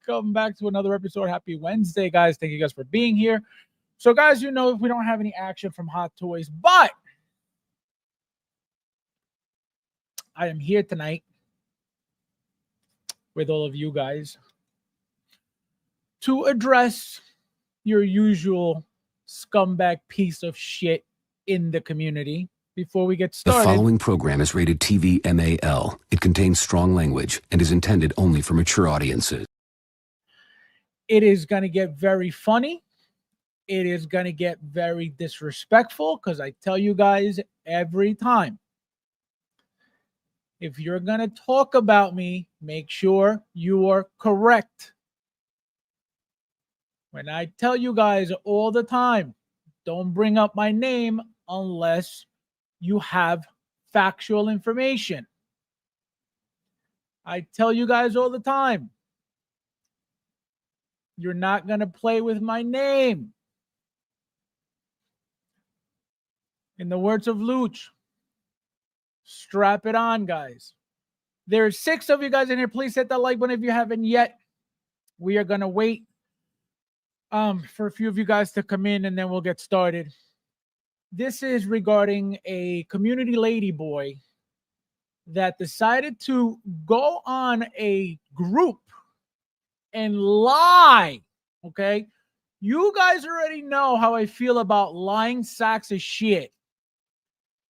Welcome back to another episode. Happy Wednesday, guys. Thank you guys for being here. So, guys, you know, if we don't have any action from Hot Toys, but I am here tonight with all of you guys to address your usual scumbag piece of shit in the community. Before we get started, the following program is rated TV MAL. It contains strong language and is intended only for mature audiences. It is going to get very funny. It is going to get very disrespectful because I tell you guys every time, if you're going to talk about me, make sure you are correct. When I tell you guys all the time, don't bring up my name unless you have factual information. I tell you guys all the time, you're not going to play with my name. In the words of Luch, strap it on, guys. There's 6 of you guys in here. Please hit that like button if you haven't yet. We are going to wait for a few of you guys to come in, and then we'll get started. This is regarding a community lady boy that decided to go on a group and lie. Okay? You guys already know how I feel about lying sacks of shit.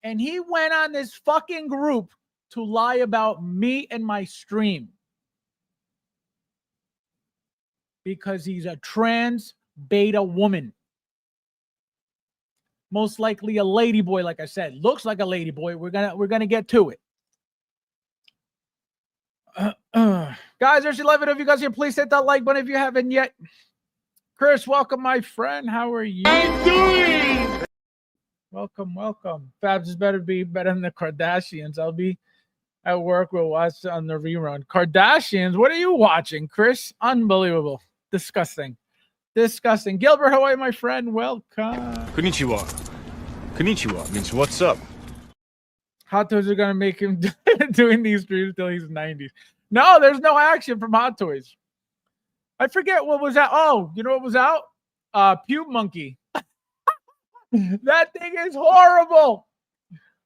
And he went on this fucking group to lie about me and my stream. Because he's a trans beta woman. Most likely a lady boy, like I said. Looks like a lady boy. We're gonna get to it. Guys, there's 11 of you guys here. Please hit that like button if you haven't yet. Chris, welcome, my friend. How are you? I'm doing. Welcome. Fabs is better than the Kardashians. I'll be at work. We'll watch on the rerun. Kardashians, what are you watching, Chris? Unbelievable. Disgusting. Gilbert, how are you, my friend? Welcome. Konnichiwa. Konnichiwa means what's up. Hot Toys are gonna make him doing these streams till he's 90s. No, there's no action from Hot Toys. I forget what was that. Oh, you know what was out? Pube Monkey. That thing is horrible.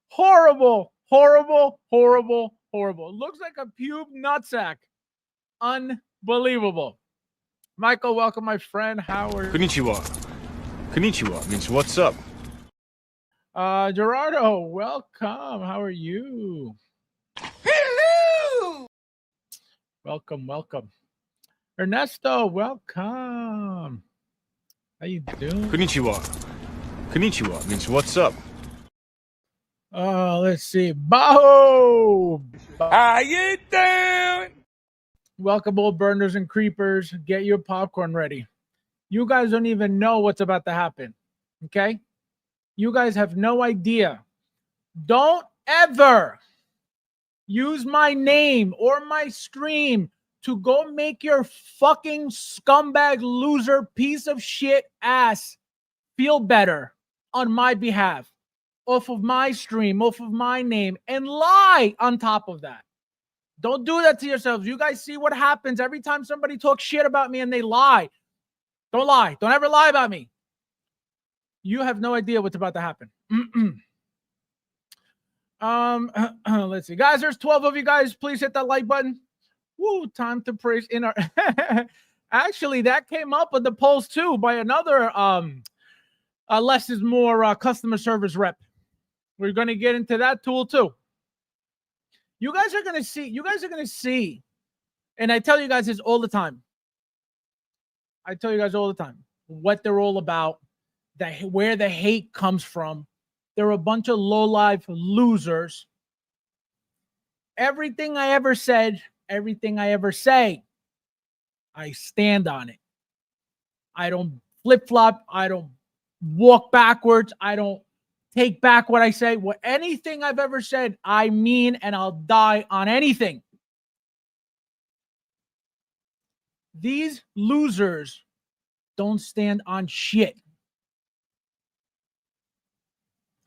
Horrible. It looks like a pube nutsack. Unbelievable. Michael, welcome, my friend. How are you? Konnichiwa means what's up. Gerardo, welcome. How are you? Hello. Welcome. Ernesto, welcome. How you doing? Konnichiwa means what's up. Let's see. Baho! How you doing? Welcome, old burners and creepers. Get your popcorn ready. You guys don't even know what's about to happen. Okay? You guys have no idea. Don't ever use my name or my stream to go make your fucking scumbag loser piece of shit ass feel better on my behalf, off of my stream, off of my name, and lie on top of that. Don't do that to yourselves. You guys see what happens every time somebody talks shit about me and they lie. Don't lie. Don't ever lie about me. You have no idea what's about to happen. Let's see. Guys, there's 12 of you guys. Please hit that like button. Woo, time to praise in our actually that came up with the polls too by another less is more customer service rep. We're going to get into that tool too. You guys are going to see. And I tell you guys this all the time. What they're all about, where the hate comes from. They're a bunch of low-life losers. Everything I ever said, everything I ever say, I stand on it. I don't flip-flop. I don't walk backwards. I don't take back what I say. Anything I've ever said, I mean, and I'll die on anything. These losers don't stand on shit.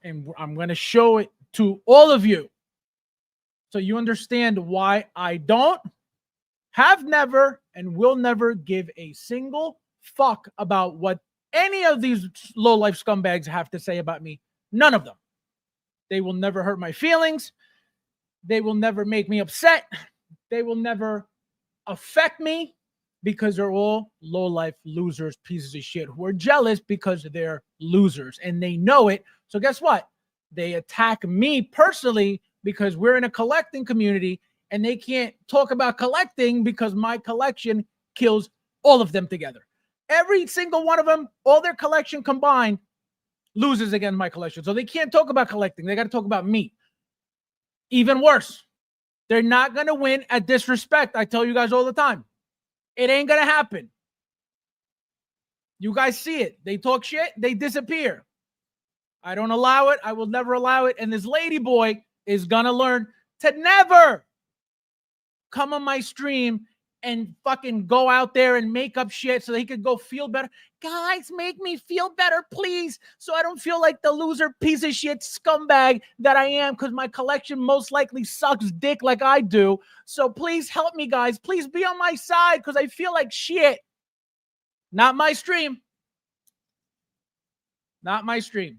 And I'm going to show it to all of you so you understand why I don't have never and will never give a single fuck about what any of these low-life scumbags have to say about me. None of them. They will never hurt my feelings. They will never make me upset. They will never affect me because they're all low-life losers, pieces of shit who are jealous because they're losers and they know it. So guess what? They attack me personally because we're in a collecting community and they can't talk about collecting because my collection kills all of them together. Every single one of them, all their collection combined, loses against my collection. So they can't talk about collecting. They got to talk about me. Even worse, they're not going to win at disrespect. I tell you guys all the time. It ain't going to happen. You guys see it. They talk shit. They disappear. I don't allow it. I will never allow it. And this lady boy is going to learn to never come on my stream and fucking go out there and make up shit so he could go feel better. Guys, make me feel better, please, so I don't feel like the loser piece of shit scumbag that I am because my collection most likely sucks dick like I do. So please help me, guys. Please be on my side because I feel like shit. Not my stream. Not my stream.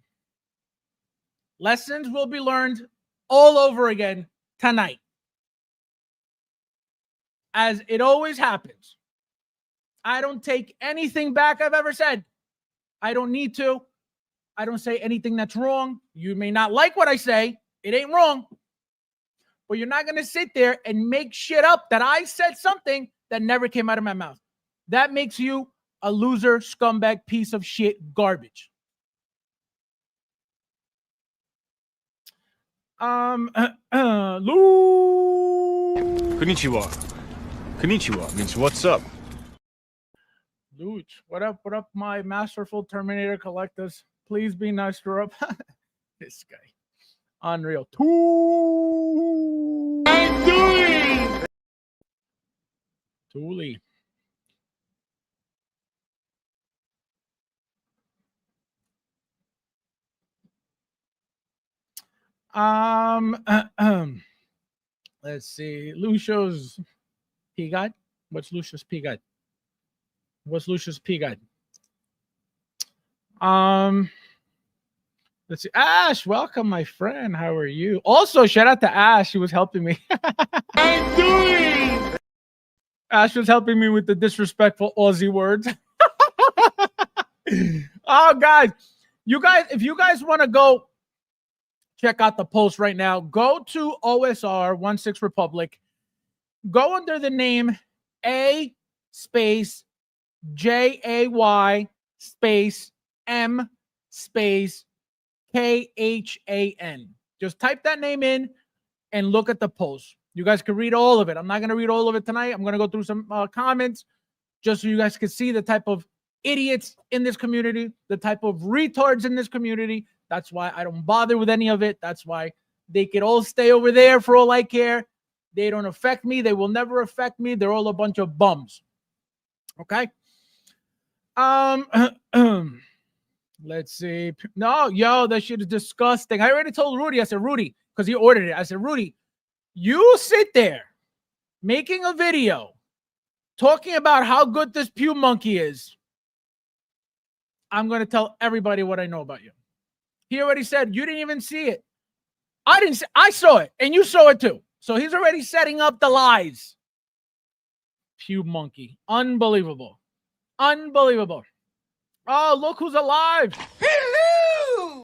Lessons will be learned all over again tonight. As it always happens. I don't take anything back I've ever said. I don't need to. I don't say anything that's wrong. You may not like what I say. It ain't wrong. But you're not going to sit there and make shit up that I said something that never came out of my mouth. That makes you a loser, scumbag, piece of shit, garbage. Lou. Konnichiwa means what's up? Luch, what up? What up, my masterful Terminator collectors? Please be nice to her up. This guy. Unreal. Toolie. Let's see. Lucio's P guide. What's Lucio's P guide? What's Lucio's P guide? Let's see. Ash, welcome, my friend. How are you? Also, shout out to Ash. She was helping me. I'm doing. Ash was helping me with the disrespectful Aussie words. Oh, guys, if you guys want to go check out the post right now, go to OSR 16 Republic. Go under the name A space JAY space M space KHAN. Just type that name in and look at the post. You guys can read all of it. I'm not going to read all of it tonight. I'm going to go through some comments just so you guys can see the type of idiots in this community, the type of retards in this community. That's why I don't bother with any of it. That's why they could all stay over there for all I care. They don't affect me. They will never affect me. They're all a bunch of bums. Okay? Let's see. No, yo, that shit is disgusting. I already told Rudy. I said, Rudy, because he ordered it. I said, Rudy, you sit there making a video talking about how good this Pew Monkey is. I'm going to tell everybody what I know about you. He already said you didn't even see it. I didn't see, I saw it, and you saw it too. So he's already setting up the lies. Pew Monkey. Unbelievable. Unbelievable. Oh, look who's alive. Hello!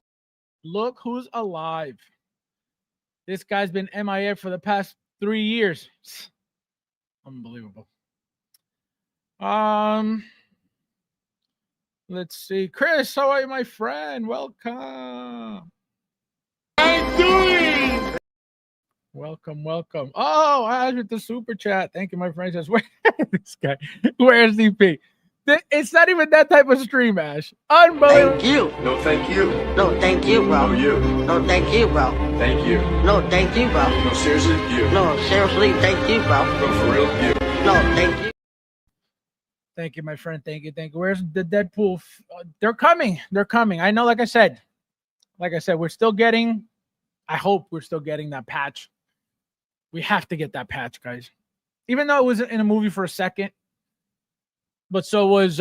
Look who's alive. This guy's been MIA for the past 3 years. Unbelievable. Let's see. Chris, how are you, my friend? Welcome. I'm doing. Welcome, welcome. Oh, I with the super chat. Thank you, my friend. Says, where this guy? Where's DP? It's not even that type of stream, Ash. Unbelievable. Thank you. No, thank you. No, thank you, bro. No, you. No, thank you, bro. Thank you. No, thank you, bro. No, seriously, you. No, seriously, thank you, bro. No, for real, you. No, thank you. Thank you, my friend. Thank you. Thank you. Where's the Deadpool? They're coming. They're coming. I know, like I said, we're still getting, I hope we're still getting that patch. We have to get that patch, guys. Even though it was in a movie for a second, but so was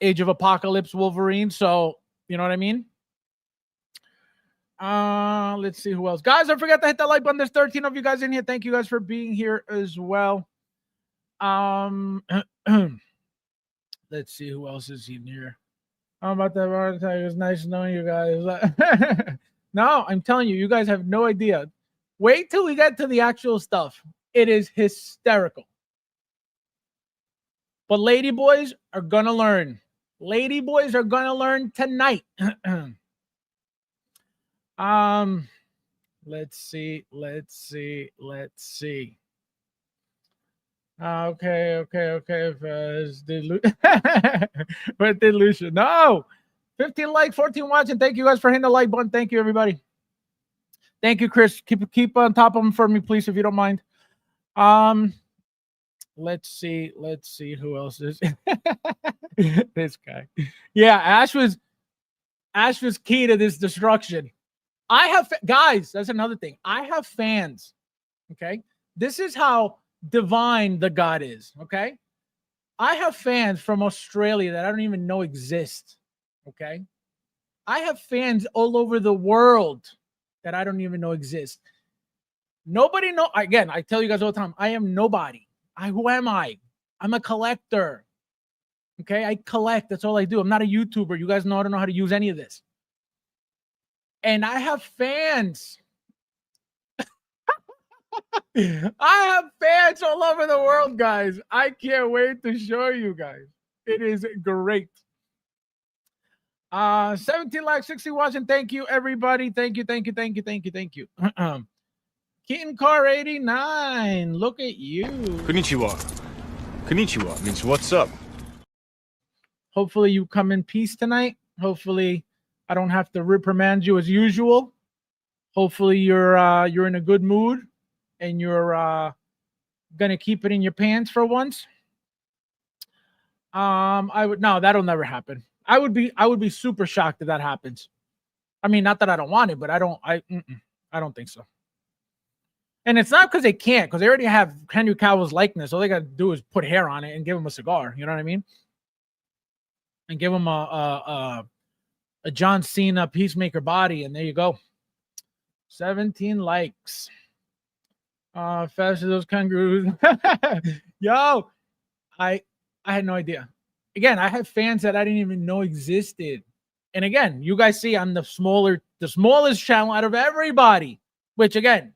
Age of Apocalypse Wolverine. So, you know what I mean? Let's see who else. Guys, don't forget to hit that like button. There's 13 of you guys in here. Thank you guys for being here as well. Let's see who else is in here. I'm about to have a heart attack. It was nice knowing you guys. No, I'm telling you, you guys have no idea. Wait till we get to the actual stuff. It is hysterical. But lady boys are gonna learn. Lady boys are gonna learn tonight. Let's see. Okay. But delusion. No. 15 likes, 14 watching. Thank you guys for hitting the like button. Thank you, everybody. Thank you, Chris. Keep on top of them for me, please, if you don't mind. Let's see who else is this guy. Yeah, Ash was key to this destruction. I have guys, that's another thing. I have fans. Okay. This is how divine the God is. Okay. I have fans from Australia that I don't even know exist. Okay. I have fans all over the world that I don't even know exist. Nobody know. Again, I tell you guys all the time, I am nobody. Who am I? I'm a collector. Okay. I collect. That's all I do. I'm not a YouTuber. You guys know I don't know how to use any of this. And I have fans. I have fans all over the world, guys. I can't wait to show you guys. It is great. 17 likes, 60 watching. Thank you, everybody. Thank you. Keaton Car 89. Look at you. Konnichiwa means what's up. Hopefully you come in peace tonight. Hopefully I don't have to reprimand you as usual. Hopefully you're in a good mood and you're gonna keep it in your pants for once. No, that'll never happen. I would be super shocked if that happens. I mean, not that I don't want it, but I don't think so. And it's not because they can't, because they already have Henry Cavill's likeness. All they gotta do is put hair on it and give him a cigar. You know what I mean? And give him a John Cena Peacemaker body, and there you go. 17 likes. Fast as those kangaroos. Yo, I had no idea. Again, I have fans that I didn't even know existed. And again, you guys see I'm the smallest channel out of everybody, which again,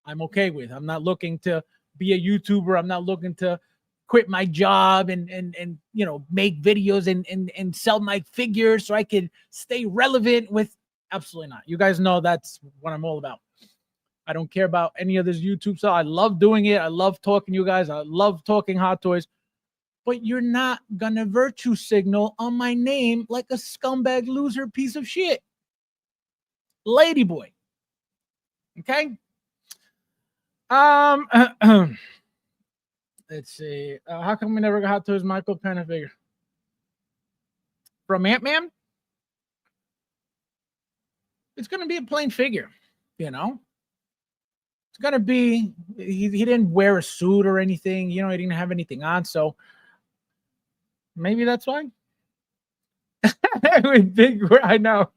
I'm okay with. I'm not looking to be a YouTuber. I'm not looking to quit my job and you know, make videos and sell my figures so I can stay relevant with. Absolutely not. You guys know that's what I'm all about. I don't care about any of this YouTube stuff. I love doing it. I love talking to you guys. I love talking Hot Toys. But you're not gonna virtue signal on my name like a scumbag loser piece of shit. Ladyboy. Okay? Let's see. How come we never got Hot Toys Michael Pena figure? From Ant-Man? It's gonna be a plain figure, you know? It's gonna be, he didn't wear a suit or anything, you know, he didn't have anything on, so maybe that's why. With big, I know.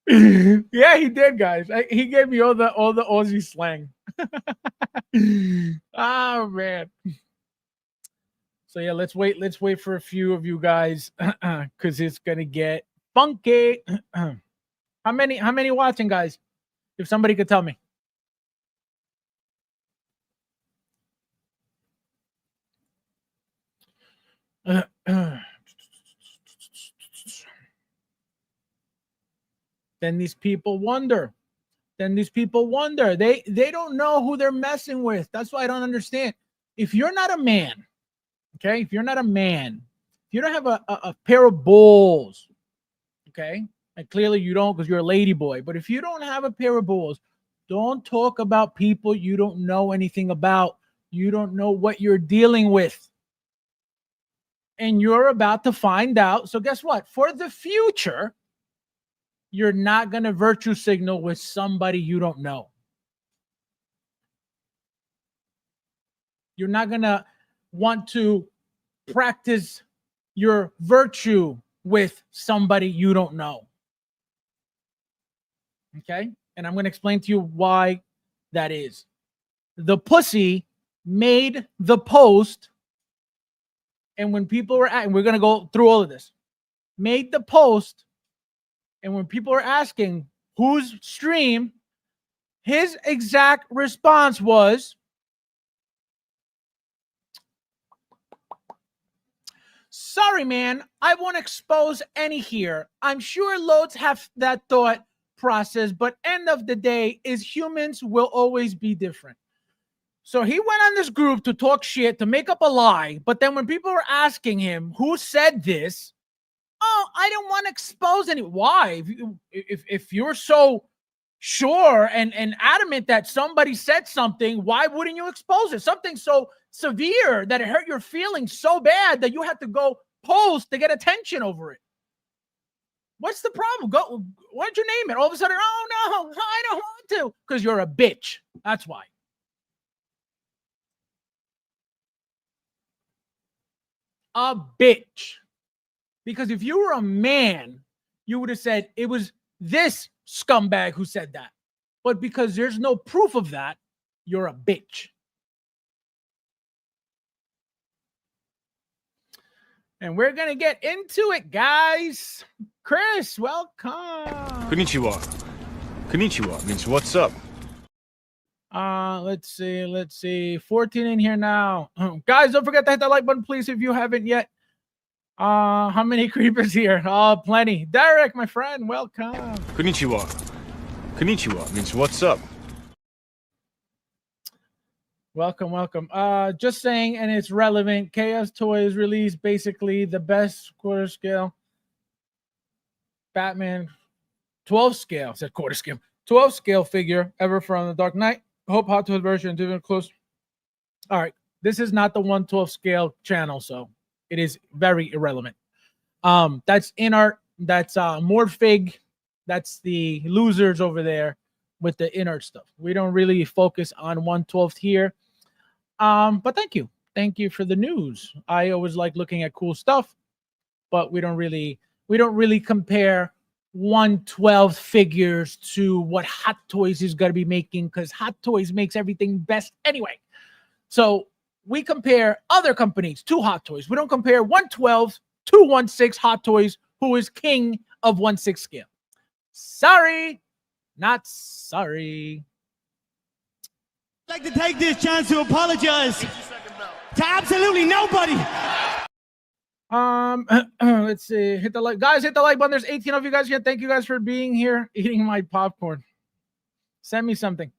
Yeah, he did, guys. He gave me all the Aussie slang. Oh man. So yeah, let's wait for a few of you guys because it's gonna get funky. How many watching, guys? If somebody could tell me. Then these people wonder. They don't know who they're messing with. That's why I don't understand. If you're not a man, okay, if you don't have a pair of balls, okay, and clearly you don't because you're a lady boy, but if you don't have a pair of balls, don't talk about people you don't know anything about. You don't know what you're dealing with. And you're about to find out. So guess what? For the future, you're not going to virtue signal with somebody you don't know. You're not going to want to practice your virtue with somebody you don't know. Okay? And I'm going to explain to you why that is. The pussy made the post, and when people were and we're going to go through all of this, made the post, and when people were asking whose stream, his exact response was, sorry, man, I won't expose any here. I'm sure loads have that thought process, but end of the day is humans will always be different. So he went on this group to talk shit, to make up a lie, but then when people were asking him who said this, oh, I don't want to expose any. Why? If you're so sure and adamant that somebody said something, why wouldn't you expose it? Something so severe that it hurt your feelings so bad that you had to go post to get attention over it. What's the problem? Go. Why'd you name it? All of a sudden, oh no, I don't want to, because you're a bitch. That's why. A bitch. Because if you were a man, you would have said it was this scumbag who said that. But because there's no proof of that, you're a bitch. And we're going to get into it, guys. Chris, welcome. Konnichiwa. Konnichiwa means what's up? Let's see. 14 in here now. Guys, don't forget to hit that like button, please, if you haven't yet. How many creepers here? Oh, plenty. Derek, my friend, welcome. Konnichiwa. Konnichiwa means what's up? Welcome. Just saying, and it's relevant. Chaos Toys released basically the best quarter scale Batman 12 scale, said quarter scale, 12 scale figure ever from the Dark Knight. Hope Hot Toys version didn't close. All right, this is not the 1/12 scale channel, so it is very irrelevant. That's in art. That's Morphig. That's the losers over there with the inert stuff. We don't really focus on 1/12 here. But thank you for the news. I always like looking at cool stuff, but we don't really compare 1/12 figures to what Hot Toys is going to be making, because Hot Toys makes everything best anyway. So we compare other companies to Hot Toys. We don't compare 1/12 to 1/6 Hot Toys, who is king of 1/6 scale. Sorry, not sorry. I'd like to take this chance to apologize to absolutely nobody. Let's see. Hit the like, guys. Hit the like button. There's 18 of you guys here. Thank you guys for being here, eating my popcorn. Send me something.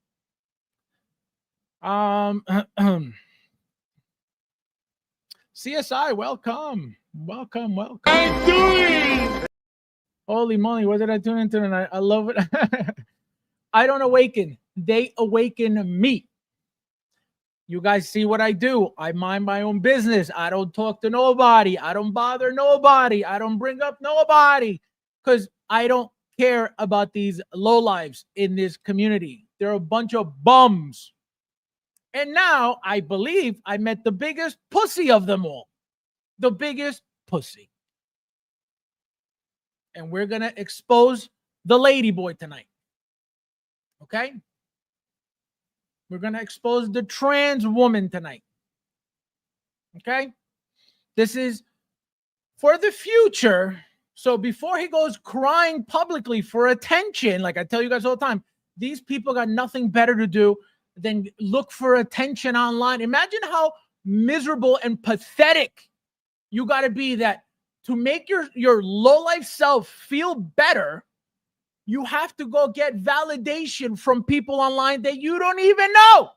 CSI, welcome. I'm doing. Holy moly, what did I tune into tonight? I love it. I don't awaken. They awaken me. You guys see what I do. I mind my own business. I don't talk to nobody. I don't bother nobody. I don't bring up nobody, because I don't care about these lowlives in this community. They're a bunch of bums. And now I believe I met the biggest pussy of them all. The biggest pussy. And we're going to expose the lady boy tonight. Okay? We're going to expose the trans woman tonight. Okay? This is for the future. So before he goes crying publicly for attention, like I tell you guys all the time, these people got nothing better to do than look for attention online. Imagine how miserable and pathetic you got to be that to make your low-life self feel better, you have to go get validation from people online that you don't even know.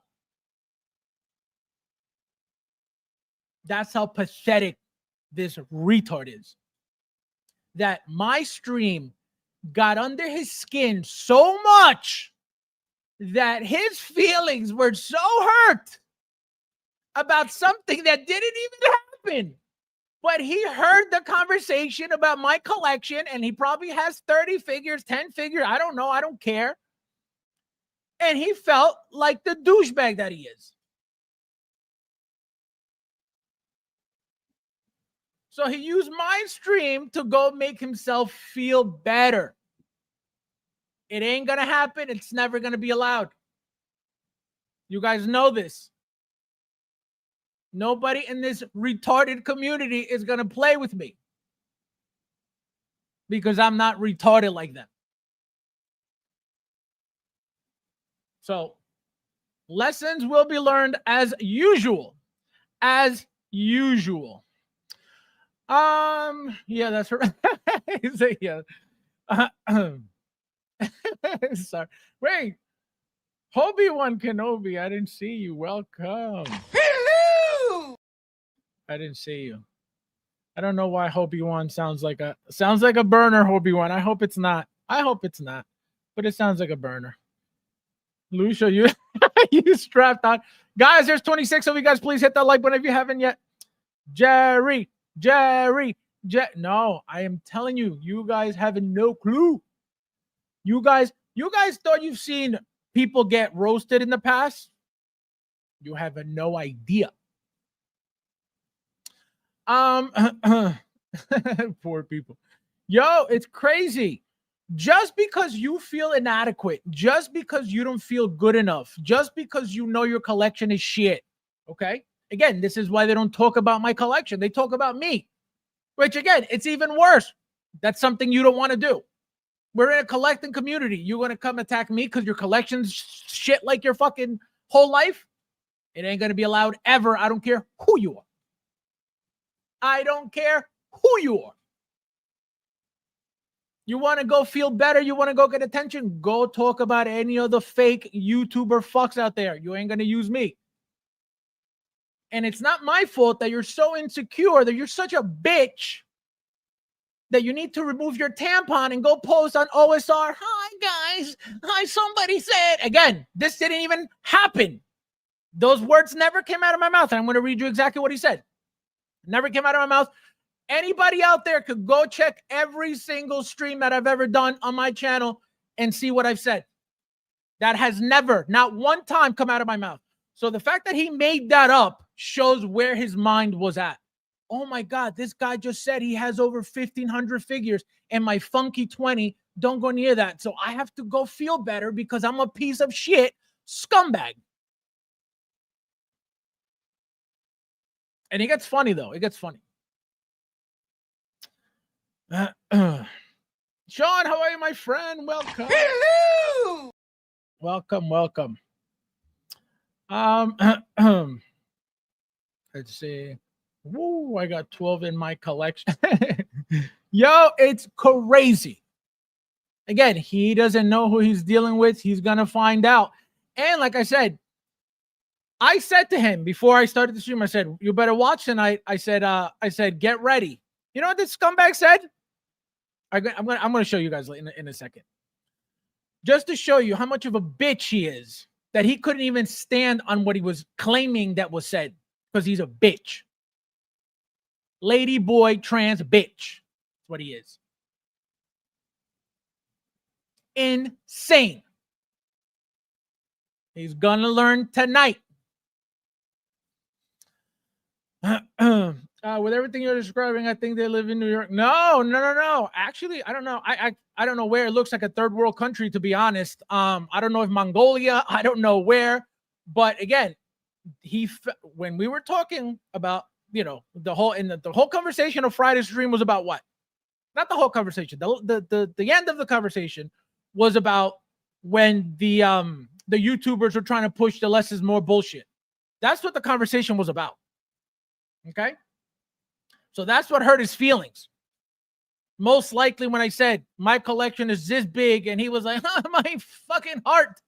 That's how pathetic this retard is. That my stream got under his skin so much that his feelings were so hurt about something that didn't even happen. But he heard the conversation about my collection, and he probably has 30 figures, 10 figures. I don't know. I don't care. And he felt like the douchebag that he is. So he used my stream to go make himself feel better. It ain't going to happen. It's never going to be allowed. You guys know this. Nobody in this retarded community is going to play with me because I'm not retarded like them. So lessons will be learned as usual. As usual. Yeah, that's right. Yeah. Sorry. Wait. Obi-Wan Kenobi, I didn't see you. Welcome. Hello! I didn't see you. I don't know why Obi-Wan sounds like a burner, Obi-Wan. I hope it's not. I hope it's not. But it sounds like a burner. Lucia, you you strapped on. Guys, there's 26 of you guys. Please hit that like button if you haven't yet. Jerry. No, I am telling you, you guys have no clue. You guys thought you've seen people get roasted in the past. You have no idea. Poor people. Yo, it's crazy. Just because you feel inadequate, just because you don't feel good enough, just because you know your collection is shit, okay? Again, this is why they don't talk about my collection. They talk about me, which, again, it's even worse. That's something you don't want to do. We're in a collecting community. You want to come attack me because your collection's shit like your fucking whole life? It ain't going to be allowed ever. I don't care who you are. I don't care who you are. You want to go feel better? You want to go get attention? Go talk about any of the fake YouTuber fucks out there. You ain't going to use me. And it's not my fault that you're so insecure, that you're such a bitch, that you need to remove your tampon and go post on OSR. Hi, guys. Hi, somebody said. Again, this didn't even happen. Those words never came out of my mouth. And I'm going to read you exactly what he said. Never came out of my mouth. Anybody out there could go check every single stream that I've ever done on my channel and see what I've said. That has never, not one time, come out of my mouth. So the fact that he made that up shows where his mind was at. Oh my God, this guy just said he has over 1,500 figures and my funky 20 don't go near that. So I have to go feel better because I'm a piece of shit scumbag. And it gets funny, though. It gets funny. Sean, how are you, my friend? Welcome. Hello! Welcome. Let's see. Woo, I got 12 in my collection. Yo, it's crazy. Again, he doesn't know who he's dealing with. He's going to find out. And like I said to him before I started the stream, I said, you better watch tonight. I said, get ready. You know what this scumbag said? I'm going to show you guys in a second. Just to show you how much of a bitch he is, that he couldn't even stand on what he was claiming that was said, because he's a bitch. Lady boy trans bitch. That's what he is. Insane. He's gonna learn tonight. With everything you're describing, I think they live in New York. No. Actually, I don't know. I don't know where. It looks like a third world country, to be honest. I don't know if Mongolia. I don't know where. But again, when we were talking about, you know, the whole conversation of Friday's stream was about what? Not the whole conversation. The end of the conversation was about when the YouTubers were trying to push the less is more bullshit. That's what the conversation was about. Okay? So that's what hurt his feelings. Most likely when I said my collection is this big, and he was like, oh, my fucking heart.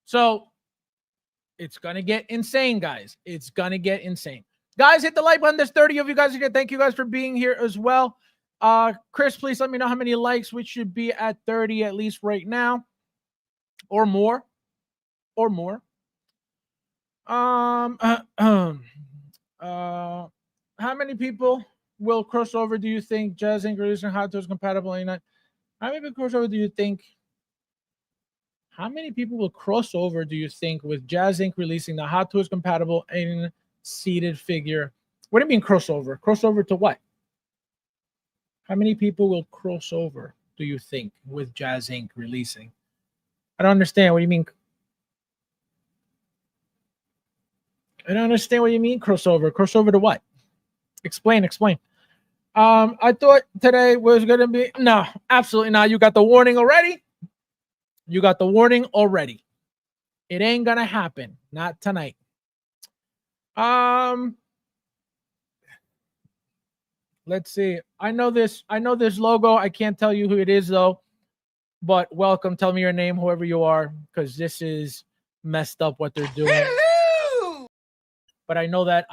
So it's going to get insane, guys. It's going to get insane. Guys, hit the like button. There's 30 of you guys again. Thank you guys for being here as well. Chris, please let me know how many likes. We should be at 30 at least right now. Or more. How many people will cross over, do you think? Jazz Inc. releasing Hot Toys compatible? How many crossover do you think? How many people will cross over, do you think, with Jazz Inc. releasing the Hot Toys compatible and seated figure What do you mean crossover? Crossover to what? How many people will cross over, do you think, with Jazz Inc. releasing? I don't understand. What do you mean? I don't understand what you mean crossover. Crossover to what? Explain. I thought today was going to be... No, absolutely not. You got the warning already. It ain't going to happen. Not tonight. Let's see. I know this logo. I can't tell you who it is though. But welcome. Tell me your name, whoever you are, because this is messed up what they're doing. Hello! But I know that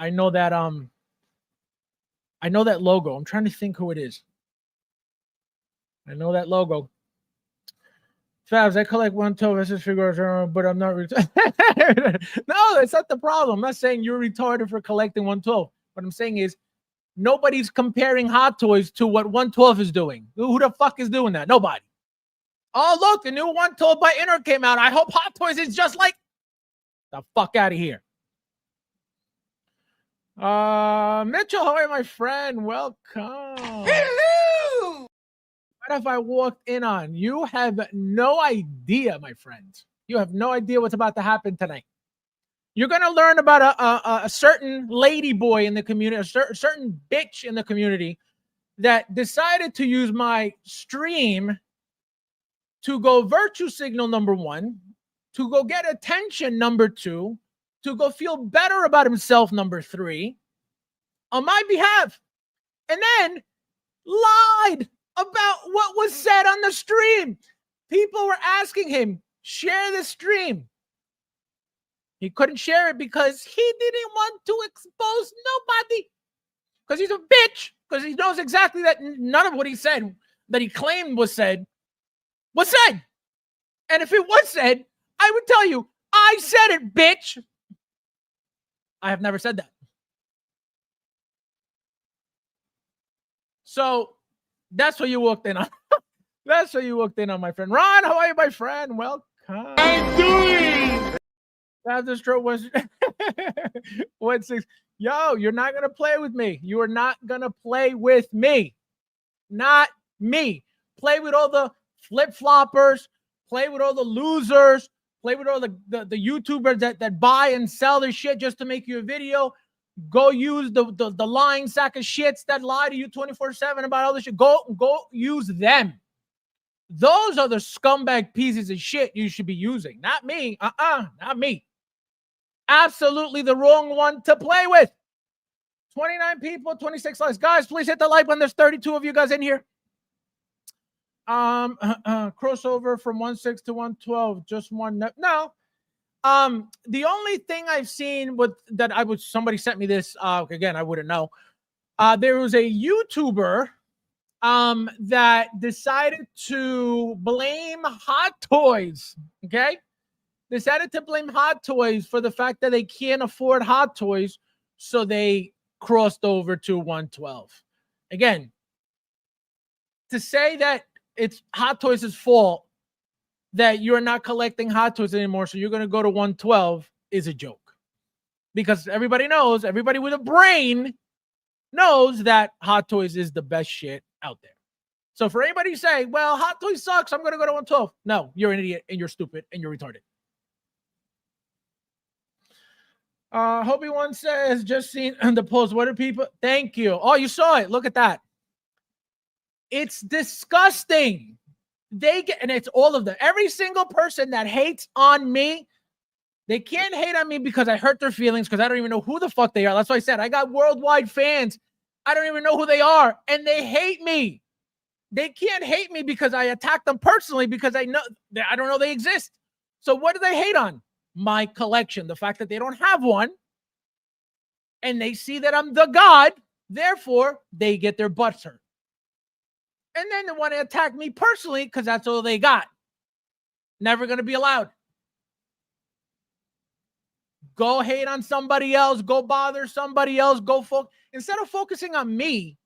logo. I'm trying to think who it is. I know that logo. Fabs, I collect 112 FabsFigures, but I'm not retarded. No, that's not the problem. I'm not saying you're retarded for collecting 112. What I'm saying is nobody's comparing Hot Toys to what 112 is doing. Who the fuck is doing that? Nobody. Oh, look, the new 112 by Inner came out. I hope Hot Toys is just like the fuck out of here. Mitchell, how are you, my friend? Welcome. Hello! What have I walked in on? You have no idea, my friends. You have no idea what's about to happen tonight. You're going to learn about a certain lady boy in the community, a certain bitch in the community that decided to use my stream to go virtue signal, number one, to go get attention, number two, to go feel better about himself, number three, on my behalf, and then lied about what was said on the stream. People were asking him, share the stream. He couldn't share it because he didn't want to expose nobody. Because he's a bitch. Because he knows exactly that none of what he said, that he claimed was said. And if it was said, I would tell you, I said it, bitch. I have never said that. So that's what you walked in on. That's what you walked in on, my friend. Ron, how are you, my friend? Welcome. I'm doing. Have the stroke was 1-6. Yo, you're not gonna play with me. You are not gonna play with me. Not me. Play with all the flip-floppers, play with all the losers, play with all the YouTubers that buy and sell their shit just to make you a video. Go use the lying sack of shits that lie to you 24/7 about all this shit. Go use them. Those are the scumbag pieces of shit you should be using. Not me. Not me. Absolutely the wrong one to play with. 29 people, 26 likes. Guys, please hit the like button. There's 32 of you guys in here. Crossover from 1.6 to 1.12. Just one. No. The only thing I've seen somebody sent me this. Again, I wouldn't know. There was a YouTuber that decided to blame Hot Toys. Okay. Decided to blame Hot Toys for the fact that they can't afford Hot Toys, so they crossed over to 112. Again, to say that it's Hot Toys' fault that you're not collecting Hot Toys anymore, so you're going to go to 112 is a joke. Because everybody knows, everybody with a brain knows that Hot Toys is the best shit out there. So for anybody to say, well, Hot Toys sucks, I'm going to go to 112. No, you're an idiot and you're stupid and you're retarded. Hobie One says, just seen the post. What are people? Thank you. Oh, you saw it. Look at that. It's disgusting. And it's all of them. Every single person that hates on me, they can't hate on me because I hurt their feelings because I don't even know who the fuck they are. That's why I said I got worldwide fans. I don't even know who they are, and they hate me. They can't hate me because I attack them personally because I don't know they exist. So what do they hate on? My collection, the fact that they don't have one, and they see that I'm the god, therefore they get their butts hurt. And then they want to attack me personally because that's all they got. Never going to be allowed. Go hate on somebody else. Go bother somebody else. Instead of focusing on me,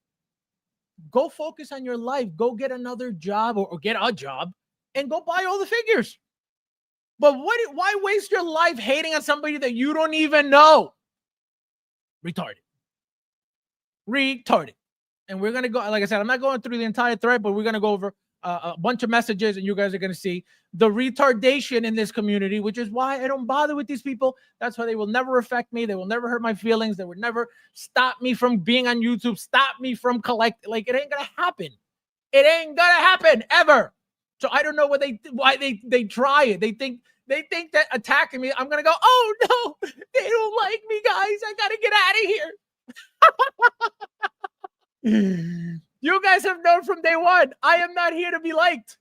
go focus on your life. Go get another job or get a job and go buy all the figures. But why waste your life hating on somebody that you don't even know? Retarded. retarded. And we're going to go, like I said, I'm not going through the entire thread, but we're going to go over a bunch of messages, and you guys are going to see the retardation in this community, which is why I don't bother with these people. That's why they will never affect me. They will never hurt my feelings. They would never stop me from being on YouTube, stop me from collecting. Like, it ain't going to happen. It ain't going to happen ever. So I don't know why they try it. They think that attacking me, I'm going to go, oh, no, they don't like me, guys. I got to get out of here. You guys have known from day one, I am not here to be liked.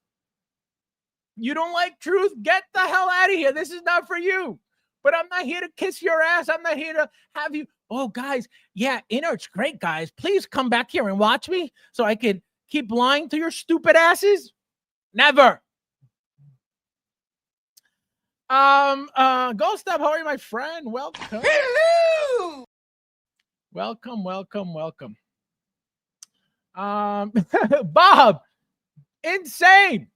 You don't like truth? Get the hell out of here. This is not for you. But I'm not here to kiss your ass. I'm not here to have you. Oh, guys, yeah, Inert's great, guys. Please come back here and watch me so I can keep lying to your stupid asses. Never. Ghost Up, how are you, my friend? Welcome. Hello. Welcome. Bob, insane.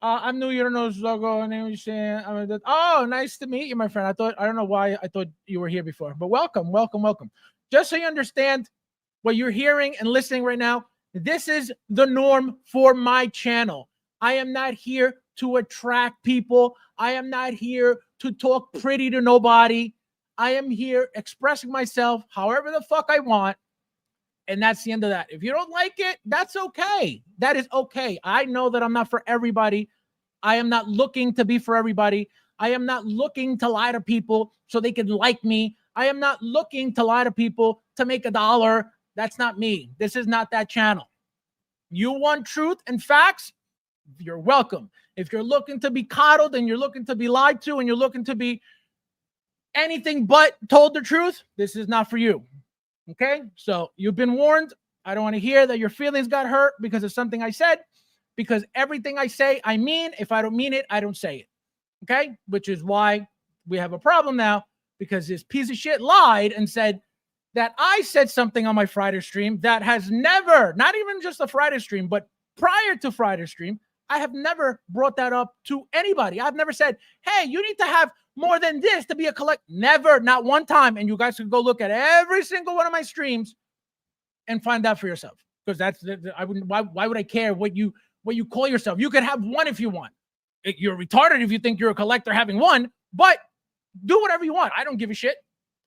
I'm new. You don't know logo. Name you saying? Oh, nice to meet you, my friend. I don't know why I thought you were here before, but welcome. Just so you understand what you're hearing and listening right now, this is the norm for my channel. I am not here to attract people. I am not here to talk pretty to nobody. I am here expressing myself however the fuck I want. And that's the end of that. If you don't like it, that's okay. That is okay. I know that I'm not for everybody. I am not looking to be for everybody. I am not looking to lie to people so they can like me. I am not looking to lie to people to make $1. That's not me. This is not that channel. You want truth and facts? You're welcome. If you're looking to be coddled and you're looking to be lied to and you're looking to be anything but told the truth, this is not for you. Okay, so you've been warned. I don't want to hear that your feelings got hurt because of something I said, because everything I say, I mean. If I don't mean it, I don't say it. Okay, which is why we have a problem now, because this piece of shit lied and said that I said something on my Friday stream that has never, not even just a Friday stream, but prior to Friday stream, I have never brought that up to anybody. I've never said, hey, you need to have more than this to be a collect. Never, not one time. And you guys can go look at every single one of my streams and find out for yourself. Because that's, I wouldn't, why would I care what you call yourself? You can have one if you want. You're retarded if you think you're a collector having one, but do whatever you want. I don't give a shit.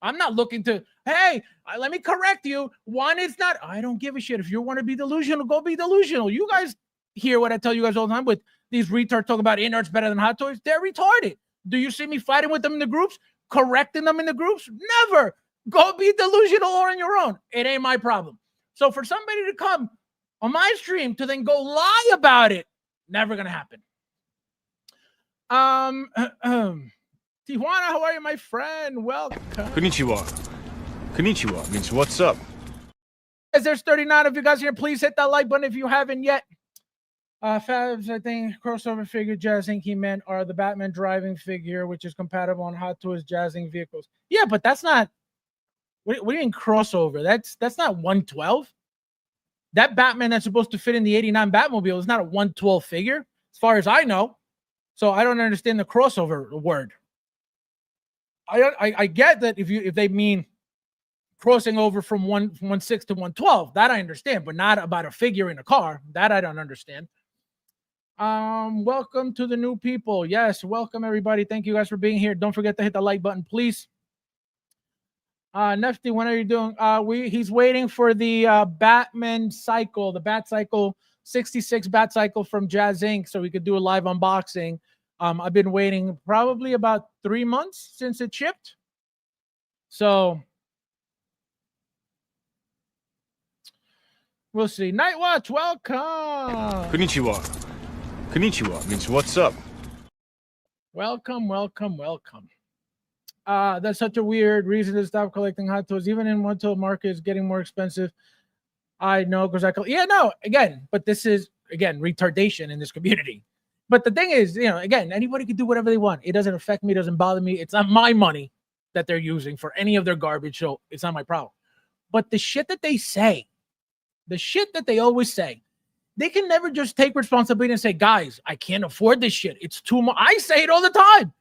I'm not looking to, hey, let me correct you. One is not, I don't give a shit. If you want to be delusional, go be delusional. You guys hear what I tell you guys all the time with these retards talking about Inert's better than Hot Toys. They're retarded. Do you see me fighting with them in the groups? Correcting them in the groups? Never. Go be delusional or on your own. It ain't my problem. So for somebody to come on my stream to then go lie about it, never going to happen. Tijuana, how are you, my friend? Welcome. Konnichiwa means what's up. As there's 39 of you guys here, please hit that like button if you haven't yet. Fabs, I think crossover figure Jazz Inc. He-Man are the Batman driving figure, which is compatible on Hot Toys Jazzing vehicles. Yeah, but that's not. What do you mean crossover? That's not 112. That Batman that's supposed to fit in the '89 Batmobile is not a 112 figure, as far as I know. So I don't understand the crossover word. I get that if they mean crossing over from 116 to 112, that I understand, but not about a figure in a car. That I don't understand. Welcome to the new people. Yes, welcome everybody. Thank you guys for being here. Don't forget to hit the like button, please. Nefty, when are you doing? He's waiting for the Batman cycle, the Bat Cycle 66 Bat Cycle from Jazz Inc. so we could do a live unboxing. I've been waiting probably about 3 months since it shipped. So we'll see. Night Watch, welcome. Konnichiwa means what's up. Welcome. That's such a weird reason to stop collecting Hot Toys. Even in one tool market is getting more expensive. I know because but this is again retardation in this community. But the thing is, again, anybody can do whatever they want. It doesn't affect me, it doesn't bother me. It's not my money that they're using for any of their garbage, so it's not my problem. But the shit that they say, the shit that they always say, they can never just take responsibility and say, guys, I can't afford this shit. It's too much. I say it all the time.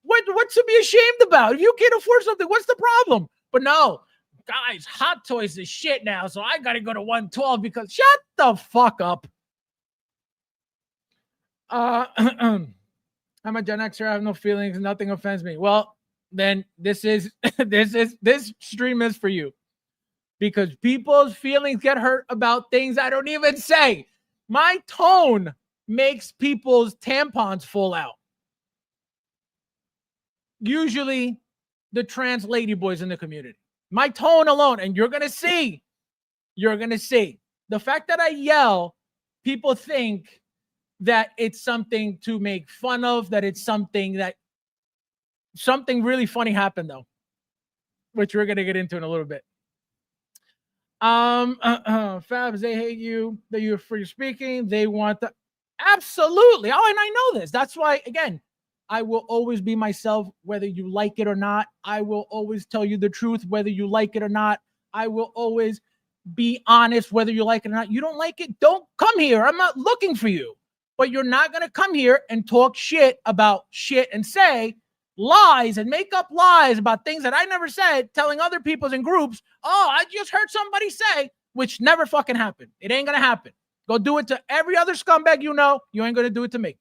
What's to be ashamed about? If you can't afford something, what's the problem? But no, guys, Hot Toys is shit now, so I got to go to 112 because shut the fuck up. I'm a Gen Xer. I have no feelings. Nothing offends me. Well, then this stream is for you because people's feelings get hurt about things I don't even say. My tone makes people's tampons fall out. Usually the trans ladyboys in the community. My tone alone, and you're going to see. The fact that I yell, people think that it's something to make fun of, that it's something really funny happened though, which we're going to get into in a little bit. Fabs, they hate you, that you're free speaking. They want the absolutely. Oh, and I know this. That's why, again, I will always be myself, whether you like it or not. I will always tell you the truth, whether you like it or not. I will always be honest, whether you like it or not. You don't like it, don't come here. I'm not looking for you. But you're not going to come here and talk shit about shit and say lies and make up lies about things that I never said, telling other people in groups, oh, I just heard somebody say, which never fucking happened. It ain't going to happen. Go do it to every other scumbag you know. You ain't going to do it to me.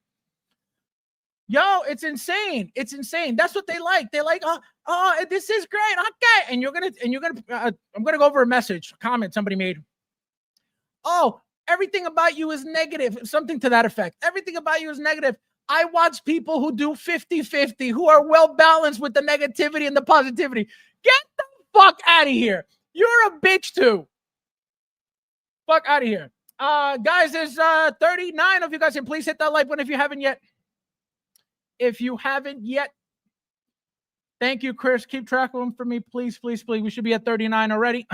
Yo, it's insane. It's insane. That's what they like. They like, oh, this is great. Okay. And I'm going to go over a comment somebody made. Oh, everything about you is negative. Something to that effect. Everything about you is negative. I watch people who do 50-50, who are well balanced with the negativity and the positivity. Get the fuck out of here. You're a bitch too. Fuck out of here. Guys, there's 39 of you guys, and please hit that like button if you haven't yet. If you haven't yet. Thank you, Chris. Keep track of them for me, please, please, please. We should be at 39 already.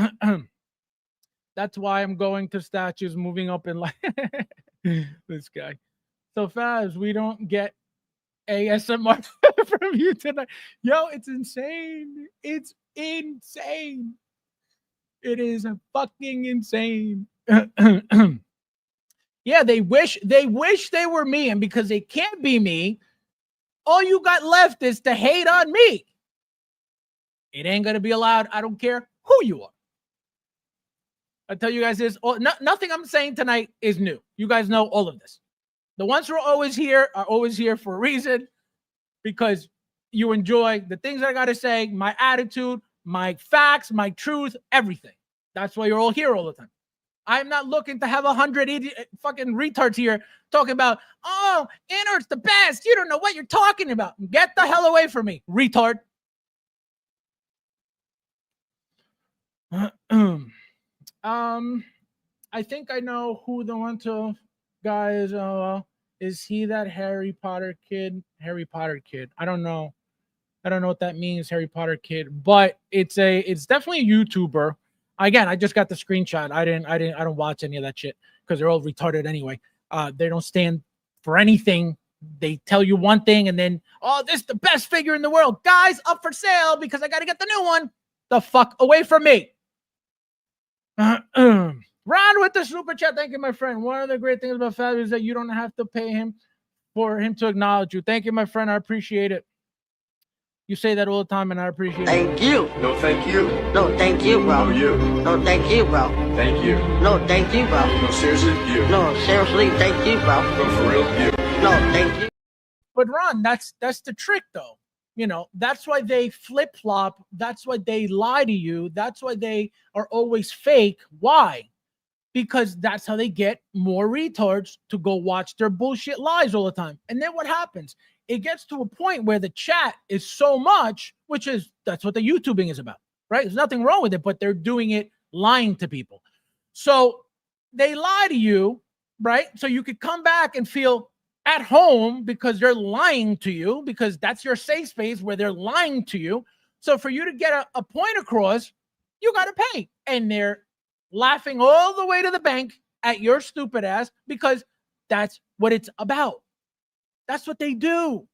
That's why I'm going to statues, moving up in life. This guy. So Fabs, we don't get ASMR from you tonight. Yo, it's insane. It's insane. It is fucking insane. Yeah, they wish they were me, and because they can't be me, all you got left is to hate on me. It ain't gonna be allowed. I don't care who you are. I tell you guys this. Nothing I'm saying tonight is new. You guys know all of this. The ones who are always here for a reason, because you enjoy the things I got to say, my attitude, my facts, my truth, everything. That's why you're all here all the time. I'm not looking to have 100 fucking retards here talking about, oh, Innert's the best. You don't know what you're talking about. Get the hell away from me, retard. I think I know who the one to guys. Is he that Harry Potter kid? Harry Potter kid. I don't know what that means, Harry Potter kid. But it's definitely a YouTuber. Again, I just got the screenshot. I don't watch any of that shit because they're all retarded anyway. They don't stand for anything. They tell you one thing and then, oh, this is the best figure in the world. Guys, up for sale because I got to get the new one. The fuck away from me. Ron with the super chat. Thank you, my friend. One of the great things about Fab is that you don't have to pay him for him to acknowledge you. Thank you, my friend. I appreciate it. You say that all the time, and I appreciate it. Thank you. No, thank you. No, thank you, bro. No, you. No, thank you, bro. Thank you. No, thank you, bro. No, seriously, you. No, seriously, thank you, bro. No, for real, you. No, thank you. But Ron, that's the trick, though. You know, that's why they flip-flop. That's why they lie to you. That's why they are always fake. Why? Because that's how they get more retards to go watch their bullshit lies all the time. And then what happens? It gets to a point where the chat is so much, that's what the YouTubing is about, right? There's nothing wrong with it, but they're doing it lying to people. So they lie to you, right? So you could come back and feel at home because they're lying to you, because that's your safe space where they're lying to you. So for you to get a point across, you got to pay. And they're laughing all the way to the bank at your stupid ass because that's what it's about. That's what they do.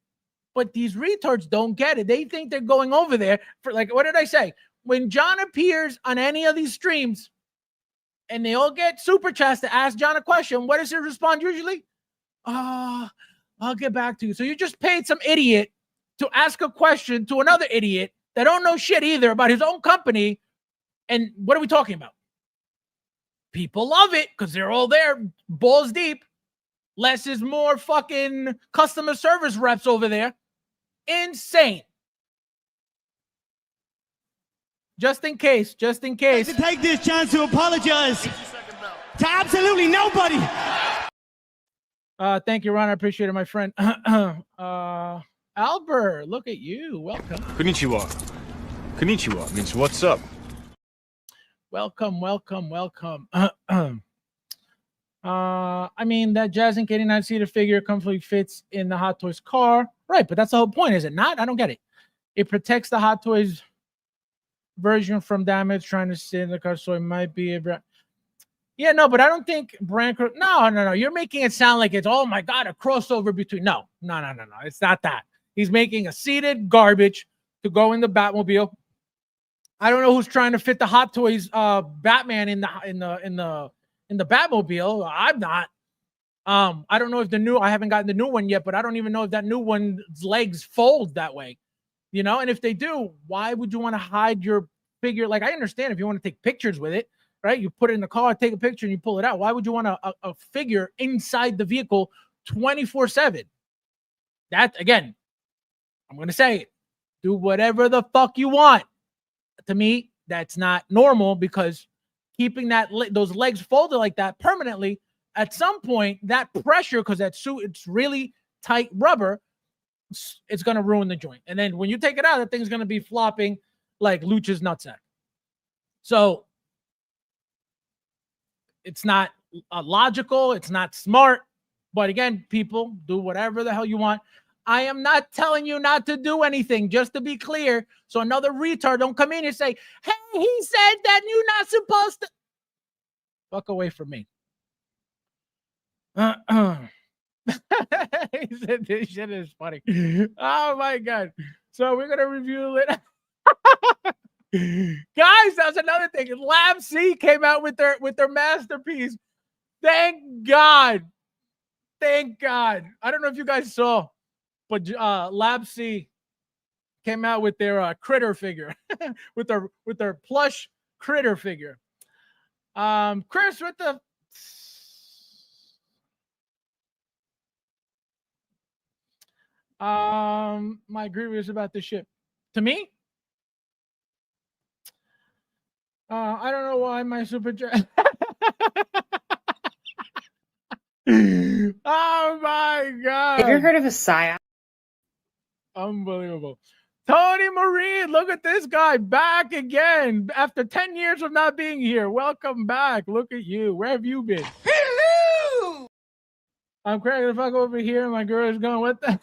But these retards don't get it. They think they're going over there for, like, what did I say? When John appears on any of these streams and they all get super chats to ask John a question, what does he respond usually? I'll get back to you. So you just paid some idiot to ask a question to another idiot that don't know shit either about his own company And what are we talking about? People love it because they're all there, balls deep. Less is more fucking customer service reps over there. Insane. Just in case. I'd like to take this chance to apologize to absolutely nobody. Thank you, Ron. I appreciate it, my friend. Albert, look at you. Welcome. Konnichiwa. Konnichiwa means what's up. Welcome. I mean, that Jazz Inc. 89-seater figure comfortably fits in the Hot Toys car. Right, but that's the whole point, is it not? I don't get it. It protects the Hot Toys version from damage trying to sit in the car, so it might be a... Yeah, no, but I don't think brand... No. You're making it sound like it's, oh my God, a crossover between... No. It's not that. He's making a seated garbage to go in the Batmobile. I don't know who's trying to fit the Hot Toys Batman in the Batmobile. I'm not. I don't know if I haven't gotten the new one yet, but I don't even know if that new one's legs fold that way. You know, and if they do, why would you want to hide your figure? Like, I understand if you want to take pictures with it, right? You put it in the car, take a picture, and you pull it out. Why would you want a figure inside the vehicle 24/7? That, again, I'm going to say it. Do whatever the fuck you want. To me, that's not normal, because keeping those legs folded like that permanently, at some point, that pressure, because that suit, it's really tight rubber, it's going to ruin the joint. And then when you take it out, that thing's going to be flopping like Lucha's nutsack. So it's not logical. It's not smart. But again, people, do whatever the hell you want. I am not telling you not to do anything, just to be clear. So another retard don't come in and say, hey, he said that you're not supposed to. Fuck away from me. He said this shit is funny. Oh my God. So we're gonna review it. Guys, that's another thing. Lab C came out with their masterpiece. Thank God. I don't know if you guys saw, but Lab C came out with their critter figure, with their plush critter figure. Chris, what the? My grievance about this ship. To me, I don't know why my super chat. Oh my God! Have you heard of a psyop? Unbelievable. Tony Marine, look at this guy back again after 10 years of not being here. Welcome back. Look at you. Where have you been? Hello! I'm cracking the fuck over here. My girl is going, what the?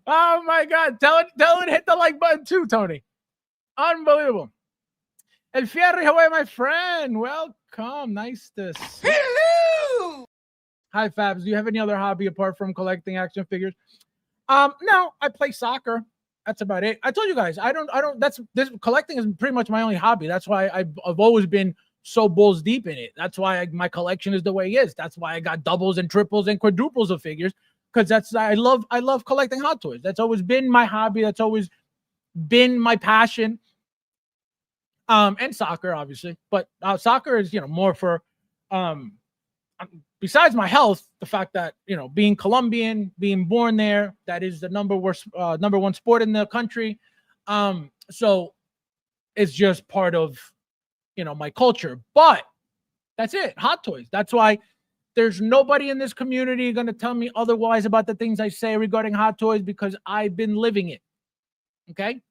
Oh my God. Tell it to hit the like button too, Tony. Unbelievable. El Fierre, how are you, my friend? Welcome. Nice to see you. Hello! Hi, Fabs. Do you have any other hobby apart from collecting action figures? No, I play soccer. That's about it. I told you guys, this collecting is pretty much my only hobby. That's why I've always been so balls deep in it. That's why my collection is the way it is. That's why I got doubles and triples and quadruples of figures, because I love collecting Hot Toys. That's always been my hobby. That's always been my passion. And soccer, obviously, but soccer is, more for, besides my health, the fact that, being Colombian, being born there, that is the number one sport in the country. So it's just part of, my culture, but that's it. Hot Toys. That's why there's nobody in this community going to tell me otherwise about the things I say regarding Hot Toys, because I've been living it. Okay.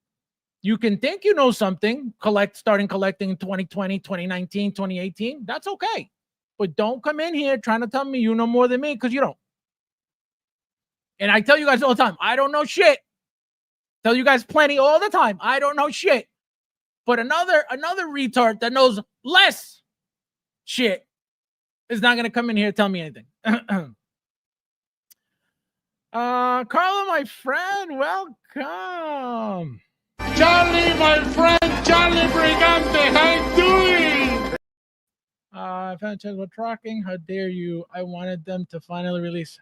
You can think you know something, starting collecting in 2020, 2019, 2018. That's okay. But don't come in here trying to tell me you know more than me, because you don't. And I tell you guys all the time, I don't know shit. Tell you guys plenty all the time. I don't know shit. But another retard that knows less shit is not going to come in here and tell me anything. Carla, my friend, welcome. Charlie, my friend, Charlie Brigante, how you doing? I found chance with tracking. How dare you? I wanted them to finally release.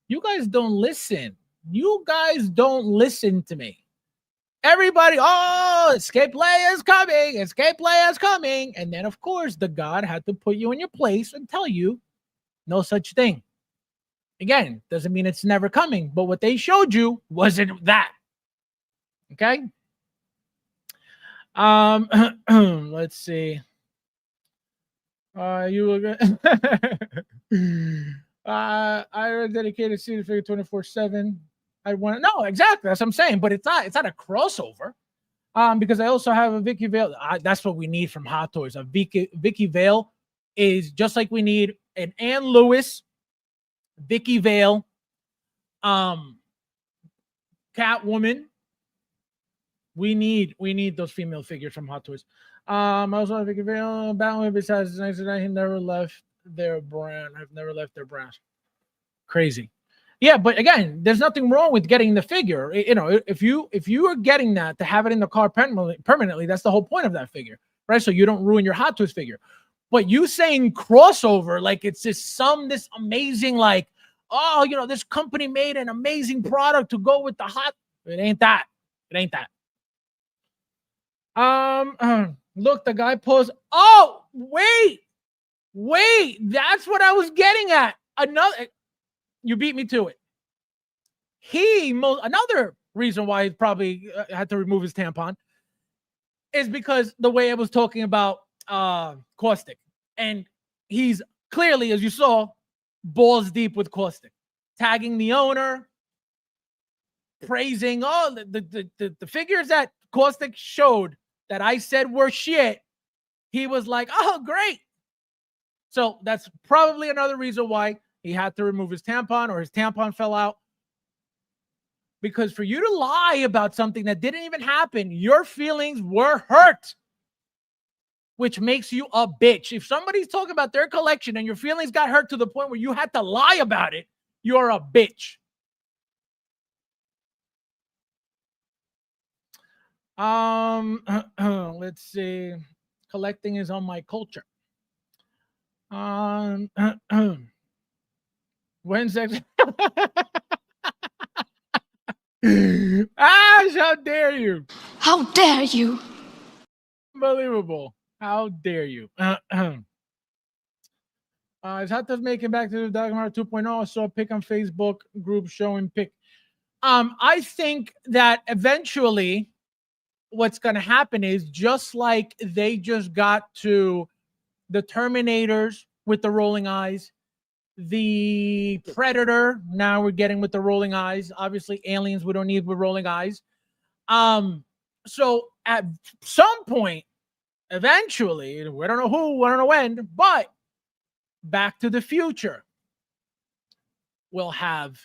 You guys don't listen. You guys don't listen to me. Everybody, oh, escape Leia is coming, escape Leia is coming. And then, of course, the God had to put you in your place and tell you no such thing. Again, doesn't mean it's never coming, but what they showed you wasn't that. Okay. Let's see. You were good. I dedicated Series Figure 24/7. I want to know exactly. That's what I'm saying, but it's not a crossover. Because I also have a Vicky Vale. That's what we need from Hot Toys. A Vicky Vale is just like we need an Ann Lewis, Vicky Vale, Catwoman. We need those female figures from Hot Toys. I also have Vicky Vale, Batman. Besides, nice that he never left their brand. I've never left their brand. Crazy. Yeah, but again, there's nothing wrong with getting the figure. You know, if you are getting that to have it in the car permanently, that's the whole point of that figure, right? So you don't ruin your Hot Toys figure. But you saying crossover like it's this amazing, like, oh, you know, this company made an amazing product to go with the hot. It ain't that. It ain't that. Look, the guy posed. Oh, wait, that's what I was getting at. You beat me to it. Another reason why he probably had to remove his tampon is because the way I was talking about Caustic, and he's clearly, as you saw, balls deep with Caustic, tagging the owner, praising the figures that Caustic showed that I said were shit. He was like, oh, great. So that's probably another reason why he had to remove his tampon, or his tampon fell out. Because for you to lie about something that didn't even happen, your feelings were hurt, which makes you a bitch. If somebody's talking about their collection and your feelings got hurt to the point where you had to lie about it, you're a bitch. Let's see. Collecting is on my culture. Wednesday. How dare you? How dare you? Unbelievable. How dare you? Is Hot Tub making back to the documentary 2.0? I saw a pic on Facebook group showing pic. I think that eventually what's going to happen is, just like they just got to the Terminators with the rolling eyes, the Predator, now we're getting with the rolling eyes. Obviously, aliens we don't need with rolling eyes. So at some point, eventually, we don't know who, we don't know when, but Back to the Future will have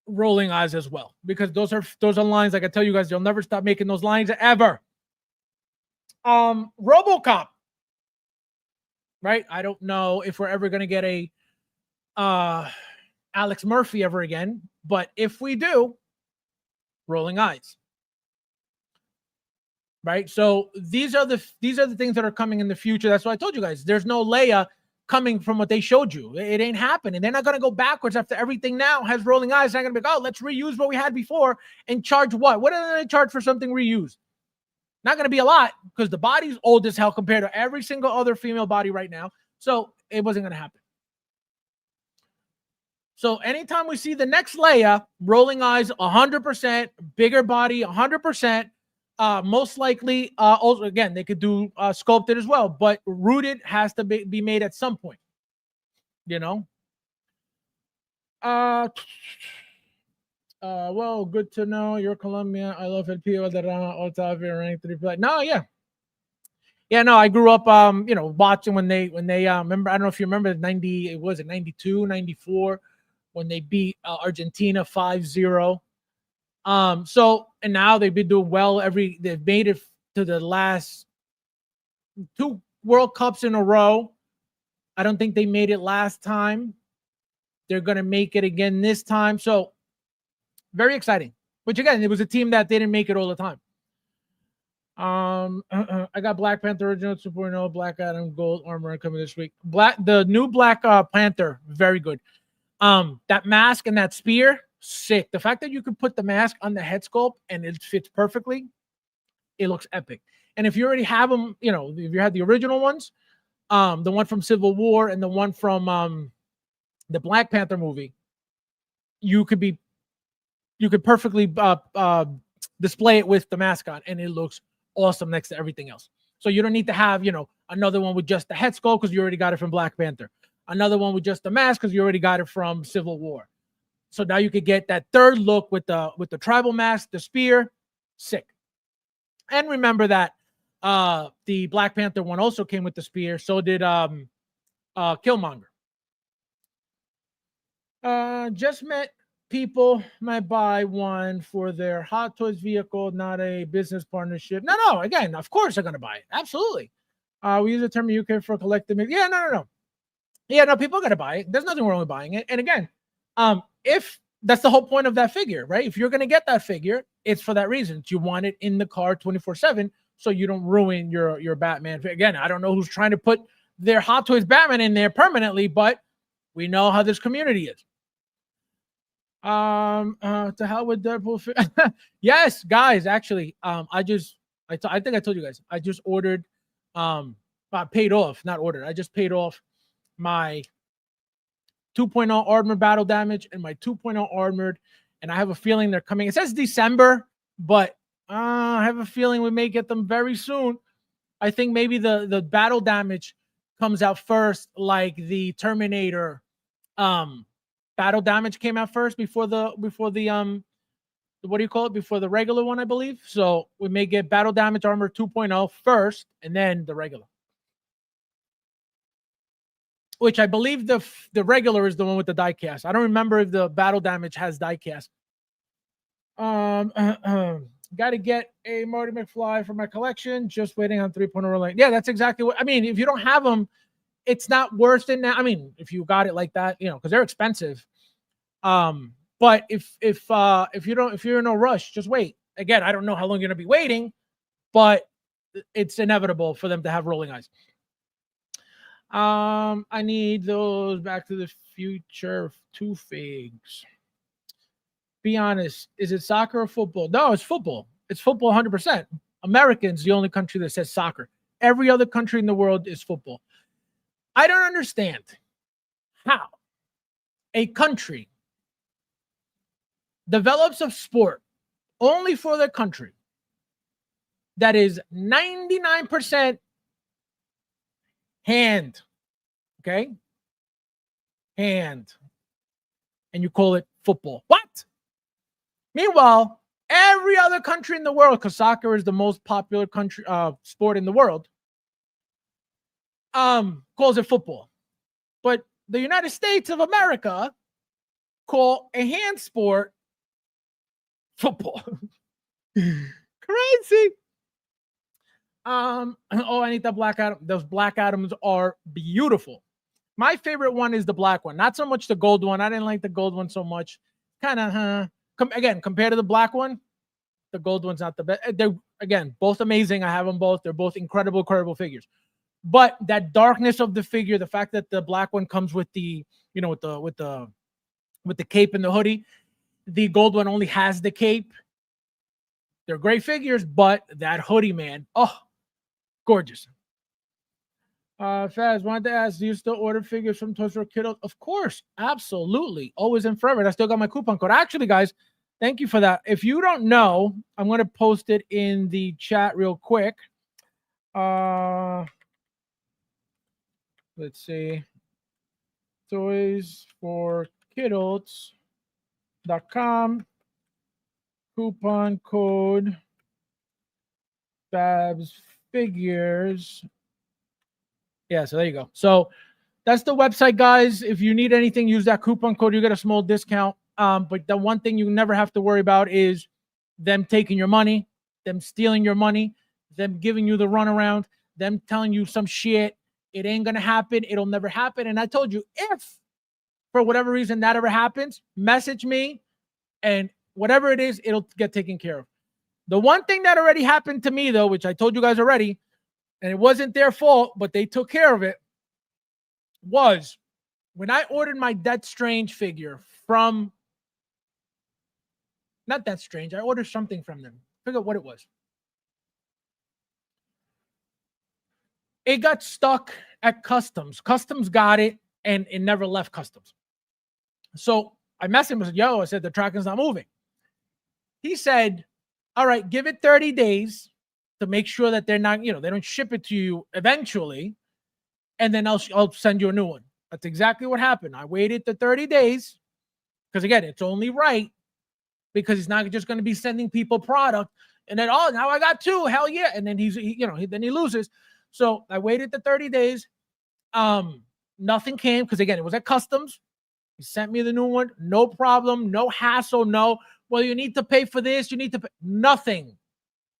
rolling eyes as well, because those are lines, like I tell you guys, they'll never stop making those lines ever. RoboCop, right? I don't know if we're ever going to get a Alex Murphy ever again, but if we do, rolling eyes, right? So these are the things that are coming in the future. That's why I told you guys there's no Leia coming from what they showed you. It ain't happening. They're not going to go backwards after everything now has rolling eyes. They're not going to be like, oh, let's reuse what we had before and charge what? What are they going to charge for something reused? Not going to be a lot, because the body's old as hell compared to every single other female body right now. So it wasn't going to happen. So anytime we see the next Leia, rolling eyes 100%, bigger body 100%, most likely, also, again, they could do sculpted as well, but rooted has to be made at some point, you know? Well, good to know. You're Colombian. I love El Pio Valderrama, Otavio, ranked 3. No, yeah. Yeah, no, I grew up, watching when they remember, I don't know if you remember 92, 94, when they beat Argentina 5-0. So, and now they've been doing well they've made it to the last 2 World Cups in a row. I don't think they made it last time. They're going to make it again this time. So very exciting, which again, it was a team that didn't make it all the time. I got Black Panther original 2.0, Black Adam gold armor coming this week. The new Black Panther, very good. That mask and that spear, sick. The fact that you could put the mask on the head sculpt and it fits perfectly, it looks epic. And if you already have them, you know, if you had the original ones, the one from Civil War and the one from the Black Panther movie, you could perfectly display it with the mask on, and it looks awesome next to everything else. So you don't need to have, you know, another one with just the head sculpt because you already got it from Black Panther. Another one with just the mask because you already got it from Civil War. So now you could get that third look with the tribal mask, the spear, sick. And remember that the Black Panther one also came with the spear. So did Killmonger. Just met people might buy one for their Hot Toys vehicle, not a business partnership. No, again, of course they're gonna buy it. Absolutely. We use the term UK for collective. Yeah, no. Yeah, no, people are gonna buy it. There's nothing wrong with buying it. And again, if that's the whole point of that figure, right? If you're gonna get that figure, it's for that reason. You want it in the car 24/7, so you don't ruin your Batman. Again, I don't know who's trying to put their Hot Toys Batman in there permanently, but we know how this community is. To hell with Deadpool. Yes, guys, actually, I think I told you guys, I just ordered, paid off, not ordered. I just paid off my 2.0 armored battle damage and my 2.0 armored, and I have a feeling they're coming. It says December, but I have a feeling we may get them very soon. I think maybe the battle damage comes out first, like the Terminator, battle damage came out first before the what do you call it, before the regular one, I believe. So we may get battle damage armor 2.0 first and then the regular, which I believe the regular is the one with the die cast. I don't remember if the battle damage has die cast. Got to get a Marty McFly for my collection, just waiting on 3.0 lane. Yeah, that's exactly what I mean. If you don't have them, it's not worse than that. I mean, if you got it like that, you know, because they're expensive. But if you're in no rush, just wait. Again, I don't know how long you're gonna be waiting, but it's inevitable for them to have rolling eyes. I need those Back to the Future 2 figs. Be honest, is it soccer or football? No, it's football. It's football 100%. America's the only country that says soccer. Every other country in the world is football. I don't understand how a country develops a sport only for their country that is 99% hand, okay? Hand. And you call it football. What? Meanwhile, every other country in the world, because soccer is the most popular country sport in the world, calls it football. But the United States of America call a hand sport football. Crazy. Oh, I need that Black Adam. Those Black Adams are beautiful. My favorite one is the black one, not so much the gold one. I didn't like the gold one so much. Kind of, again, compared to the black one, the gold one's not the best. They're, again, both amazing. I have them both. They're both incredible figures. But that darkness of the figure, the fact that the black one comes with the, you know, with the cape and the hoodie, the gold one only has the cape. They're great figures, but that hoodie, man, oh, gorgeous. Faz, wanted to ask, do you still order figures from Toys for Kiddos? Of course, absolutely, always and forever. And I still got my coupon code. Actually, guys, thank you for that. If you don't know, I'm going to post it in the chat real quick. Let's see. Toys for Kiddos.com. Coupon code FabsFigures. Yeah, so there you go. So that's the website, guys. If you need anything, use that coupon code. You get a small discount. But the one thing you never have to worry about is them taking your money, them stealing your money, them giving you the runaround, them telling you some shit. It ain't going to happen. It'll never happen. And I told you, if for whatever reason that ever happens, message me, and whatever it is, it'll get taken care of. The one thing that already happened to me, though, which I told you guys already, and it wasn't their fault, but they took care of it, was when I ordered my Death Strange figure from Not that strange. I ordered something from them. Forget what it was. It got stuck at customs. Customs got it, and it never left customs. So I messaged him and said, yo, I said, the tracking's not moving. He said, all right, give it 30 days to make sure that they're not, they don't ship it to you eventually. And then I'll send you a new one. That's exactly what happened. I waited the 30 days because, again, it's only right because he's not just going to be sending people product. And then, oh, now I got two. Hell yeah. And then then he loses. So I waited the 30 days. Nothing came because, again, it was at customs. He sent me the new one. No problem. No hassle. No. Well, you need to pay for this. You need to pay. Nothing.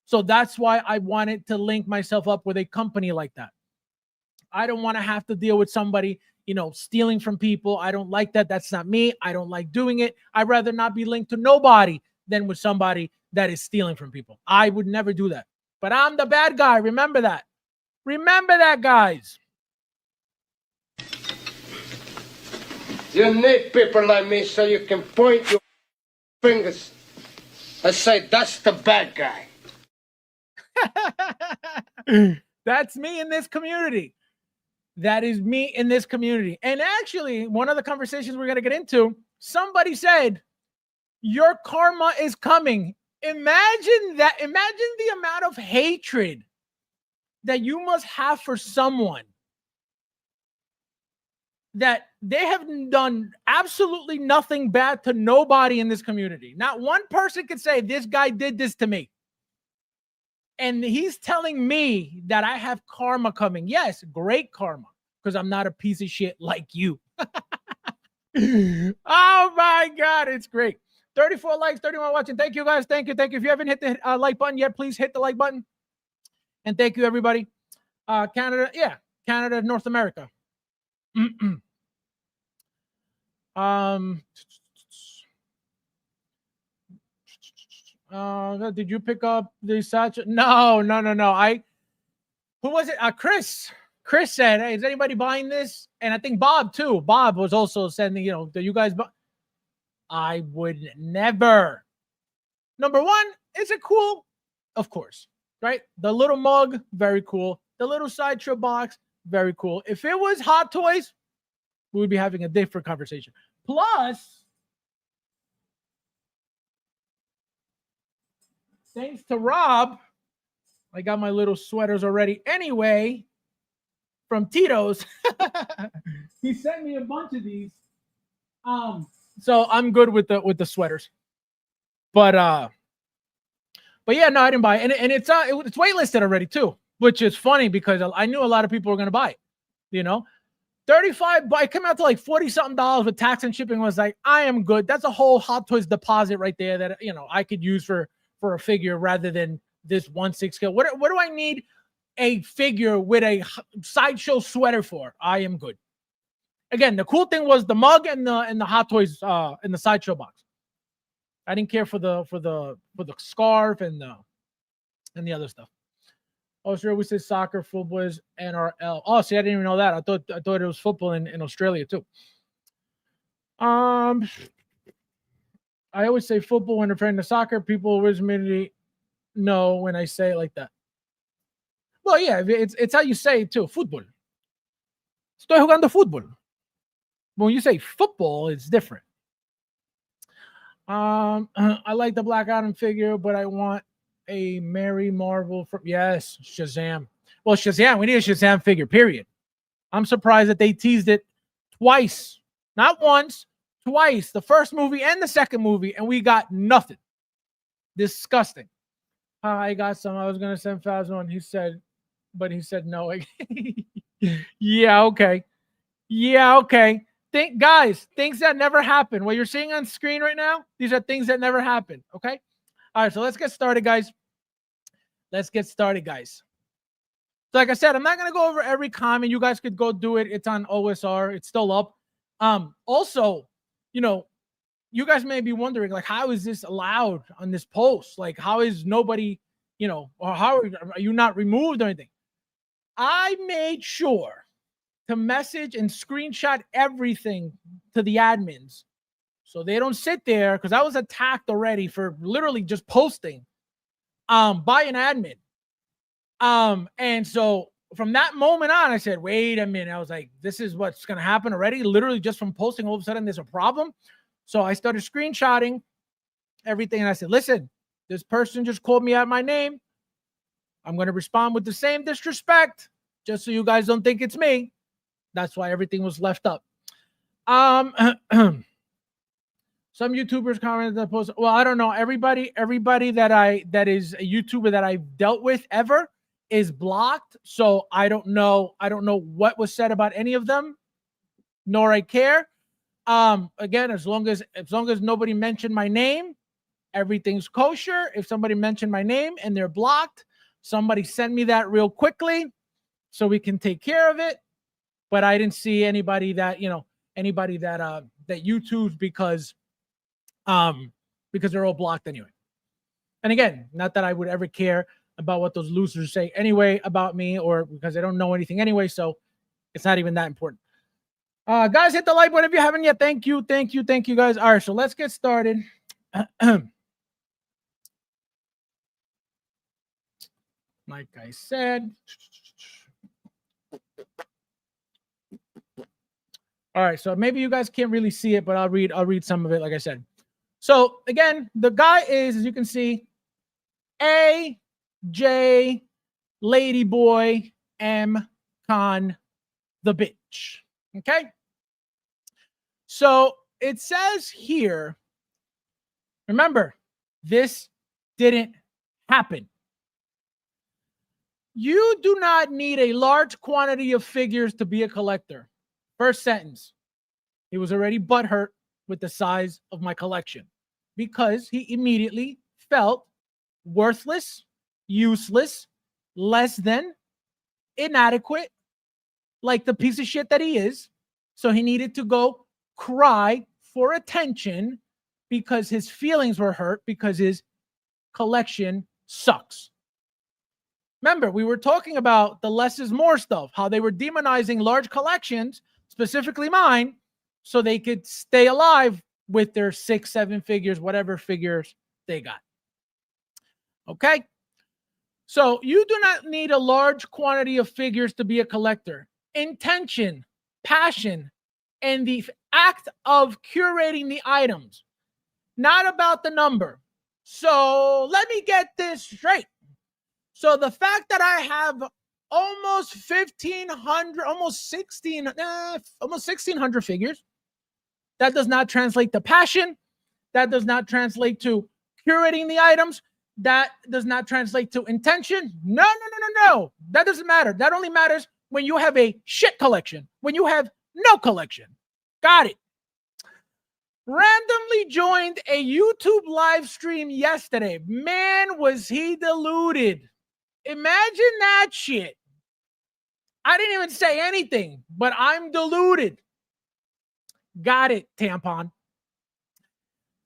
So that's why I wanted to link myself up with a company like that. I don't want to have to deal with somebody, stealing from people. I don't like that. That's not me. I don't like doing it. I'd rather not be linked to nobody than with somebody that is stealing from people. I would never do that. But I'm the bad guy. Remember that. Remember that, guys. You need people like me so you can point your fingers and say, that's the bad guy. That's me in this community. That is me in this community. And actually, one of the conversations we're going to get into, somebody said, your karma is coming. Imagine that. Imagine the amount of hatred that you must have for someone that they have done absolutely nothing bad to nobody in this community. Not one person could say, this guy did this to me. And he's telling me that I have karma coming. Yes, great karma, because I'm not a piece of shit like you. Oh my God, it's great. 34 likes, 31 watching. Thank you, guys. Thank you. Thank you. If you haven't hit the like button yet, please hit the like button. And thank you, everybody. Canada, North America. Did you pick up the satchel? No. Who was it? Chris. Chris said, hey, is anybody buying this? And I think Bob too. Bob was also sending, do you guys buy? I would never. Number one, is it cool? Of course, right? The little mug, very cool. The little sideshow box, very cool. If it was Hot Toys, we would be having a different conversation. Plus, thanks to Rob, I got my little sweaters already anyway from Tito's. He sent me a bunch of these. So I'm good with the sweaters. But yeah, no, I didn't buy it. And it's waitlisted already too, which is funny because I knew a lot of people were going to buy it, 35, but it came out to like $40-something with tax and shipping. Was like, I am good. That's a whole Hot Toys deposit right there that, I could use for a figure rather than this 1/6 scale. What do I need a figure with a sideshow sweater for? I am good. Again, the cool thing was the mug and the Hot Toys in the sideshow box. I didn't care for the scarf and the other stuff. Oh, sure, we say soccer, football is NRL. Oh, see, I didn't even know that. I thought it was football in Australia too. I always say football when referring to soccer. People always immediately know when I say it like that. Well, yeah, it's how you say it too. Football. Estoy jugando fútbol. When you say football, it's different. I like the Black Adam figure, but I want a Mary Marvel from Shazam. Well, Shazam, we need a Shazam figure, period. I'm surprised that they teased it twice. Not once, twice. The first movie and the second movie, and we got nothing. Disgusting. I got some. I was gonna send Fabs one. He said no. Yeah, okay. Guys, things that never happen. What you're seeing on screen right now, these are things that never happen. Okay. All right, so let's get started, guys. So like I said, I'm not going to go over every comment. You guys could go do it. It's on OSR. It's still up. Also, you guys may be wondering, like, how is this allowed on this post? Like, how is nobody, or how are you not removed or anything? I made sure to message and screenshot everything to the admins So they don't sit there, because I was attacked already for literally just posting by an admin. And so from that moment on, I said, wait a minute. I was like, this is what's going to happen already. Literally just from posting, all of a sudden there's a problem. So I started screenshotting everything. And I said, listen, this person just called me out my name. I'm going to respond with the same disrespect, just so you guys don't think it's me. That's why everything was left up. Some YouTubers commented that post. Well, I don't know. Everybody that is a YouTuber that I've dealt with ever is blocked. So I don't know what was said about any of them, nor I care. Again, as long as nobody mentioned my name, everything's kosher. If somebody mentioned my name and they're blocked, somebody send me that real quickly so we can take care of it. But I didn't see anybody that YouTubes because they're all blocked anyway. And again, not that I would ever care about what those losers say anyway about me, or because they don't know anything anyway, so it's not even that important. Guys, hit the like button if you haven't yet. Thank you, guys. All right, so let's get started. Like I said, all right, so maybe you guys can't really see it, but I'll read some of it, like I said. So again, the guy is, as you can see, AJ Ladyboy M Con the bitch. Okay. So it says here, remember, this didn't happen. You do not need a large quantity of figures to be a collector. First sentence. He was already butthurt with the size of my collection because he immediately felt worthless, useless, less than, inadequate, like the piece of shit that he is. So he needed to go cry for attention because his feelings were hurt because his collection sucks. Remember, we were talking about the less is more stuff, how they were demonizing large collections, specifically mine, so they could stay alive with their 6-7 figures, whatever figures they got. Okay? So you do not need a large quantity of figures to be a collector. Intention, passion, and the act of curating the items, not about the number. So let me get this straight. So the fact that I have almost 1,500, almost 1,600 figures, that does not translate to passion. That does not translate to curating the items. That does not translate to intention. No. That doesn't matter. That only matters when you have a shit collection, when you have no collection. Got it. Randomly joined a YouTube live stream yesterday. Man, was he deluded. Imagine that shit. I didn't even say anything, but I'm deluded. Got it, tampon.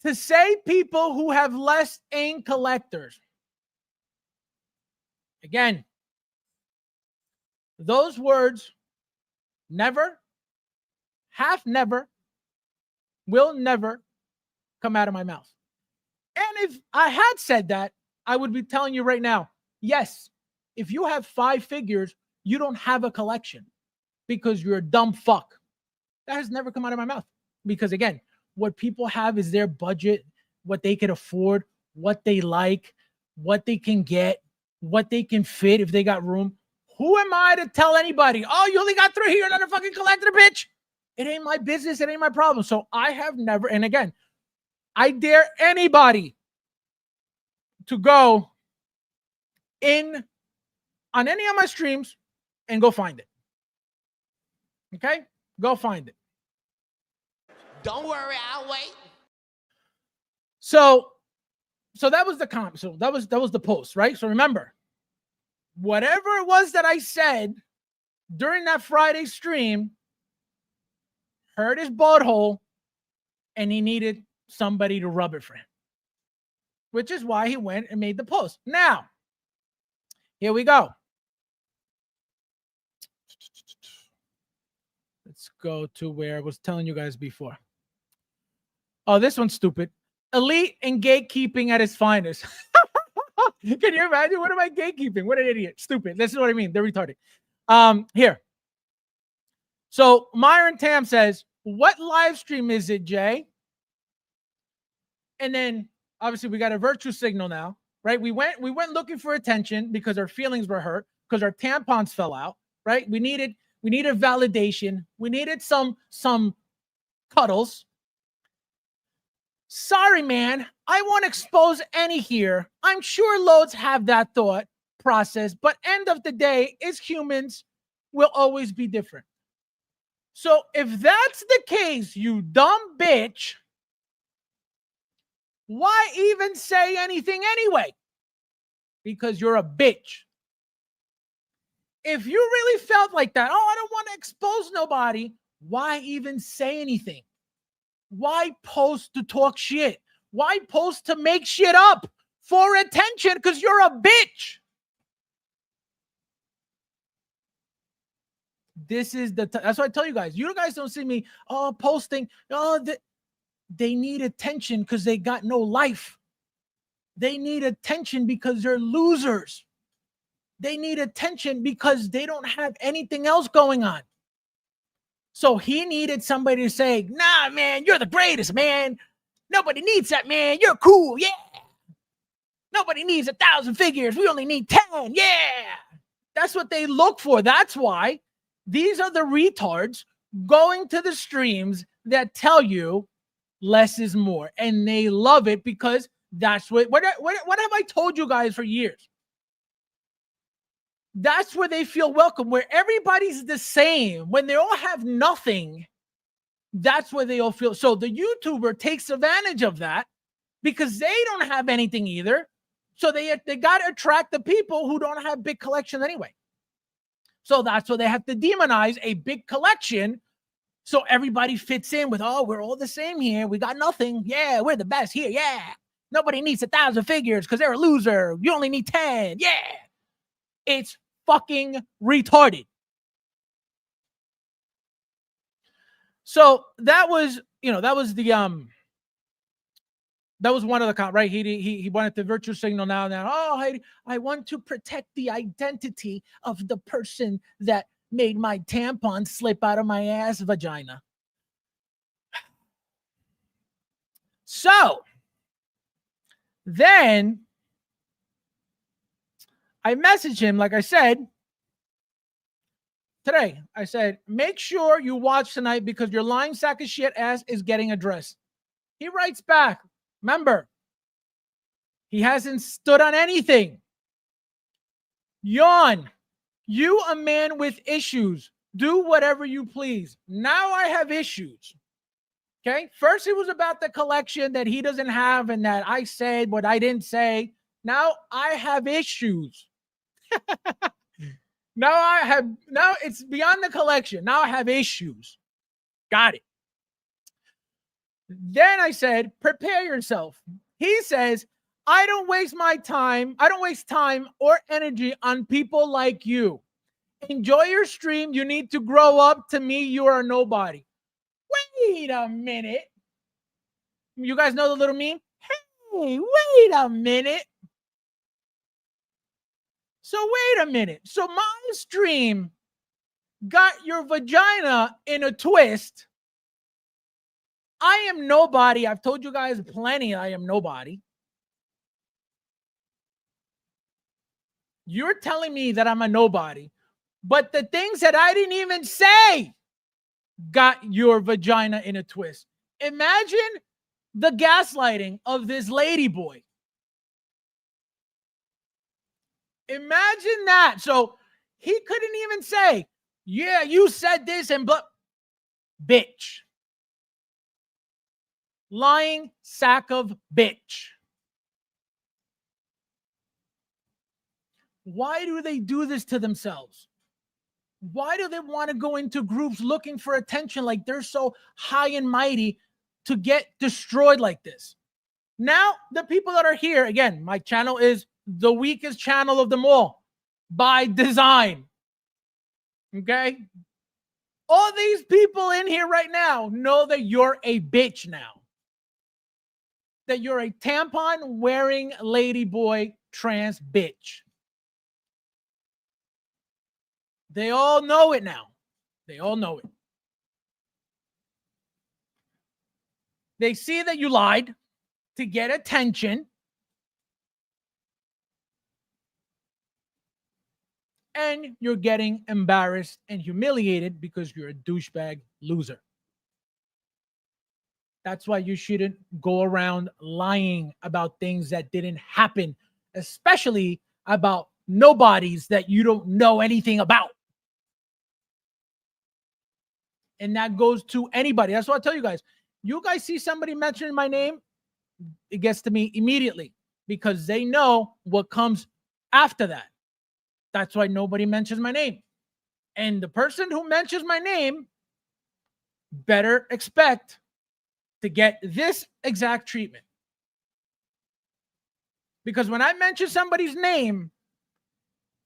To say people who have less in collectors. Again, those words never, half never, will never come out of my mouth. And if I had said that, I would be telling you right now, yes, if you have 5 figures, you don't have a collection because you're a dumb fuck. That has never come out of my mouth. Because again, what people have is their budget, what they can afford, what they like, what they can get, what they can fit if they got room. Who am I to tell anybody, oh, you only got 3 here, you're not a fucking collector, bitch? It ain't my business. It ain't my problem. So I have never, and again, I dare anybody to go in on any of my streams and go find it. Okay? Go find it. Don't worry, I'll wait. So that was the comment. So that was the post, right? So remember, whatever it was that I said during that Friday stream hurt his butthole, and he needed somebody to rub it for him, which is why he went and made the post. Now, here we go. Let's go to where I was telling you guys before. Oh, this one's stupid. Elite and gatekeeping at its finest. Can you imagine? What am I gatekeeping? What an idiot. Stupid. This is what I mean. They're retarded. Here. So Myron Tam says, what live stream is it, Jay? And then obviously we got a virtue signal now, right? We went looking for attention because our feelings were hurt, because our tampons fell out, right? We needed validation. We needed some cuddles. Sorry, man. I won't expose any here. I'm sure loads have that thought process, but end of the day, as humans, will always be different. So if that's the case, you dumb bitch, why even say anything anyway? Because you're a bitch. If you really felt like that, oh, I don't want to expose nobody, why even say anything? Why post to talk shit? Why post to make shit up for attention? Because you're a bitch. This is that's why I tell you guys. You guys don't see me posting. They need attention because they got no life. They need attention because they're losers. They need attention because they don't have anything else going on. So he needed somebody to say, nah, man, you're the greatest, man. Nobody needs that, man. You're cool. Yeah. Nobody needs 1,000 figures. We only need 10. Yeah. That's what they look for. That's why these are the retards going to the streams that tell you less is more. And they love it because that's what have I told you guys for years? That's where they feel welcome, where everybody's the same. When they all have nothing, that's where they all feel. So the YouTuber takes advantage of that because they don't have anything either. So they got to attract the people who don't have big collections anyway. So that's why they have to demonize a big collection. So everybody fits in with, oh, we're all the same here. We got nothing. Yeah, we're the best here. Yeah. Nobody needs 1,000 figures because they're a loser. You only need 10. Yeah. It's fucking retarded. So that was, that was one of the right. He wanted the virtue signal now. Oh, I want to protect the identity of the person that made my tampon slip out of my ass vagina. So then I messaged him, like I said, today. I said, make sure you watch tonight because your lying sack of shit ass is getting addressed. He writes back, remember, he hasn't stood on anything. Yawn, you a man with issues. Do whatever you please. Now I have issues. Okay? First, it was about the collection that he doesn't have and that I said what I didn't say. Now I have issues. Now it's beyond the collection. Now I have issues. Got it. Then I said, prepare yourself. He says, I don't waste time or energy on people like you. Enjoy your stream. You need to grow up. To me, you are nobody. Wait a minute. You guys know the little meme? Hey, wait a minute. So wait a minute. So my stream got your vagina in a twist. I am nobody. I've told you guys plenty. I am nobody. You're telling me that I'm a nobody, but the things that I didn't even say got your vagina in a twist. Imagine the gaslighting of this lady boy. Imagine that. So he couldn't even say, yeah, you said this and but bitch. Lying sack of bitch. Why do they do this to themselves? Why do they want to go into groups looking for attention like they're so high and mighty to get destroyed like this? Now, the people that are here, again, my channel is the weakest channel of them all by design. Okay? All these people in here right now know that you're a bitch now. that you're a tampon wearing ladyboy trans bitch. They all know it now. They all know it. They see that you lied to get attention. And you're getting embarrassed and humiliated because you're a douchebag loser. That's why you shouldn't go around lying about things that didn't happen, especially about nobodies that you don't know anything about. And that goes to anybody. That's what I tell you guys. You guys see somebody mentioning my name, it gets to me immediately because they know what comes after that. That's why nobody mentions my name. And the person who mentions my name better expect to get this exact treatment. Because when I mention somebody's name,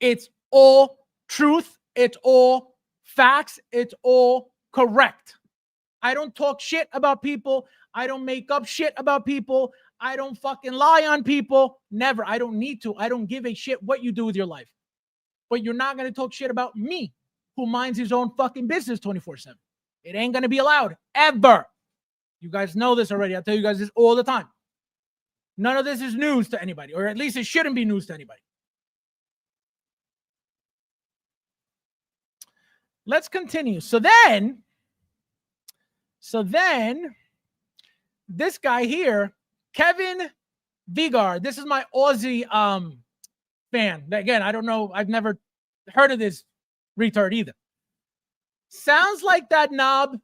it's all truth, it's all facts, it's all correct. I don't talk shit about people. I don't make up shit about people. I don't fucking lie on people. Never. I don't need to. I don't give a shit what you do with your life. But you're not going to talk shit about me, who minds his own fucking business 24/7. It ain't going to be allowed, ever. You guys know this already. I tell you guys this all the time. None of this is news to anybody, or at least it shouldn't be news to anybody. Let's continue. So then, this guy here, Kevin Vigar, this is my Aussie fan. Again, I don't know. I've never heard of this retard either. Sounds like that knob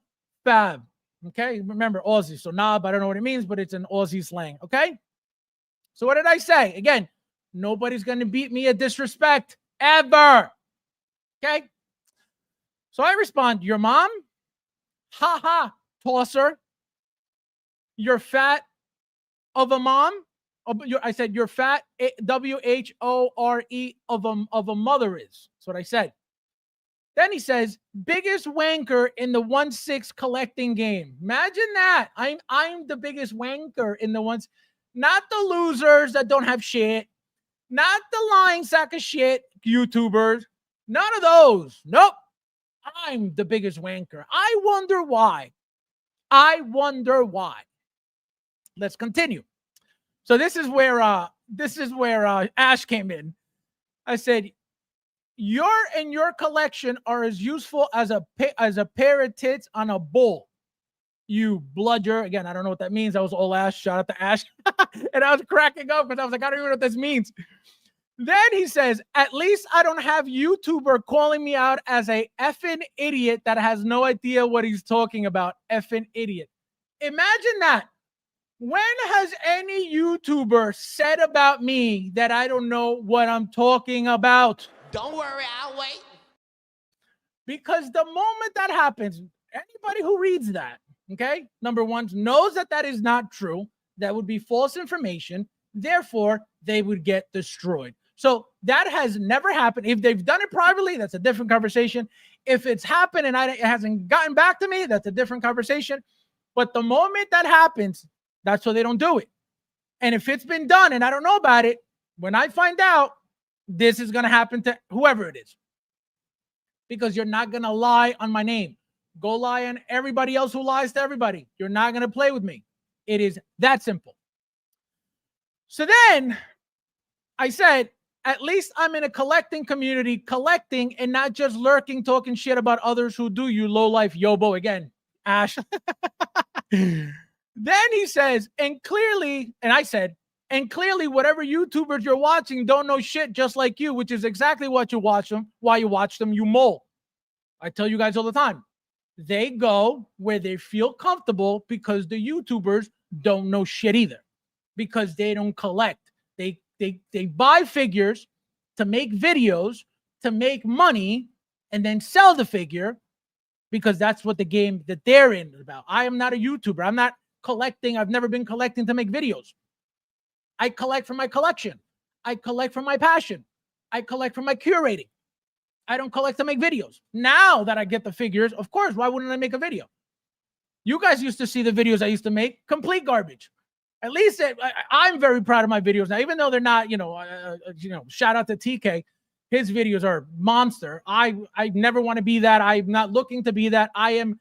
Fab. Okay, remember Aussie. So knob, I don't know what it means, but it's an Aussie slang. Okay. So what did I say? Again, nobody's going to beat me at disrespect ever. Okay. So I respond, your mom? Ha ha, tosser. You're fat of a mom. I said, you're fat, WHORE of a mother is. That's what I said. Then he says, biggest wanker in the 1-6 collecting game. Imagine that. I'm the biggest wanker in the ones, not the losers that don't have shit, not the lying sack of shit YouTubers, none of those. Nope. I'm the biggest wanker. I wonder why. Let's continue. So this is where Ash came in. I said, your collection are as useful as a pair of tits on a bull. You bludger. Again, I don't know what that means. That was all Ash. Shout out to Ash. And I was cracking up because I was like, I don't even know what this means. Then he says, at least I don't have YouTuber calling me out as a effing idiot that has no idea what he's talking about. Effing idiot. Imagine that. When has any YouTuber said about me that I don't know what I'm talking about? Don't worry, I'll wait. Because the moment that happens, anybody who reads that, okay, number one, knows that that is not true. That would be false information. Therefore, they would get destroyed. So that has never happened. If they've done it privately, that's a different conversation. If it's happened and it hasn't gotten back to me, that's a different conversation. But the moment that happens, that's why they don't do it. And if it's been done and I don't know about it, when I find out, this is going to happen to whoever it is. Because you're not going to lie on my name. Go lie on everybody else who lies to everybody. You're not going to play with me. It is that simple. So then I said, at least I'm in a collecting community, collecting and not just lurking, talking shit about others who do, you low life yobo. Again, Ash. Then he says, and clearly, and I said, and clearly whatever YouTubers you're watching don't know shit just like you, which is exactly what you watch them, why you watch them, you mole. I tell you guys all the time. They go where they feel comfortable because the YouTubers don't know shit either. Because they don't collect. They buy figures to make videos, to make money, and then sell the figure because that's what the game that they're in is about. I am not a YouTuber. I'm not collecting. I've never been collecting to make videos. I collect from my collection. I collect from my passion. I collect from my curating. I don't collect to make videos. Now that I get the figures, of course, why wouldn't I make a video? You guys used to see the videos I used to make, complete garbage. At least I'm very proud of my videos now, even though they're not, shout out to TK. His videos are monster. I never want to be that. I'm not looking to be that. I am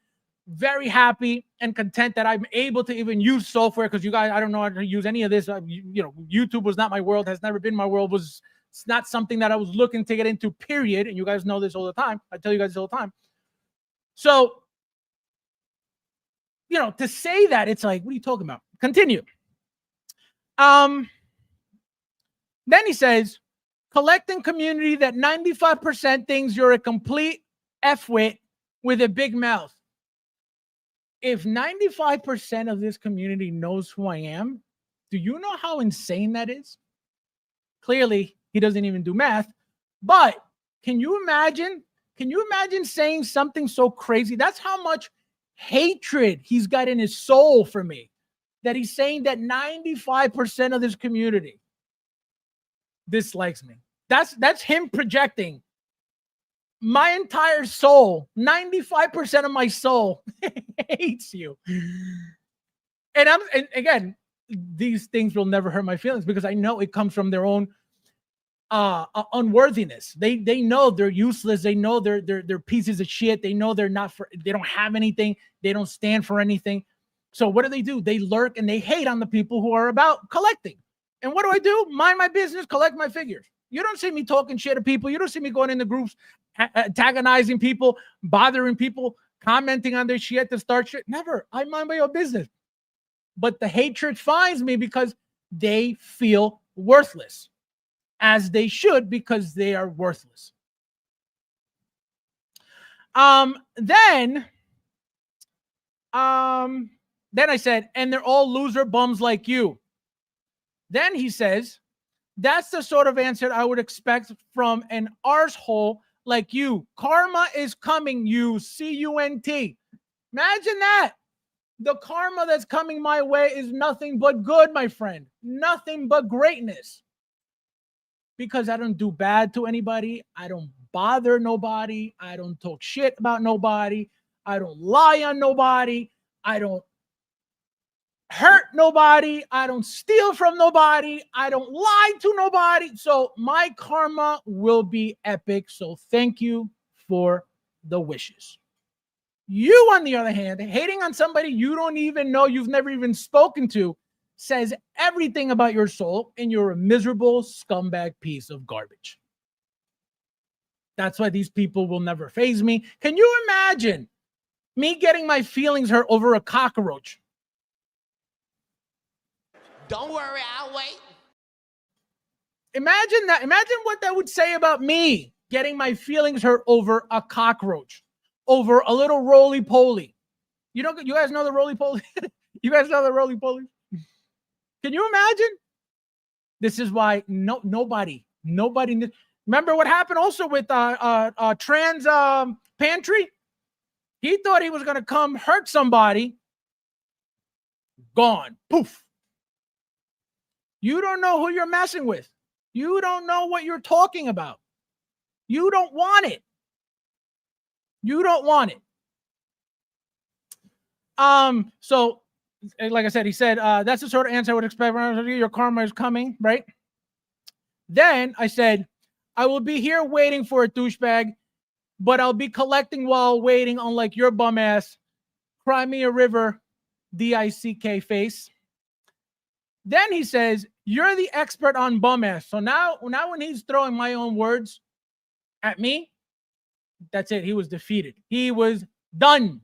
very happy and content that I'm able to even use software, because you guys, I don't know how to use any of this. YouTube was not my world, has never been my world, it's not something that I was looking to get into, period. And you guys know this all the time. I tell you guys all the time. So, to say that, it's like, what are you talking about? Continue. Then he says, collecting community that 95% thinks you're a complete F-wit with a big mouth. If 95% of this community knows who I am, do you know how insane that is? Clearly, he doesn't even do math. But can you imagine? Can you imagine saying something so crazy? That's how much hatred he's got in his soul for me, that he's saying that 95% of this community dislikes me. That's him projecting. My entire soul, 95% of my soul hates you. And again, these things will never hurt my feelings, because I know it comes from their own unworthiness. They know they're useless. They know they're pieces of shit. They know they don't have anything. They don't stand for anything. So what do? They lurk and they hate on the people who are about collecting. And what do? Mind my business, collect my figures. You don't see me talking shit to people. You don't see me going into groups, antagonizing people, bothering people, commenting on their shit to start shit. Never. I mind my own business. But the hatred finds me because they feel worthless, as they should, because they are worthless. Then I said, and they're all loser bums like you. Then he says, that's the sort of answer I would expect from an arsehole like you. Karma is coming, you C-U-N-T. Imagine that. The karma that's coming my way is nothing but good, my friend. Nothing but greatness. Because I don't do bad to anybody. I don't bother nobody. I don't talk shit about nobody. I don't lie on nobody. I don't hurt nobody. I don't steal from nobody. I don't lie to nobody. So my karma will be epic. So thank you for the wishes. You, on the other hand, hating on somebody you don't even know, you've never even spoken to, says everything about your soul, and you're a miserable scumbag piece of garbage. That's why these people will never faze me. Can you imagine me getting my feelings hurt over a cockroach? Don't worry, I'll wait. Imagine that. Imagine what that would say about me getting my feelings hurt over a cockroach, over a little roly-poly. You guys know the roly-poly? You guys know the roly-poly? Can you imagine? This is why nobody. Remember what happened also with Trans Pantry? He thought he was going to come hurt somebody. Gone. Poof. You don't know who you're messing with. You don't know what you're talking about. You don't want it. You don't want it. So, like I said, he said, that's the sort of answer I would expect. Your karma is coming, right? Then I said, I will be here waiting for a douchebag, but I'll be collecting while waiting, unlike your bum ass. Cry me a river, D-I-C-K face. Then he says, you're the expert on bum ass. So now when he's throwing my own words at me, that's it. He was defeated. He was done.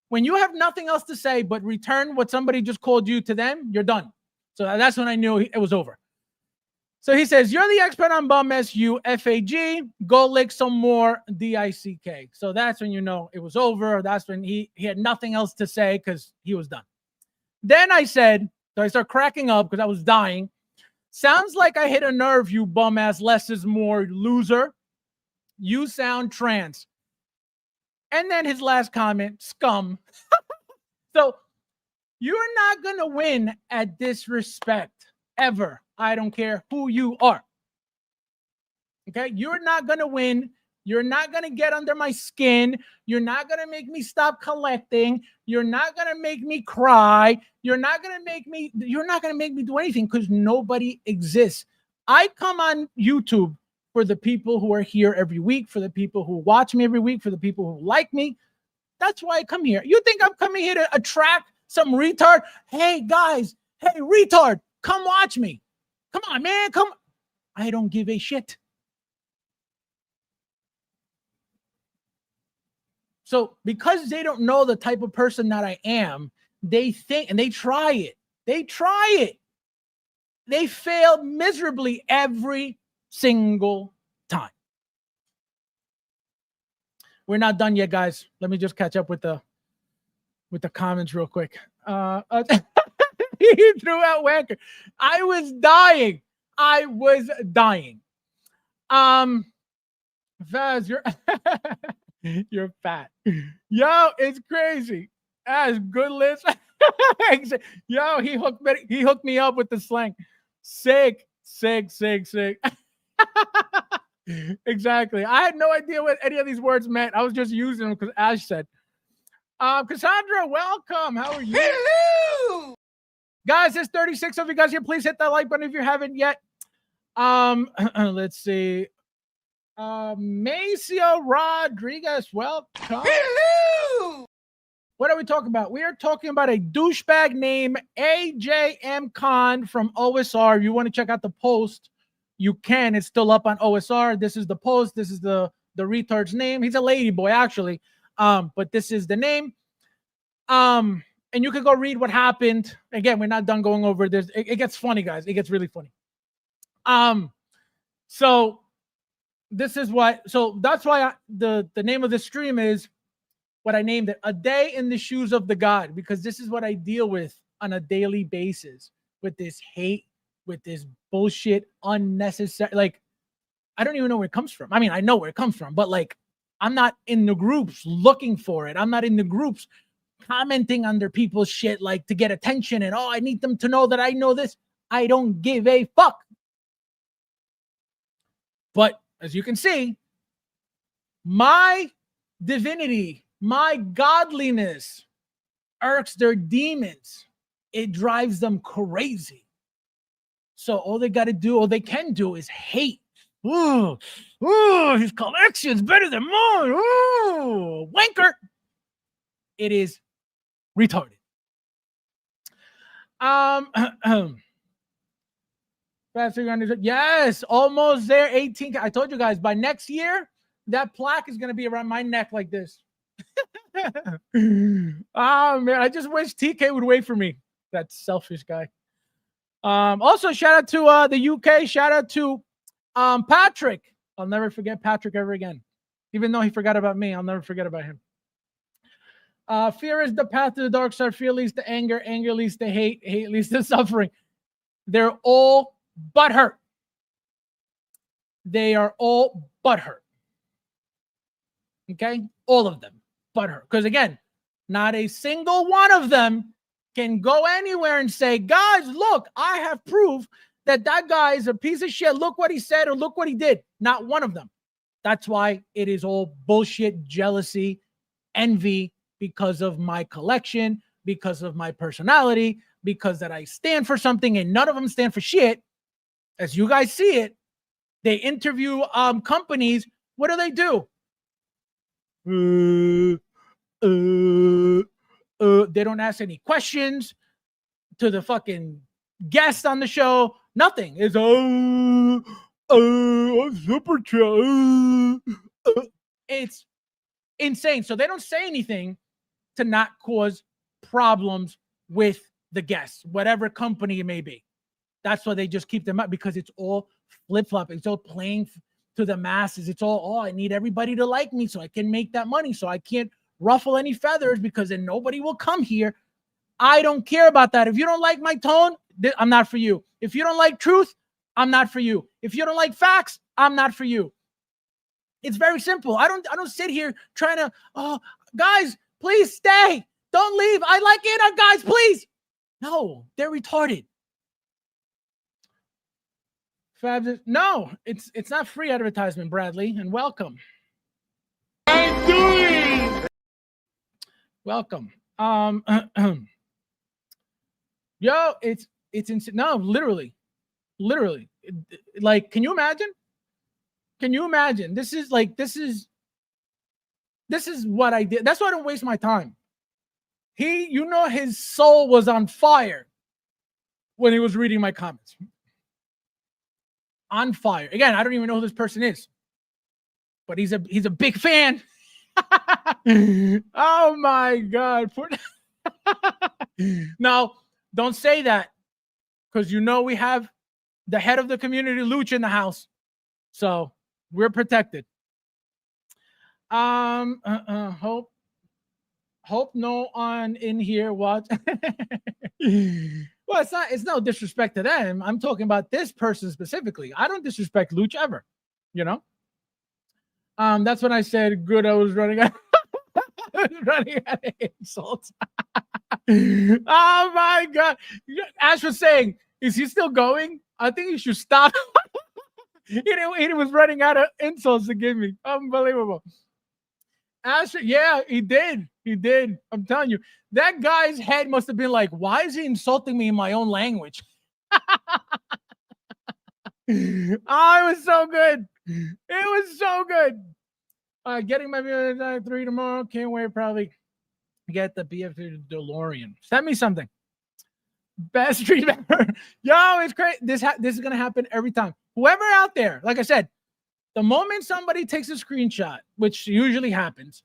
When you have nothing else to say but return what somebody just called you to them, you're done. So that's when I knew it was over. So he says, you're the expert on bum ass, you F-A-G. Go lick some more, D-I-C-K. So that's when you know it was over. That's when he had nothing else to say because he was done. Then I said, so I start cracking up because I was dying. Sounds like I hit a nerve, you bum ass, less is more loser. You sound trans. And then his last comment, scum. So you're not going to win at disrespect ever. I don't care who you are. Okay? You're not going to win You're not going to get under my skin. You're not going to make me stop collecting. You're not going to make me cry. You're not going to make me do anything because nobody exists. I come on YouTube for the people who are here every week, for the people who watch me every week, for the people who like me. That's why I come here. You think I'm coming here to attract some retard? Hey, guys. Hey, retard. Come watch me. Come on, man. Come. I don't give a shit. So because they don't know the type of person that I am, they think, and they try it. They try it. They fail miserably every single time. We're not done yet, guys. Let me just catch up with the comments real quick. He threw out Wanker. I was dying. Faz, you're fat. Yo, it's crazy. That's good list. Yo, he hooked me up with the slang. Sick. Exactly. I had no idea what any of these words meant. I was just using them because Ash said. Cassandra, welcome. How are you? Hello! Guys, there's 36 of you guys here. Please hit that like button if you haven't yet. Let's see. Maceo Rodriguez, welcome. Hello! What are we talking about? We are talking about a douchebag named AJM Khan from OSR. If you want to check out the post, you can. It's still up on OSR. This is the post. This is the retard's name. He's a lady boy, actually. But this is the name. And you can go read what happened. Again, we're not done going over this. It gets funny, guys. It gets really funny. So this is what. So that's why the name of the stream is what I named it, A Day in the Shoes of the God, because this is what I deal with on a daily basis, with this hate, with this bullshit, unnecessary. Like, I don't even know where it comes from. I mean, I know where it comes from, but like, I'm not in the groups looking for it. I'm not in the groups commenting under people's shit, like to get attention and, oh, I need them to know that I know this. I don't give a fuck. But as you can see, my divinity, my godliness irks their demons. It drives them crazy. So all they got to do, all they can do is hate. Ooh, his collection's better than mine. Ooh, wanker. It is retarded. Yes, almost there. 18. I told you guys by next year, that plaque is going to be around my neck like this. Oh man, I just wish TK would wait for me. That selfish guy. Also, shout out to the UK. Shout out to Patrick. I'll never forget Patrick ever again. Even though he forgot about me, I'll never forget about him. Fear is the path to the dark side. Fear leads to anger. Anger leads to hate. Hate leads to suffering. They're all butthurt. They are all butthurt. Okay? All of them. Butthurt. Because again, not a single one of them can go anywhere and say, guys, look, I have proof that guy is a piece of shit. Look what he said or look what he did. Not one of them. That's why it is all bullshit, jealousy, envy, because of my collection, because of my personality, because that I stand for something and none of them stand for shit. As you guys see it, they interview companies. What do? They don't ask any questions to the fucking guest on the show. Nothing. It's super chill. It's insane. So they don't say anything to not cause problems with the guests, whatever company it may be. That's why they just keep them up, because it's all flip-flop. It's all playing to the masses. It's all, I need everybody to like me so I can make that money. So I can't ruffle any feathers because then nobody will come here. I don't care about that. If you don't like my tone, I'm not for you. If you don't like truth, I'm not for you. If you don't like facts, I'm not for you. It's very simple. I don't sit here trying to, guys, please stay. Don't leave. I like it, guys, please. No, they're retarded. Fabs, no, it's not free advertisement, Bradley, and welcome. Welcome. Yo, it's insane. No, literally. Like, can you imagine? This is what I did. That's why I don't waste my time. His soul was on fire when he was reading my comments. On fire. Again, I don't even know who this person is, but he's a big fan. Oh my God. No, don't say that, because we have the head of the community, Luch, in the house. So we're protected. Hope no one in here watch. Well, it's no disrespect to them. I'm talking about this person specifically. I don't disrespect Luch ever, That's when I said, good, I was running out. I was running out of insults. Oh my God. Ash was saying, is he still going? I think he should stop. He was running out of insults to give me. Unbelievable. Ash, yeah, he did. I'm telling you, that guy's head must have been like, why is he insulting me in my own language? Oh, it was so good. Getting my BF3 tomorrow. Can't wait. Probably get the BF3 DeLorean. Send me something. Best stream ever. Yo, it's great. This is gonna happen every time. Whoever out there, like I said, the moment somebody takes a screenshot, which usually happens,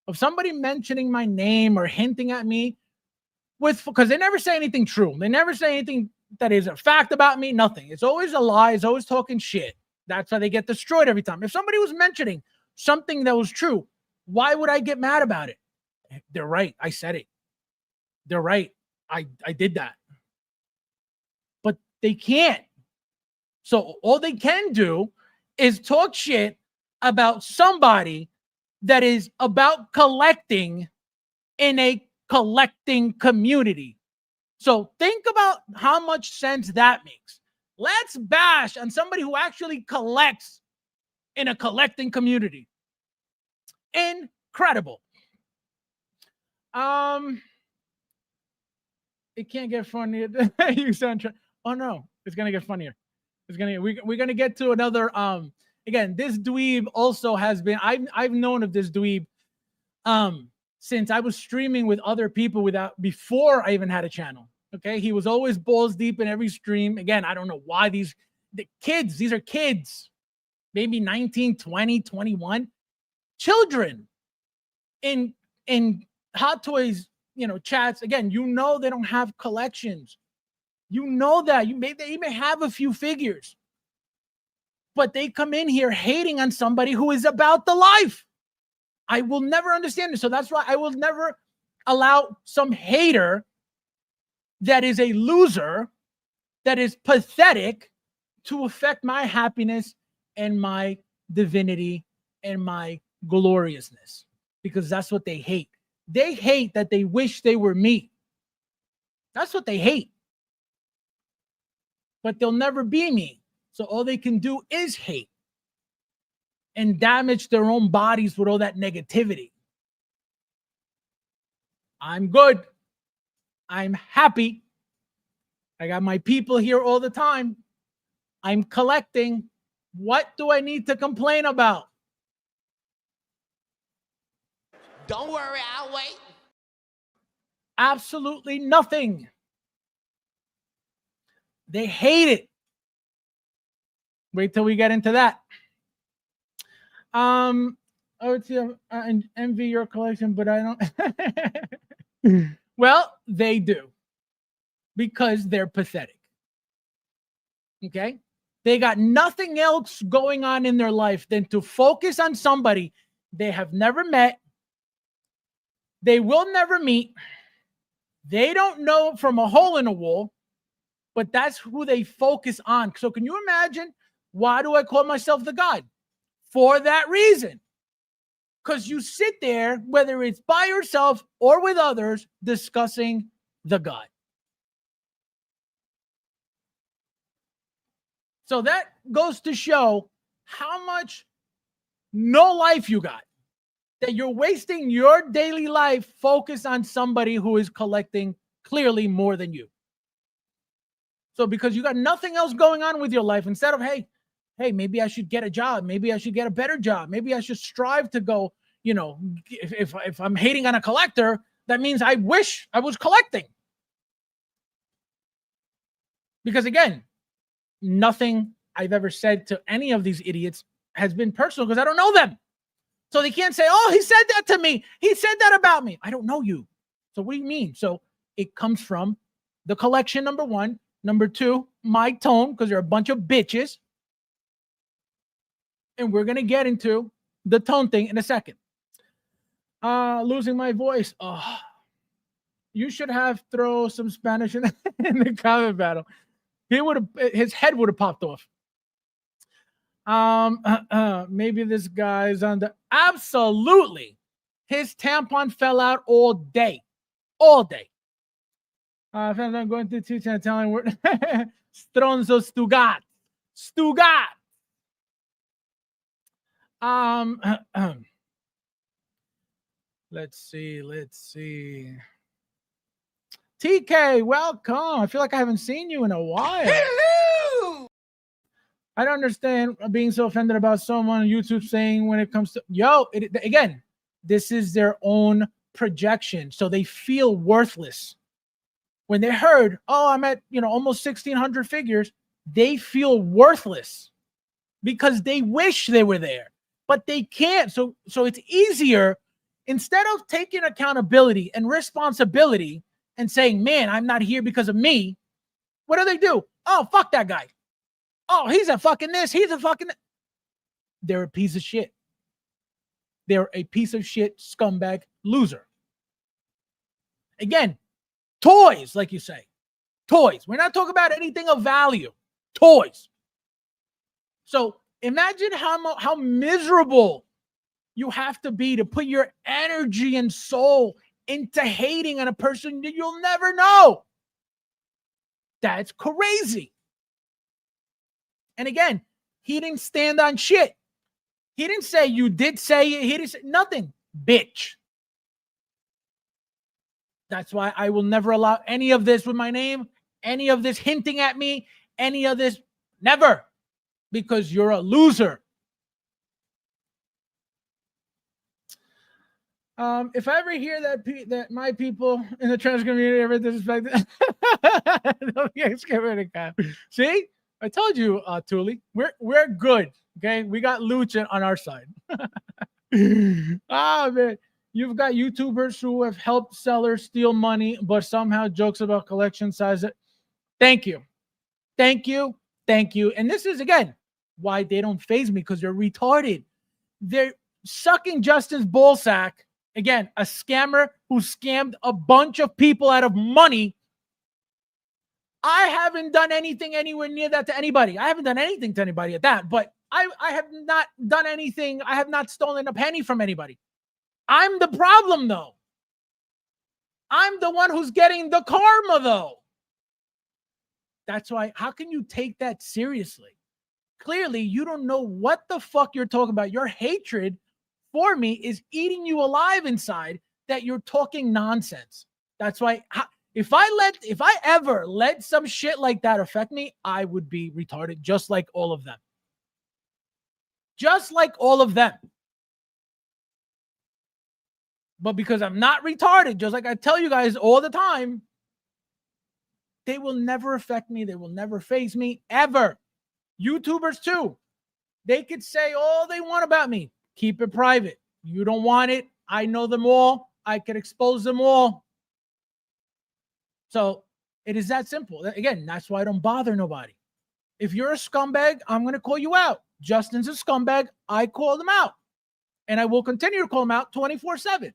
of somebody mentioning my name or hinting at me, because they never say anything true. They never say anything that is a fact about me. Nothing. It's always a lie. It's always talking shit. That's why they get destroyed every time. If somebody was mentioning something that was true, why would I get mad about it? They're right. I said it. They're right. I did that. But they can't. So all they can do is talk shit about somebody that is about collecting in a collecting community. So think about how much sense that makes. Let's bash on somebody who actually collects in a collecting community. Incredible. It can't get funnier. You sound oh no, it's gonna get funnier. We're gonna get to another. Again, this dweeb also has been. I've known of this dweeb since I was streaming with other people before I even had a channel. Okay, he was always balls deep in every stream. Again, I don't know why these kids. These are kids, maybe 19, 20, 21, children in Hot Toys, chats. Again, they don't have collections. That they may have a few figures, but they come in here hating on somebody who is about the life. I will never understand it. So that's why I will never allow some hater that is a loser, that is pathetic, to affect my happiness and my divinity and my gloriousness, because that's what they hate. They hate that they wish they were me. That's what they hate. But they'll never be me. So all they can do is hate and damage their own bodies with all that negativity. I'm good. I'm happy. I got my people here all the time. I'm collecting. What do I need to complain about? Don't worry, I'll wait. Absolutely nothing. They hate it. Wait till we get into that. I would say I envy your collection, but I don't. Well, they do, because they're pathetic. Okay? They got nothing else going on in their life than to focus on somebody they have never met. They will never meet. They don't know from a hole in a wall, but that's who they focus on. So can you imagine, why do I call myself the God? For that reason. Because you sit there, whether it's by yourself or with others, discussing the God. So that goes to show how much no life you got. that you're wasting your daily life focused on somebody who is collecting clearly more than you. So because you got nothing else going on with your life, instead of, hey, maybe I should get a job. Maybe I should get a better job. Maybe I should strive to go, if I'm hating on a collector, that means I wish I was collecting. Because again, nothing I've ever said to any of these idiots has been personal because I don't know them. So they can't say, oh, he said that to me. He said that about me. I don't know you. So what do you mean? So it comes from the collection, number one. Number two, my tone, because they're a bunch of bitches. And we're going to get into the tone thing in a second. Losing my voice. Oh, you should have throw some Spanish in the comment battle. His head would have popped off. Maybe this guy's on the absolutely. His tampon fell out all day. All day. I'm going to teach and telling word. Stronzo Stugat. Stugat. Let's see. TK, welcome. I feel like I haven't seen you in a while. Hello! I don't understand being so offended about someone on YouTube saying when it comes to again, this is their own projection. So they feel worthless. When they heard, oh, I'm at almost 1,600 figures, they feel worthless because they wish they were there, but they can't. So it's easier, instead of taking accountability and responsibility and saying, man, I'm not here because of me. What do? Oh, fuck that guy. Oh, he's a fucking this. He's a fucking. They're a piece of shit. They're a piece of shit scumbag loser. Again, toys, like you say. Toys. We're not talking about anything of value. Toys. So imagine how miserable you have to be to put your energy and soul into hating on a person that you'll never know. That's crazy. And again, he didn't stand on shit. He didn't say you did say it. He didn't say nothing. Bitch. That's why I will never allow any of this with my name, any of this hinting at me, any of this. Never. Because you're a loser. If I ever hear that my people in the trans community ever disrespect, see, I told you, Thule, we're good. Okay, we got Lucha on our side. Man, you've got YouTubers who have helped sellers steal money, but somehow jokes about collection size. Thank you. And this is again why they don't faze me, because they're retarded. They're sucking Justin's ballsack. Again, a scammer who scammed a bunch of people out of money. I haven't done anything anywhere near that to anybody. I haven't done anything to anybody at that, but I have not done anything. I have not stolen a penny from anybody. I'm the problem, though. I'm the one who's getting the karma, though. That's why, how can you take that seriously? Clearly, you don't know what the fuck you're talking about. Your hatred for me is eating you alive inside, that you're talking nonsense. That's why if I ever let some shit like that affect me, I would be retarded, just like all of them. Just like all of them. But because I'm not retarded, just like I tell you guys all the time, they will never affect me. They will never faze me, ever. YouTubers too. They could say all they want about me. Keep it private. You don't want it. I know them all. I can expose them all. So it is that simple. Again, that's why I don't bother nobody. If you're a scumbag, I'm going to call you out. Justin's a scumbag. I call them out. And I will continue to call them out 24/7.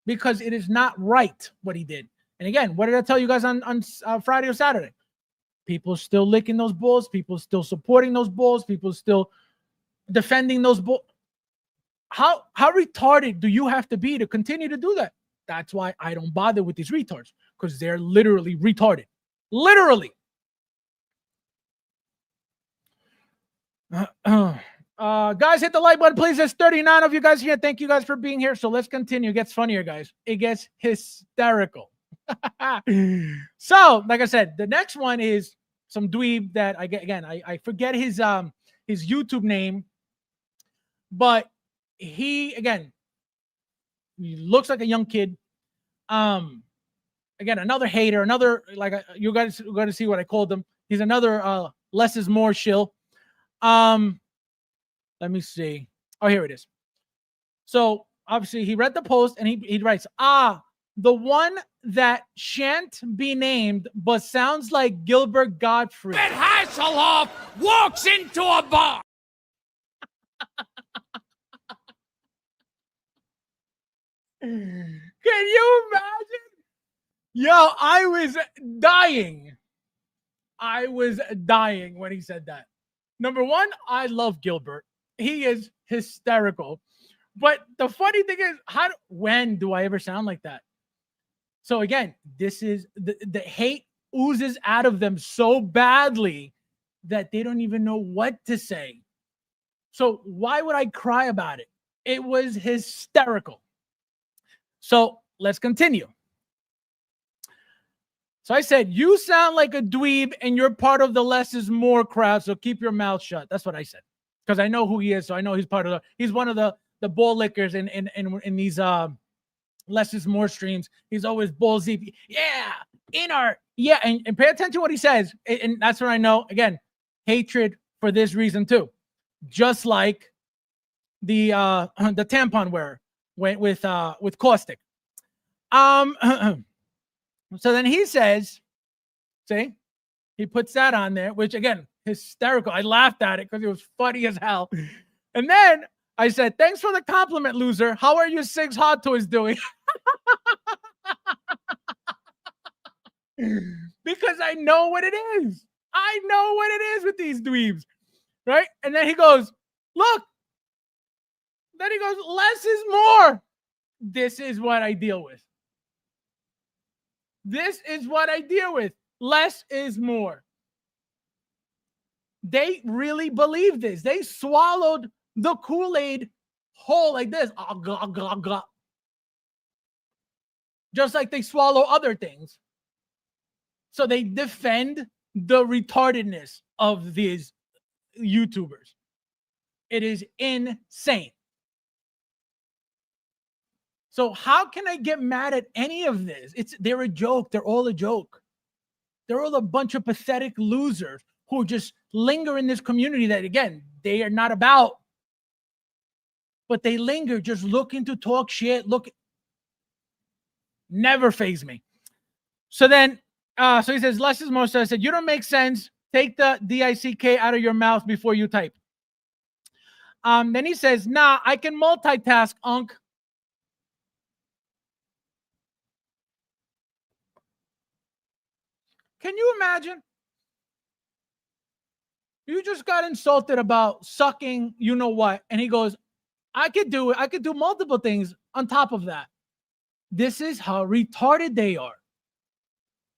Because it is not right what he did. And again, what did I tell you guys on Friday or Saturday? People still licking those balls. People still supporting those balls. People still defending those balls. How retarded do you have to be to continue to do that? That's why I don't bother with these retards, because they're literally retarded. Literally. Guys, hit the like button, please. There's 39 of you guys here. Thank you guys for being here. So let's continue. It gets funnier, guys. It gets hysterical. So, like I said, the next one is some dweeb that I forget his YouTube name, but he looks like a young kid. Again, another hater, you guys are going to see what I called him. He's another less is more shill. Let me see. Oh, here it is. So obviously he read the post and he writes, the one that shan't be named but sounds like Gilbert Gottfried. Ben Hasselhoff walks into a bar. Can you imagine? Yo, I was dying. I was dying when he said that. Number one, I love Gilbert. He is hysterical. But the funny thing is, when do I ever sound like that? So again, this is the hate oozes out of them so badly that they don't even know what to say. So why would I cry about it? It was hysterical. So let's continue. So I said, you sound like a dweeb and you're part of the less is more crowd, so keep your mouth shut. That's what I said. Because I know who he is, so I know he's one of the ball lickers in these less is more streams. He's always ballsy. Yeah, and pay attention to what he says. And that's what I know. Again, hatred for this reason too. Just like the tampon wearer went with caustic. So then he says, see, he puts that on there, which again, hysterical. I laughed at it because it was funny as hell. And then I said, thanks for the compliment, loser. How are your 6 Hot Toys doing? Because I know what it is. I know what it is with these dweebs, right? And then he goes, look. Then he goes, less is more. This is what I deal with. This is what I deal with. Less is more. They really believe this. They swallowed the Kool-Aid whole like this. Just like they swallow other things. So they defend the retardedness of these YouTubers. It is insane. So how can I get mad at any of this? They're a joke. They're all a joke. They're all a bunch of pathetic losers who just linger in this community that, again, they are not about. But they linger, just looking to talk shit. Never faze me. So then, so he says, less is more. So I said, you don't make sense. Take the D-I-C-K out of your mouth before you type. Then he says, nah, I can multitask, Unc. Can you imagine? You just got insulted about sucking, you know what? And he goes, I could do it. I could do multiple things on top of that. This is how retarded they are.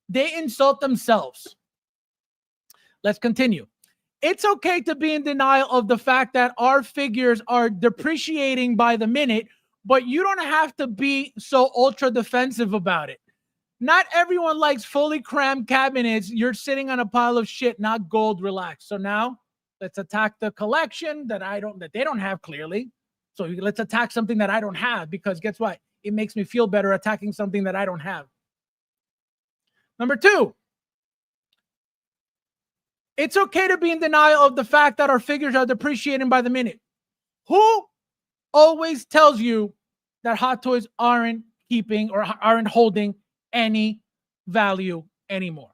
They insult themselves. Let's continue. It's okay to be in denial of the fact that our figures are depreciating by the minute, but you don't have to be so ultra defensive about it. Not everyone likes fully crammed cabinets. You're sitting on a pile of shit, not gold. Relax. So now let's attack the collection that they don't have clearly. So let's attack something that I don't have, because guess what? It makes me feel better attacking something that I don't have. Number 2, it's okay to be in denial of the fact that our figures are depreciating by the minute. Who always tells you that Hot Toys aren't keeping or aren't holding any value anymore?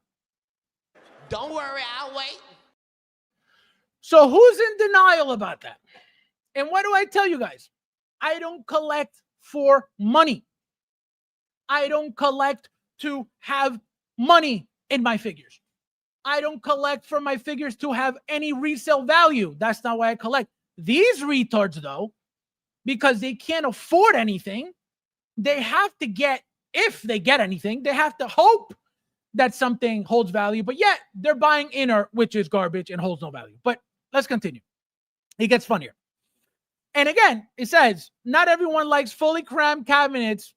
Don't worry, I'll wait. So who's in denial about that? And what do I tell you guys? I don't collect for money. I don't collect to have money in my figures. I don't collect for my figures to have any resale value. That's not why I collect. These retards, though, because they can't afford anything, they have to get, if they get anything, they have to hope that something holds value, but yet they're buying inner, which is garbage and holds no value. But let's continue. It gets funnier. And again, it says, not everyone likes fully crammed cabinets.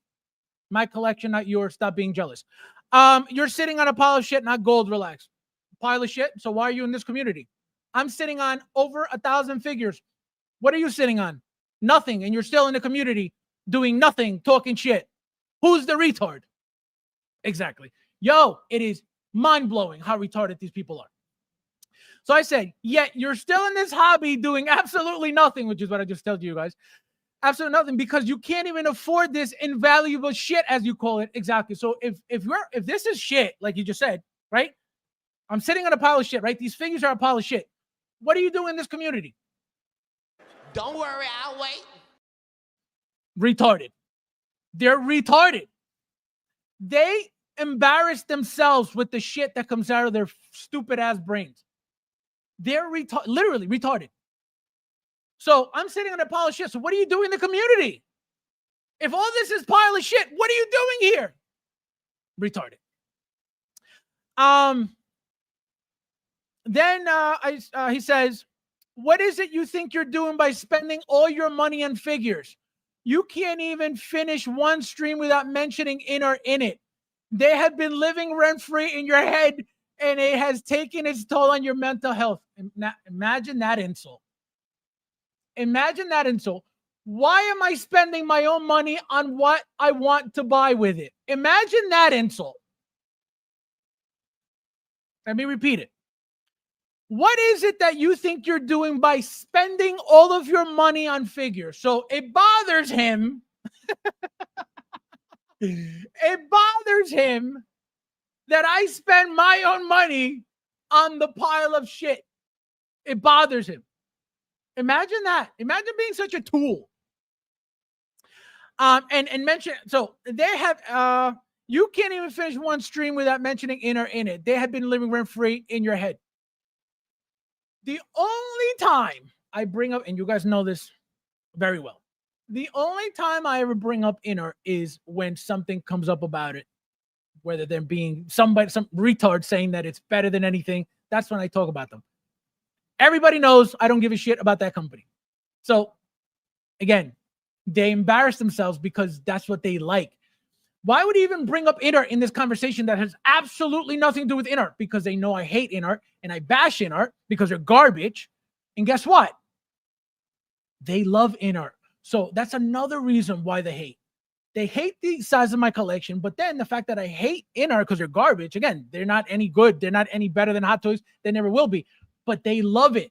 My collection, not yours. Stop being jealous. You're sitting on a pile of shit, not gold. Relax. Pile of shit. So why are you in this community? I'm sitting on over 1,000 figures. What are you sitting on? Nothing. And you're still in the community doing nothing, talking shit. Who's the retard? Exactly. Yo, it is mind-blowing how retarded these people are. So I said, yet you're still in this hobby doing absolutely nothing, which is what I just told you guys. Absolutely nothing, because you can't even afford this invaluable shit, as you call it. Exactly. So if this is shit, like you just said, right? I'm sitting on a pile of shit, right? These figures are a pile of shit. What are you doing in this community? Don't worry, I'll wait. Retarded. They're retarded. They embarrass themselves with the shit that comes out of their stupid ass brains. They're literally retarded. So I'm sitting on a pile of shit. So what are you doing in the community? If all this is pile of shit, what are you doing here? Retarded. Then he says, what is it you think you're doing by spending all your money on figures? You can't even finish one stream without mentioning Inner in it. They have been living rent-free in your head, and it has taken its toll on your mental health. Imagine that insult. Imagine that insult. Why am I spending my own money on what I want to buy with it? Imagine that insult. Let me repeat it. What is it that you think you're doing by spending all of your money on figures? So it bothers him. It bothers him that I spend my own money on the pile of shit. It bothers him. Imagine that. Imagine being such a tool. And mention, so they have you can't even finish one stream without mentioning Inner in it. They have been living rent-free in your head. The only time I bring up, and you guys know this very well, the only time I ever bring up Inner is when something comes up about it, whether they're being some retard saying that it's better than anything. That's when I talk about them. Everybody knows I don't give a shit about that company. So again, they embarrass themselves because that's what they like. Why would he even bring up Inner in this conversation that has absolutely nothing to do with Inner? Because they know I hate Inner and I bash Inner because they're garbage. And guess what? They love Inner. So that's another reason why they hate. They hate the size of my collection, but then the fact that I hate Inner because they're garbage, again, they're not any good. They're not any better than Hot Toys. They never will be, but they love it.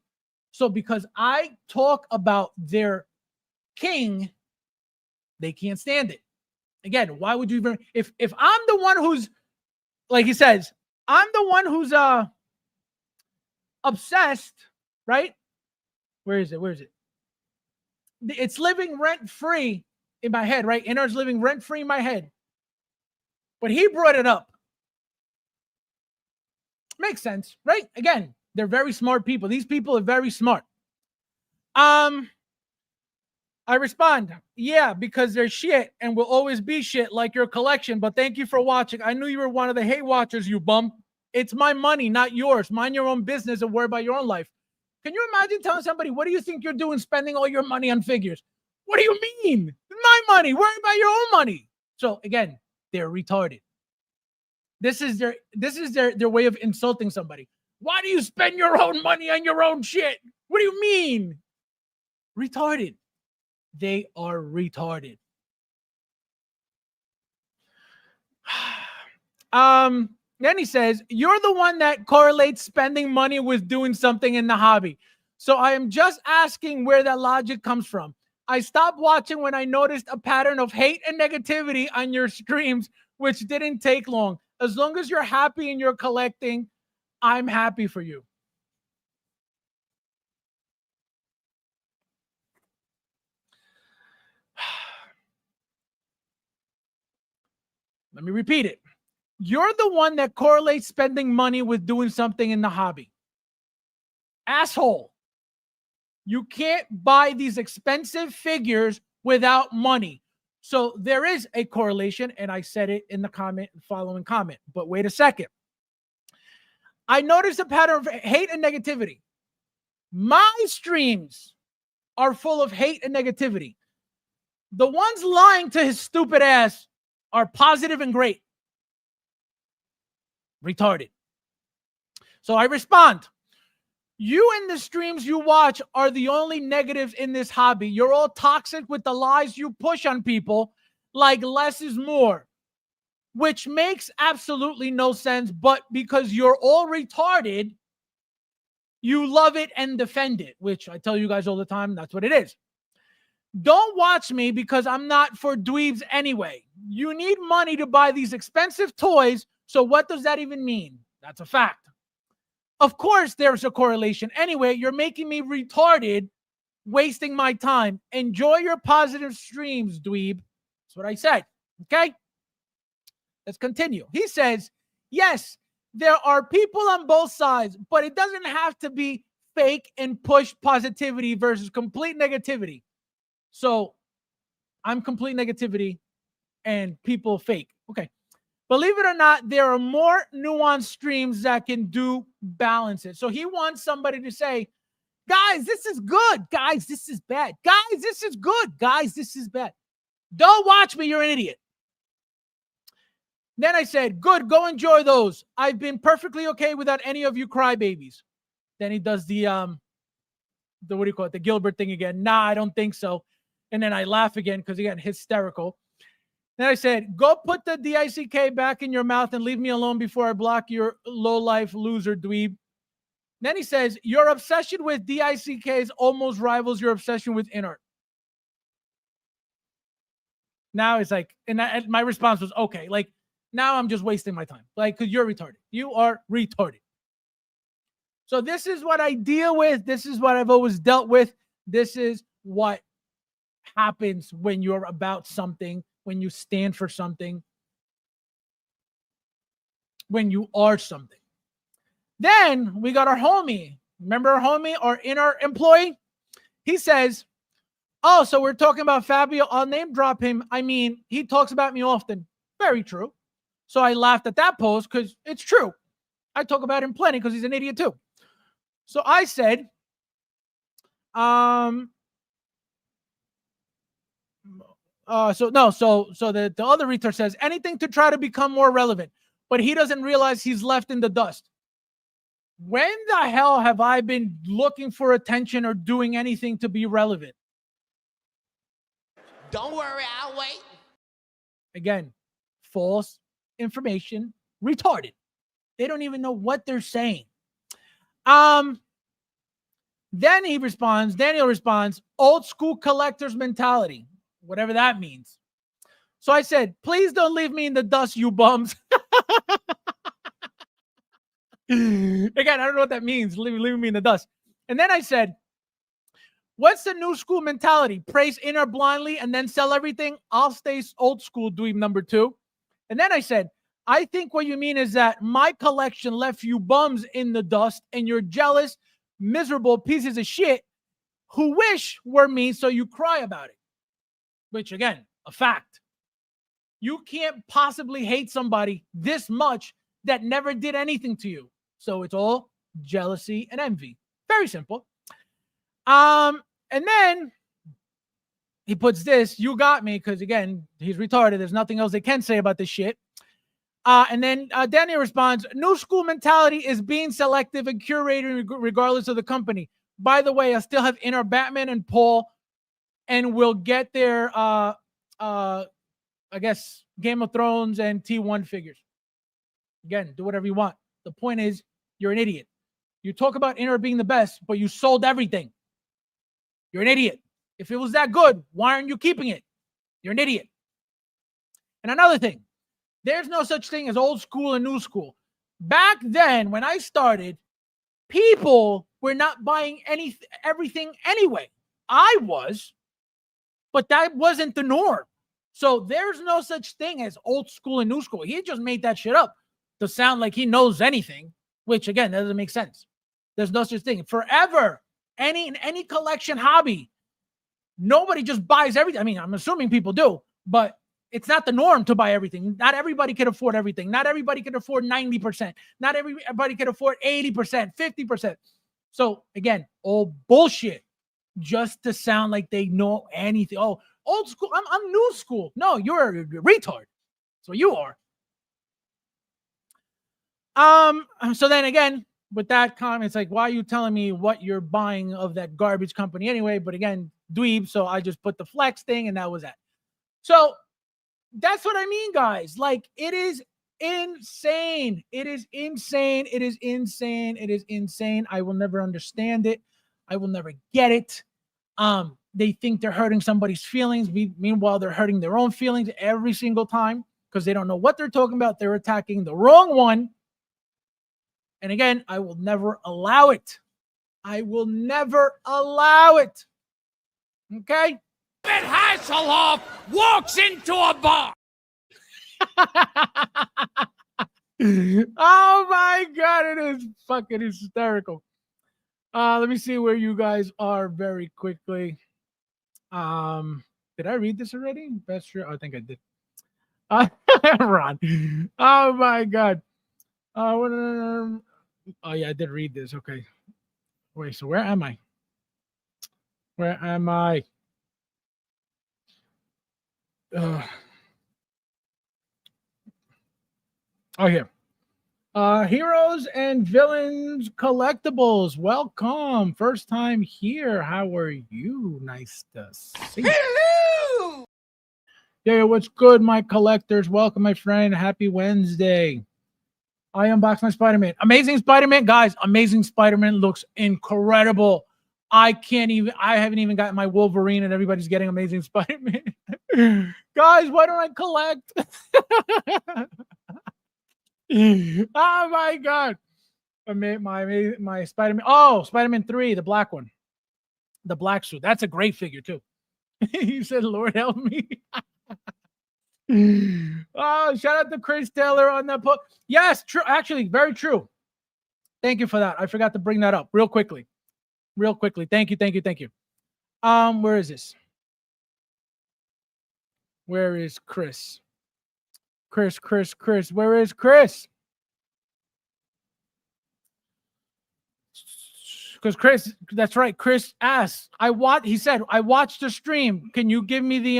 So because I talk about their king, they can't stand it. Again, why would you even, if I'm the one who's, like he says, I'm the one who's obsessed, right? Where is it? It's living rent-free in my head, right? Inner's living rent-free in my head. But he brought it up. Makes sense, right? Again, they're very smart people. These people are very smart. I respond, yeah, because they're shit and will always be shit like your collection. But thank you for watching. I knew you were one of the hate watchers, you bum. It's my money, not yours. Mind your own business and worry about your own life. Can you imagine telling somebody, what do you think you're doing spending all your money on figures? What do you mean? It's my money. Worry about your own money. So again, they're retarded. This is their way of insulting somebody. Why do you spend your own money on your own shit? What do you mean? Retarded. They are retarded. Then he says, you're the one that correlates spending money with doing something in the hobby. So I am just asking where that logic comes from. I stopped watching when I noticed a pattern of hate and negativity on your streams, which didn't take long. As long as you're happy and you're collecting, I'm happy for you. Let me repeat it. You're the one that correlates spending money with doing something in the hobby. Asshole. You can't buy these expensive figures without money. So there is a correlation, and I said it in the following comment. But wait a second. I noticed a pattern of hate and negativity. My streams are full of hate and negativity. The ones lying to his stupid ass are positive and great. Retarded. So I respond, you and the streams you watch are the only negatives in this hobby. You're all toxic with the lies you push on people like less is more, which makes absolutely no sense, but because you're all retarded, you love it and defend it, which I tell you guys all the time, that's what it is. Don't watch me because I'm not for dweebs anyway. You need money to buy these expensive toys, so what does that even mean? That's a fact. Of course, there's a correlation. Anyway, you're making me retarded, wasting my time. Enjoy your positive streams, dweeb. That's what I said. Okay? Let's continue. He says, yes, there are people on both sides, but it doesn't have to be fake and push positivity versus complete negativity. So I'm complete negativity and people fake. Okay. Believe it or not, there are more nuanced streams that can do balance it. So he wants somebody to say, guys, this is good. Guys, this is bad. Guys, this is good. Guys, this is bad. Don't watch me. You're an idiot. Then I said, good, go enjoy those. I've been perfectly okay without any of you crybabies. Then he does the what do you call it? The Gilbert thing again. Nah, I don't think so. And then I laugh again because again, hysterical. Then I said, go put the DICK back in your mouth and leave me alone before I block your low-life loser dweeb. Then he says, your obsession with DICKs almost rivals your obsession with inart. Now it's like, and my response was, okay, like, now I'm just wasting my time. Like, because you're retarded. You are retarded. So this is what I deal with. This is what I've always dealt with. This is what happens when you're about something, when you stand for something, when you are something. Then we got our homie. Remember our homie, our inner employee? He says, oh, so we're talking about Fabio. I'll name drop him. I mean, he talks about me often. Very true. So I laughed at that post because it's true. I talk about him plenty because he's an idiot too. So I said, so the other retard says anything to try to become more relevant, but he doesn't realize he's left in the dust. When the hell have I been looking for attention or doing anything to be relevant? Don't worry, I'll wait. Again, false information, retarded. They don't even know what they're saying. Then Daniel responds, old school collector's mentality, whatever that means. So I said, please don't leave me in the dust, you bums. Again, I don't know what that means, leaving me in the dust. And then I said, what's the new school mentality? Praise inner blindly and then sell everything? I'll stay old school, dweeb number 2. And then I said, I think what you mean is that my collection left you bums in the dust and you're jealous, miserable pieces of shit who wish were me, so you cry about it. Which, again, a fact. You can't possibly hate somebody this much that never did anything to you. So it's all jealousy and envy. Very simple. And then he puts this, you got me, because, again, he's retarded. There's nothing else they can say about this shit. And then Daniel responds, new school mentality is being selective and curating regardless of the company. By the way, I still have inner Batman and Paul, and we'll get their, I guess, Game of Thrones and T1 figures. Again, do whatever you want. The point is, you're an idiot. You talk about inner being the best, but you sold everything. You're an idiot. If it was that good, why aren't you keeping it? You're an idiot. And another thing, there's no such thing as old school and new school. Back then, when I started, people were not buying everything anyway. I was, but that wasn't the norm. So there's no such thing as old school and new school. He just made that shit up to sound like he knows anything, which, again, that doesn't make sense. There's no such thing. Forever, in any collection hobby, nobody just buys everything. I mean, I'm assuming people do, but it's not the norm to buy everything. Not everybody can afford everything. Not everybody can afford 90%. Not everybody can afford 80%, 50%. So, again, all bullshit. just to sound like they know anything. Oh, old school. I'm new school. No, you're a retard. That's what you are. So then again, with that comment, it's like, why are you telling me what you're buying of that garbage company anyway? But again, dweeb. So I just put the flex thing and that was that. So that's what I mean, guys. Like, it is insane. It is insane. It is insane. It is insane. I will never understand it. I will never get it. They think they're hurting somebody's feelings. Meanwhile, they're hurting their own feelings every single time because they don't know what they're talking about. They're attacking the wrong one. And again, I will never allow it. I will never allow it. Okay? Ben Hasselhoff walks into a bar. Oh my God, it is fucking hysterical. Let me see where you guys are very quickly. Did I read this already? That's true. I think I did. Ron. Oh my God. Oh yeah, I did read this. Okay. Wait, so where am I? Where am I? Oh, here. Heroes and Villains Collectibles. Welcome. First time here. How are you? Nice to see you. Hello! Yeah, what's good, my collectors? Welcome, my friend. Happy Wednesday. I unboxed my Spider-Man. Amazing Spider-Man. Guys, Amazing Spider-Man looks incredible. I haven't even gotten my Wolverine and everybody's getting Amazing Spider-Man. Guys, why don't I collect? Oh my God. My Spider-Man. Oh, Spider-Man 3, the black one. The black suit. That's a great figure too. He said, Lord help me. Oh, shout out to Chris Taylor on that book. Yes, true. Actually, very true. Thank you for that. I forgot to bring that up real quickly. Thank you. Where is this? Where is Chris? Chris. Where is Chris? Because Chris, that's right. Chris asked. He said, I watched the stream. Can you give me the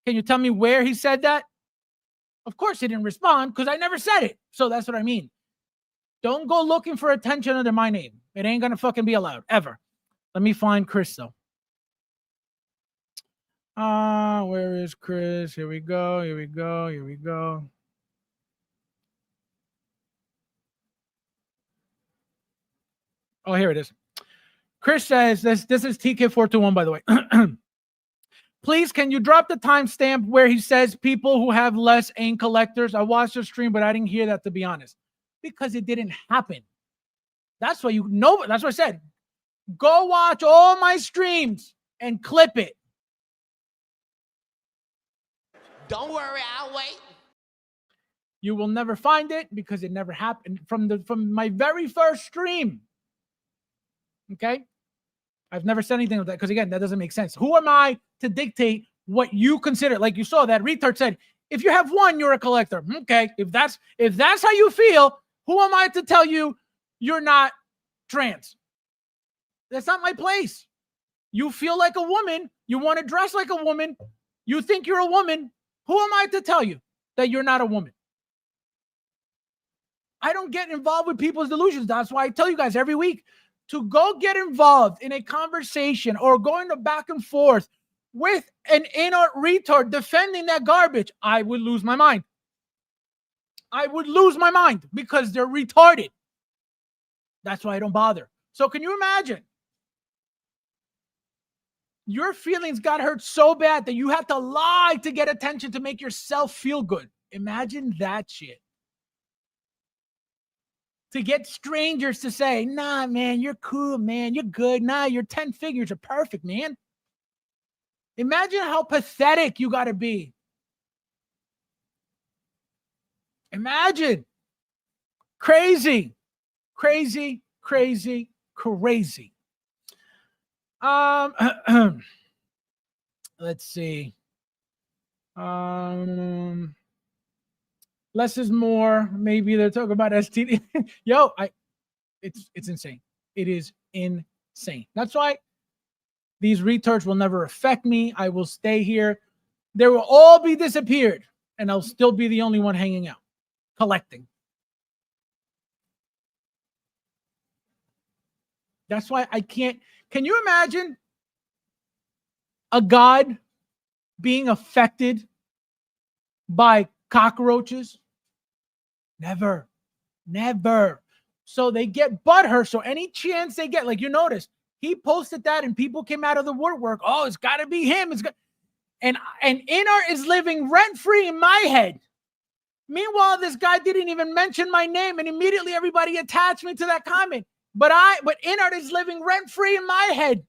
Can you tell me where he said that? Of course he didn't respond because I never said it. So that's what I mean. Don't go looking for attention under my name. It ain't gonna fucking be allowed ever. Let me find Chris though. Where is Chris? Here we go. Oh, here it is. Chris says, this is TK421, by the way. Please, can you drop the timestamp where he says people who have less ain't collectors? I watched the stream, but I didn't hear that, to be honest. Because it didn't happen. That's why that's what I said. Go watch all my streams and clip it. Don't worry, I'll wait. You will never find it because it never happened from my very first stream. Okay? I've never said anything like that because, again, that doesn't make sense. Who am I to dictate what you consider? Like you saw, that retard said, if you have one, you're a collector. Okay, if that's how you feel, who am I to tell you you're not trans? That's not my place. You feel like a woman. You want to dress like a woman. You think you're a woman. Who am I to tell you that you're not a woman? I don't get involved with people's delusions. That's why I tell you guys every week to go get involved in a conversation or going to back and forth with an inert retard defending that garbage. I would lose my mind. I would lose my mind because they're retarded. That's why I don't bother. So can you imagine? Your feelings got hurt so bad that you have to lie to get attention to make yourself feel good. Imagine that shit. To get strangers to say, nah, man, you're cool, man. You're good. Nah, your 10 figures are perfect, man. Imagine how pathetic you got to be. Imagine. Crazy. Let's see. Less is more. Maybe they're talking about STD. Yo, it's insane. It is insane. That's why These retards will never affect me. I will stay here. They will all be disappeared, and I'll still be the only one hanging out, collecting. That's why I can't. Can you imagine a god being affected by cockroaches? Never. Never. So they get butthurt. So any chance they get, like you notice, he posted that and people came out of the woodwork. Oh, it's got to be him. And Inart is living rent-free in my head. Meanwhile, this guy didn't even mention my name, and immediately everybody attached me to that comment. But Inart is living rent-free in my head.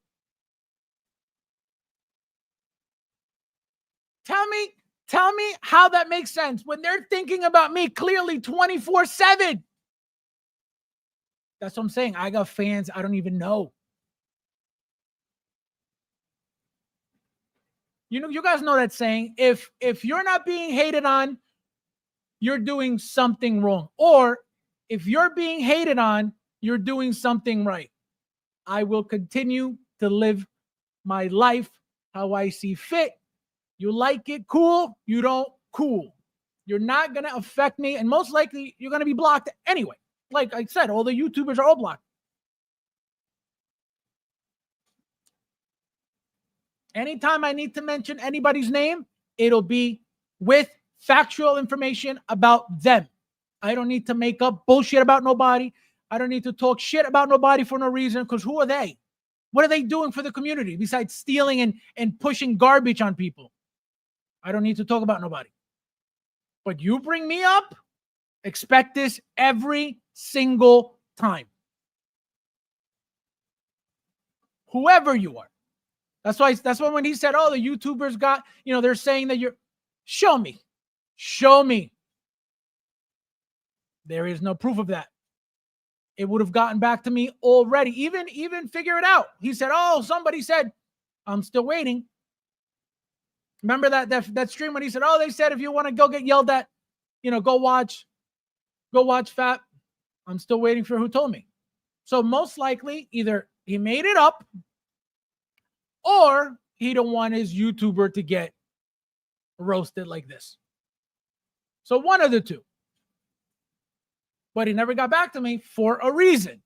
Tell me how that makes sense when they're thinking about me clearly 24/7. That's what I'm saying. I got fans I don't even know. You know, you guys know that saying, if you're not being hated on, you're doing something wrong. Or if you're being hated on, you're doing something right. I will continue to live my life how I see fit. You like it, cool. You don't, cool. You're not going to affect me. And most likely, you're going to be blocked anyway. Like I said, all the YouTubers are all blocked. Anytime I need to mention anybody's name, it'll be with factual information about them. I don't need to make up bullshit about nobody. I don't need to talk shit about nobody for no reason, because who are they? What are they doing for the community besides stealing and pushing garbage on people? I don't need to talk about nobody. But you bring me up, expect this every single time. Whoever you are. That's why when he said, oh, the YouTubers got, they're saying that show me. Show me. There is no proof of that. It would have gotten back to me already. Even figure it out. He said, oh, somebody said, I'm still waiting. Remember that stream when he said, oh, they said if you want to go get yelled at, go watch Fat. I'm still waiting for who told me. So most likely either he made it up or he don't want his YouTuber to get roasted like this. So one of the two. But he never got back to me for a reason.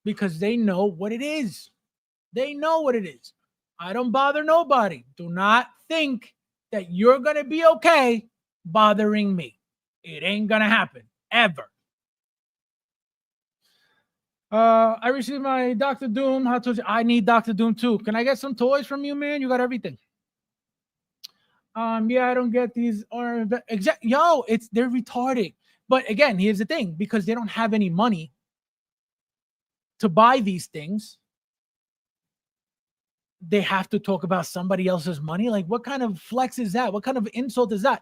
Because they know what it is. They know what it is. I don't bother nobody. Do not think that you're going to be okay bothering me. It ain't going to happen. Ever. I received my Dr. Doom. I need Dr. Doom too. Can I get some toys from you, man? You got everything. Yeah, I don't get these. They're retarded. But again, here's the thing, because they don't have any money to buy these things, they have to talk about somebody else's money. Like, what kind of flex is that? What kind of insult is that?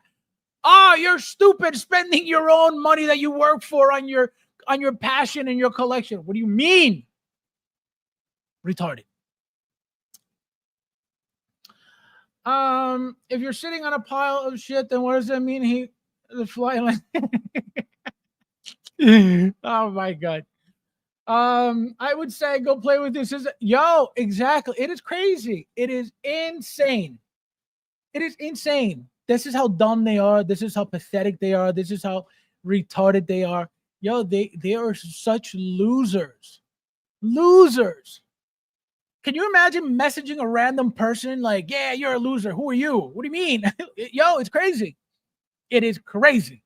Oh, you're stupid spending your own money that you work for on your passion and your collection. What do you mean? Retarded. If you're sitting on a pile of shit, then what does that mean? The fly line. Oh my God. I would say go play with this. Exactly. It is crazy. It is insane. It is insane. This is how dumb they are. This is how pathetic they are. This is how retarded they are. They are such losers. Losers. Can you imagine messaging a random person like, yeah, you're a loser. Who are you? What do you mean? It's crazy. It is crazy.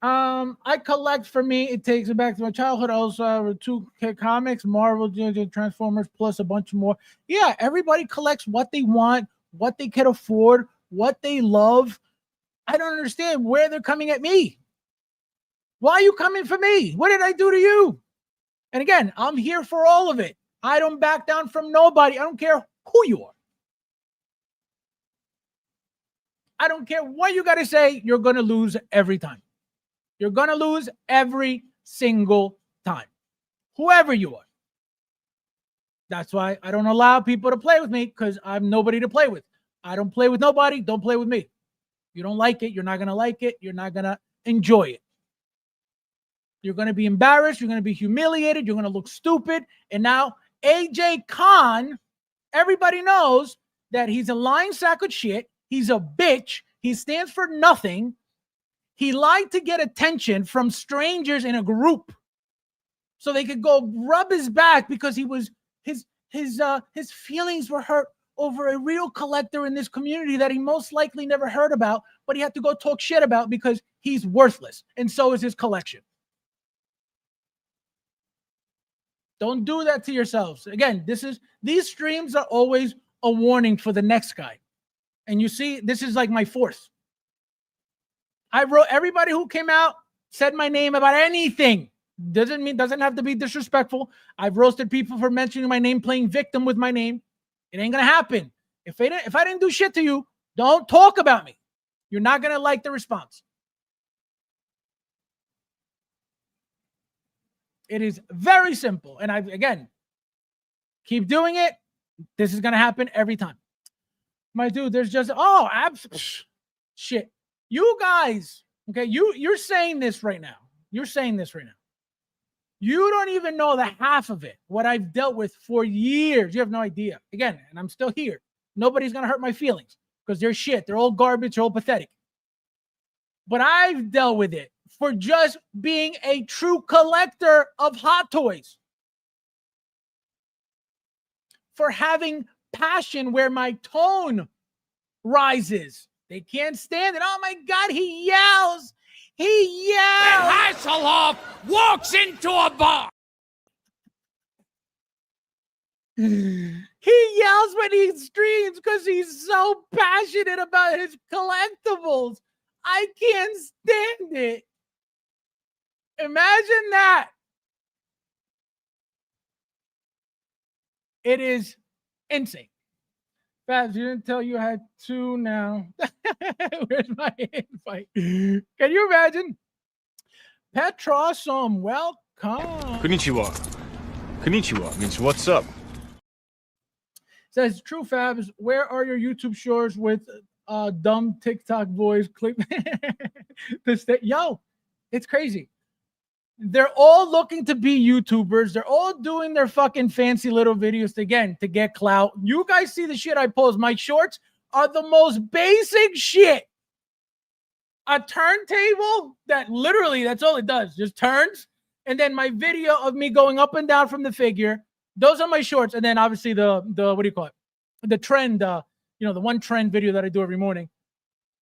I collect, for me, it takes me back to my childhood. I also have 2 comics, Marvel, Transformers, plus a bunch more. Yeah, everybody collects what they want, what they can afford, what they love. I don't understand where they're coming at me. Why are you coming for me? What did I do to you? And again, I'm here for all of it. I don't back down from nobody. I don't care who you are. I don't care what you got to say. You're going to lose every time. You're going to lose every single time. Whoever you are. That's why I don't allow people to play with me, because I'm nobody to play with. I don't play with nobody. Don't play with me. You don't like it. You're not going to like it. You're not going to enjoy it. You're going to be embarrassed. You're going to be humiliated. You're going to look stupid. And now AJ Khan, everybody knows that he's a lying sack of shit. He's a bitch. He stands for nothing. He lied to get attention from strangers in a group so they could go rub his back because he was his feelings were hurt over a real collector in this community that he most likely never heard about, but he had to go talk shit about because he's worthless, and so is his collection. Don't do that to yourselves. Again, these streams are always a warning for the next guy. And you see, this is like my fourth. I wrote everybody who came out, said my name about anything. Doesn't have to be disrespectful. I've roasted people for mentioning my name, playing victim with my name. It ain't gonna happen. If I didn't do shit to you, don't talk about me. You're not gonna like the response. It is very simple. And again, keep doing it. This is gonna happen every time. My dude, there's just shit. You guys, okay, you're saying this right now. You're saying this right now. You don't even know the half of it, what I've dealt with for years. You have no idea. Again, and I'm still here. Nobody's going to hurt my feelings because they're shit. They're all garbage. They're all pathetic. But I've dealt with it for just being a true collector of Hot Toys. For having passion where my tone rises. They can't stand it. Oh, my God, he yells. He yells. And Hasselhoff walks into a bar. He yells when he streams because he's so passionate about his collectibles. I can't stand it. Imagine that. It is insane. Fabs, you didn't tell you I had two now. Where's my invite? Can you imagine? Petrosom, welcome. Konnichiwa. Konnichiwa means what's up? Says, true Fabs, where are your YouTube shorts with dumb TikTok boys? Click. Yo, it's crazy. They're all looking to be YouTubers. They're all doing their fucking fancy little videos to get clout. You guys see the shit I post. My shorts are the most basic shit. A turntable that literally, that's all it does. Just turns. And then my video of me going up and down from the figure. Those are my shorts. And then obviously the what do you call it? The trend, the one trend video that I do every morning.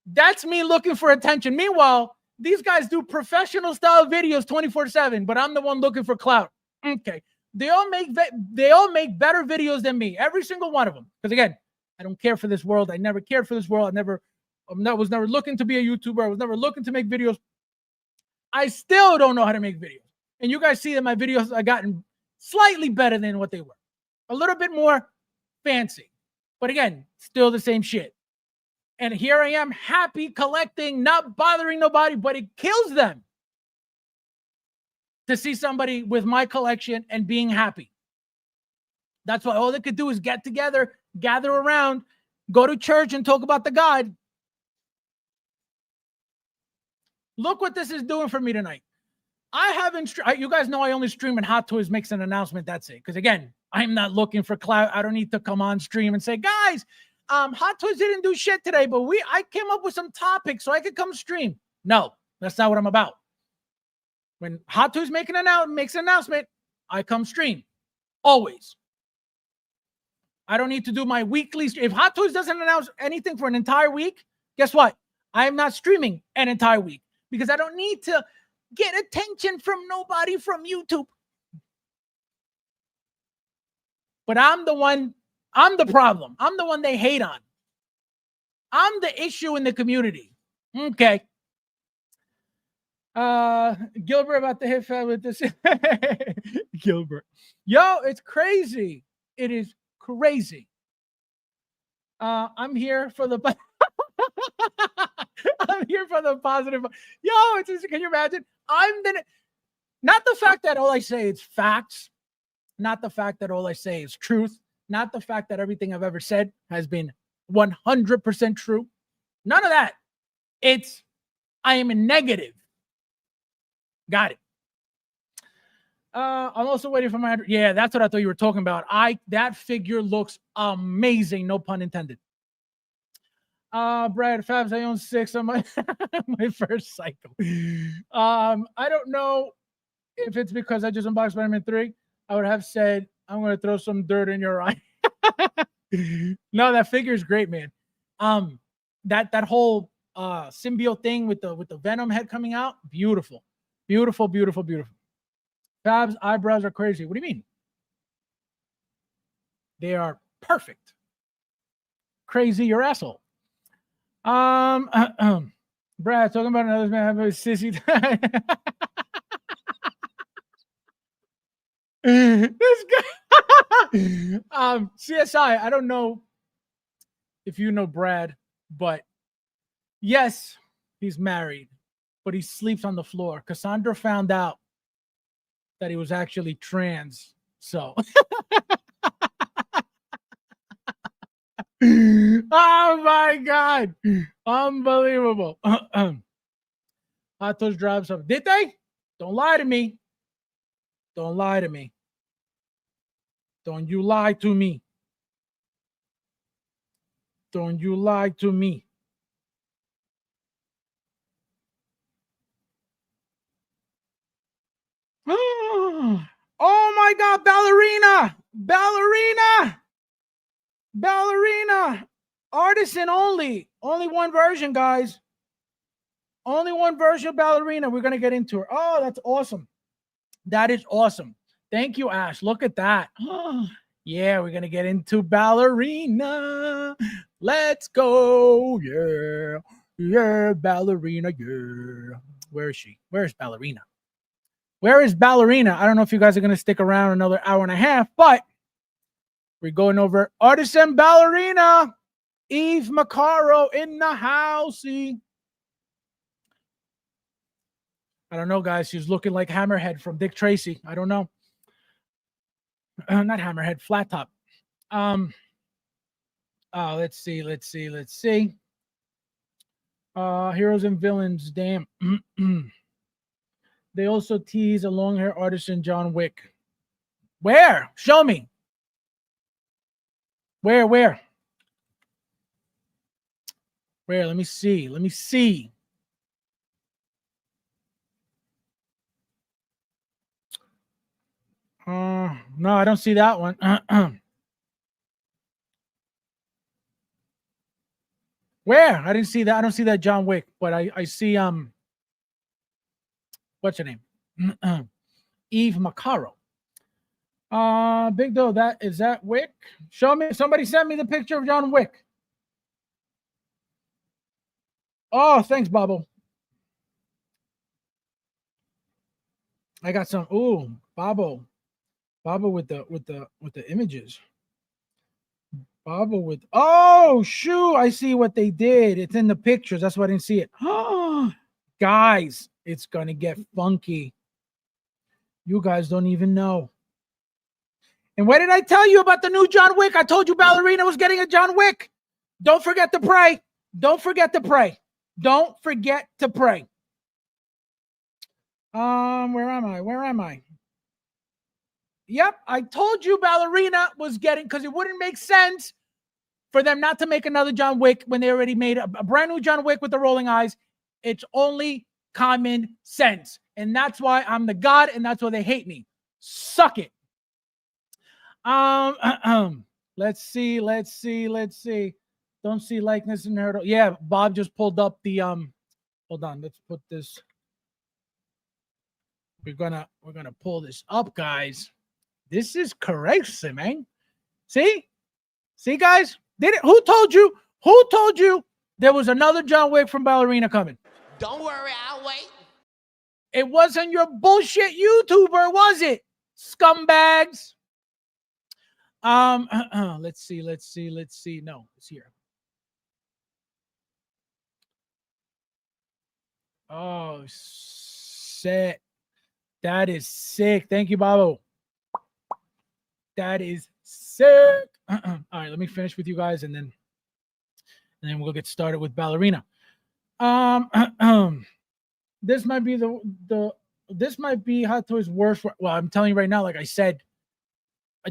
That's me looking for attention. Meanwhile, these guys do professional style videos 24/7, but I'm the one looking for clout. Okay. They all make better videos than me. Every single one of them. Because again, I don't care for this world. I never cared for this world. I was never looking to be a YouTuber. I was never looking to make videos. I still don't know how to make videos. And you guys see that my videos have gotten slightly better than what they were. A little bit more fancy. But again, still the same shit. And here I am, happy, collecting, not bothering nobody, but it kills them to see somebody with my collection and being happy. That's why all they could do is get together, gather around, go to church and talk about the God. Look what this is doing for me tonight. I haven't, you guys know I only stream when Hot Toys makes an announcement. That's it. Because again, I'm not looking for clout. I don't need to come on stream and say, guys, Hot Toys didn't do shit today, but I came up with some topics so I could come stream. No, that's not what I'm about. When Hot Toys makes an announcement, I come stream. Always. I don't need to do my weekly stream. If Hot Toys doesn't announce anything for an entire week, guess what? I am not streaming an entire week because I don't need to get attention from nobody from YouTube. But I'm the problem. I'm the one they hate on. I'm the issue in the community. Okay. Gilbert about to hit Fab with this. Gilbert. Yo, it's crazy. It is crazy. I'm here for the I'm here for the positive. Yo, it's just, can you imagine? Not the fact that all I say is facts, not the fact that all I say is truth. Not the fact that everything I've ever said has been 100% true. None of that. I am a negative. Got it. I'm also waiting for my. Yeah, that's what I thought you were talking about. That figure looks amazing. No pun intended. Brad Fabs, I own 6 on my my first cycle. I don't know if it's because I just unboxed Spider-Man 3. I would have said I'm going to throw some dirt in your eye. No, that figure is great, man. That whole symbiote thing with the Venom head coming out, beautiful, beautiful, beautiful, beautiful. Fab's eyebrows are crazy. What do you mean? They are perfect. Crazy, your asshole. Brad, talking about another man having a sissy. This guy. CSI. I don't know if you know Brad, but yes, he's married, but he sleeps on the floor. Cassandra found out that he was actually trans. So. Oh my God. Unbelievable. Hot Toast drives up. Did they? Don't lie to me. Don't lie to me. Don't you lie to me. Don't you lie to me. Oh my God, ballerina. Ballerina. Ballerina. Artisan only. Only one version, guys. Only one version of ballerina. We're going to get into her. Oh, that's awesome. That is awesome. Thank you, Ash. Look at that. Yeah, we're going to get into ballerina. Let's go. Yeah. Yeah, ballerina. Yeah. Where is she? Where is ballerina? Where is ballerina? I don't know if you guys are going to stick around another hour and a half, but we're going over Artisan Ballerina. Eve Macarro in the house. I don't know, guys. She's looking like Hammerhead from Dick Tracy. I don't know. Not Hammerhead, Flat Top. Let's see. Heroes and villains. Damn. They also tease a long hair artisan John Wick. Where? Show me. Where? Where? Let me see. No, I don't see that one. Where? I didn't see that. I don't see that John Wick, but I see what's her name? Eve Macarro. Big Doe, that Wick? Show me. Somebody sent me the picture of John Wick. Oh, thanks, Bobbo. I got some. Ooh, Bobbo with the images. Bobbo with. Oh, shoot! I see what they did. It's in the pictures. That's why I didn't see it. Oh, guys, it's gonna get funky. You guys don't even know. And what did I tell you about the new John Wick? I told you Ballerina was getting a John Wick. Don't forget to pray. Don't forget to pray. Don't forget to pray. Where am I? Yep, I told you Ballerina was getting, because it wouldn't make sense for them not to make another John Wick when they already made a brand new John Wick with the rolling eyes. It's only common sense. And that's why I'm the God, and that's why they hate me. Suck it. Let's see. Don't see likeness in her. Yeah, Bob just pulled up the hold on, let's put this. We're gonna pull this up, guys. This is correct, man. See, guys? Did it? Who told you there was another John Wick from Ballerina coming? Don't worry, I'll wait. It wasn't your bullshit YouTuber, was it? Scumbags. Let's see. No, it's here. Oh, sick. That is sick. Thank you, Babo. That is sick. All right, let me finish with you guys, and then we'll get started with Ballerina. This might be the this might be Hot Toys' worst. Well, I'm telling you right now, like I said,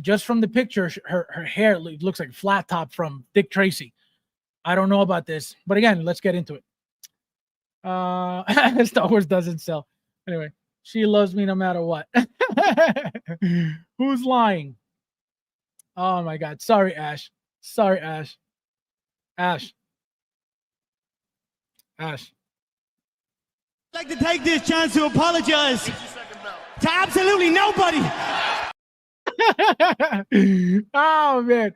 just from the picture, her hair looks like flat top from Dick Tracy. I don't know about this, but again, let's get into it. Star Wars doesn't sell. Anyway, she loves me no matter what. Who's lying? Oh my God. Sorry, Ash. Sorry, Ash. Ash. Ash. I'd like to take this chance to apologize to absolutely nobody. Oh man.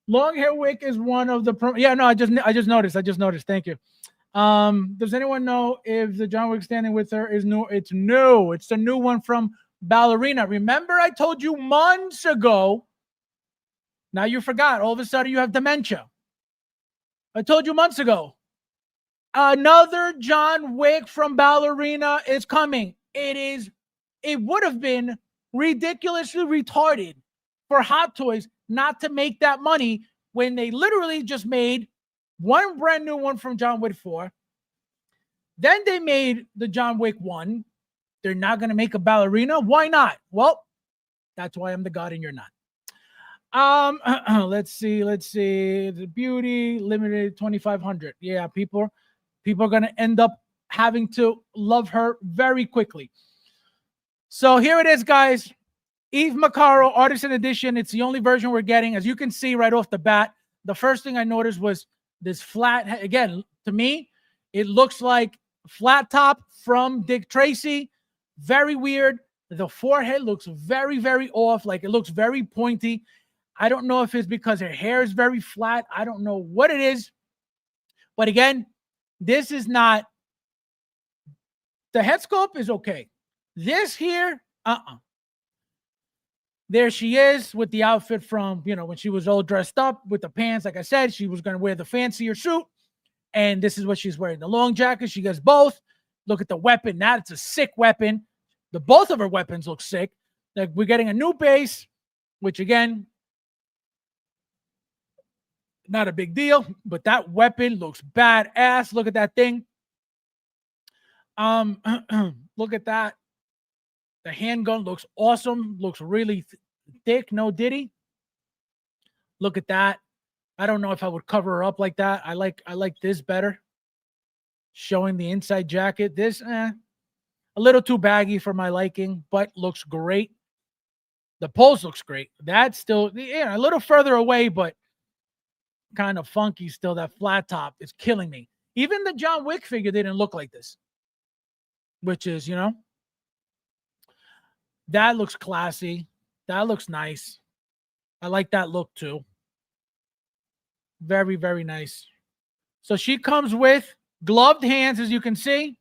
Long hair wick is one of the yeah, no, I just noticed. Thank you. Does anyone know if the John Wick standing with her is new? It's new. It's the new one from Ballerina. Remember, I told you months ago. Now you forgot. All of a sudden, you have dementia. I told you months ago. Another John Wick from Ballerina is coming. It would have been ridiculously retarded for Hot Toys not to make that money when they literally just made one brand new one from John Wick 4. Then they made the John Wick 1. They're not going to make a Ballerina. Why not? Well, that's why I'm the god and you're not. Let's see. The Beauty limited 2,500. Yeah, people are going to end up having to love her very quickly. So here it is, guys. Eve Macarro Artisan Edition. It's the only version we're getting. As you can see right off the bat, the first thing I noticed was this flat. Again, to me, it looks like flat top from Dick Tracy. Very weird. The forehead looks very, very off. Like it looks very pointy. I don't know if it's because her hair is very flat. I don't know what it is. But again, this is not. The head sculpt is okay. This here, There she is with the outfit from, when she was all dressed up with the pants. Like I said, she was going to wear the fancier suit. And this is what she's wearing. The long jacket, she gets both. Look at the weapon. That's a sick weapon. Both of her weapons look sick. Like we're getting a new base, which again, not a big deal, but that weapon looks badass. Look at that thing. Look at that. The handgun looks awesome. Looks really thick. No diddy. Look at that. I don't know if I would cover her up like that. I like this better. Showing the inside jacket. This, a little too baggy for my liking, but looks great. The pose looks great. That's still, a little further away, but kind of funky still. That flat top is killing me. Even the John Wick figure didn't look like this. Which is, that looks classy. That looks nice. I like that look too. Very, very nice. So she comes with gloved hands, as you can see.